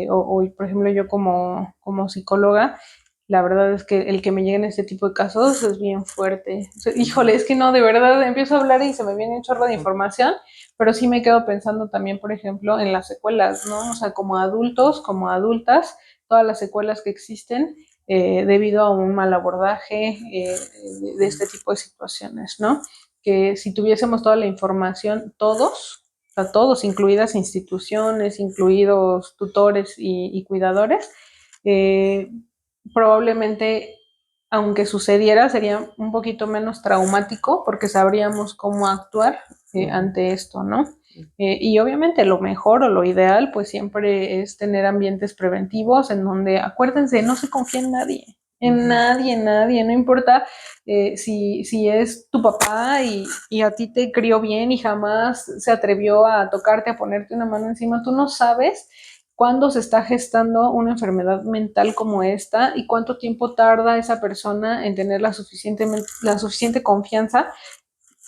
o por ejemplo yo como psicóloga, la verdad es que el que me lleguen este tipo de casos es bien fuerte. O sea, híjole, es que no, de verdad empiezo a hablar y se me viene un chorro de información, pero sí me quedo pensando también, por ejemplo, en las secuelas, ¿no? O sea, como adultos, como adultas, todas las secuelas que existen debido a un mal abordaje de este tipo de situaciones, ¿no? Que si tuviésemos toda la información, todos, o sea, todos, incluidas instituciones, incluidos tutores y cuidadores, eh, probablemente, aunque sucediera, sería un poquito menos traumático porque sabríamos cómo actuar ante esto, ¿no? Y obviamente lo mejor o lo ideal, pues siempre es tener ambientes preventivos en donde, acuérdense, no se confía en nadie, nadie, no importa si es tu papá y a ti te crió bien y jamás se atrevió a tocarte, a ponerte una mano encima, tú no sabes cuándo se está gestando una enfermedad mental como esta y cuánto tiempo tarda esa persona en tener la suficiente confianza,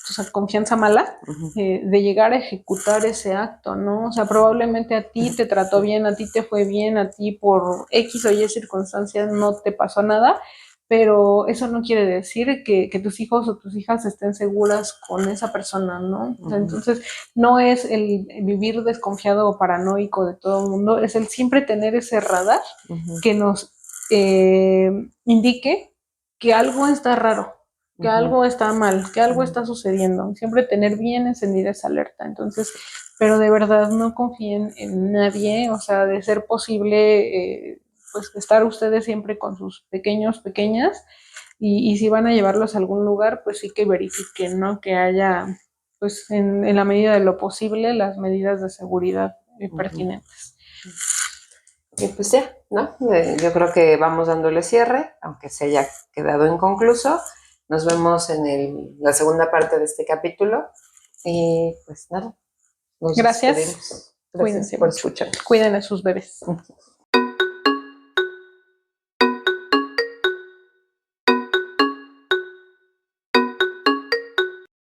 o sea, confianza mala, de llegar a ejecutar ese acto, ¿no? O sea, probablemente a ti te trató bien, a ti te fue bien, a ti por X o Y circunstancias no te pasó nada, pero eso no quiere decir que tus hijos o tus hijas estén seguras con esa persona, ¿no? O sea, entonces, no es el vivir desconfiado o paranoico de todo el mundo, es el siempre tener ese radar que nos indique que algo está raro, que algo está mal, que algo está sucediendo. Siempre tener bien encendida esa alerta. Entonces, pero de verdad no confíen en nadie, o sea, de ser posible, pues estar ustedes siempre con sus pequeños, pequeñas, y si van a llevarlos a algún lugar, pues sí que verifiquen, ¿no? Que haya, pues en la medida de lo posible, las medidas de seguridad pertinentes. Y pues ya, ¿no? Yo creo que vamos dándole cierre, aunque se haya quedado inconcluso. Nos vemos en la segunda parte de este capítulo. Y pues nada, nos Gracias. despedimos. Gracias Cuídense por mucho. escuchar. Cuiden a sus bebés.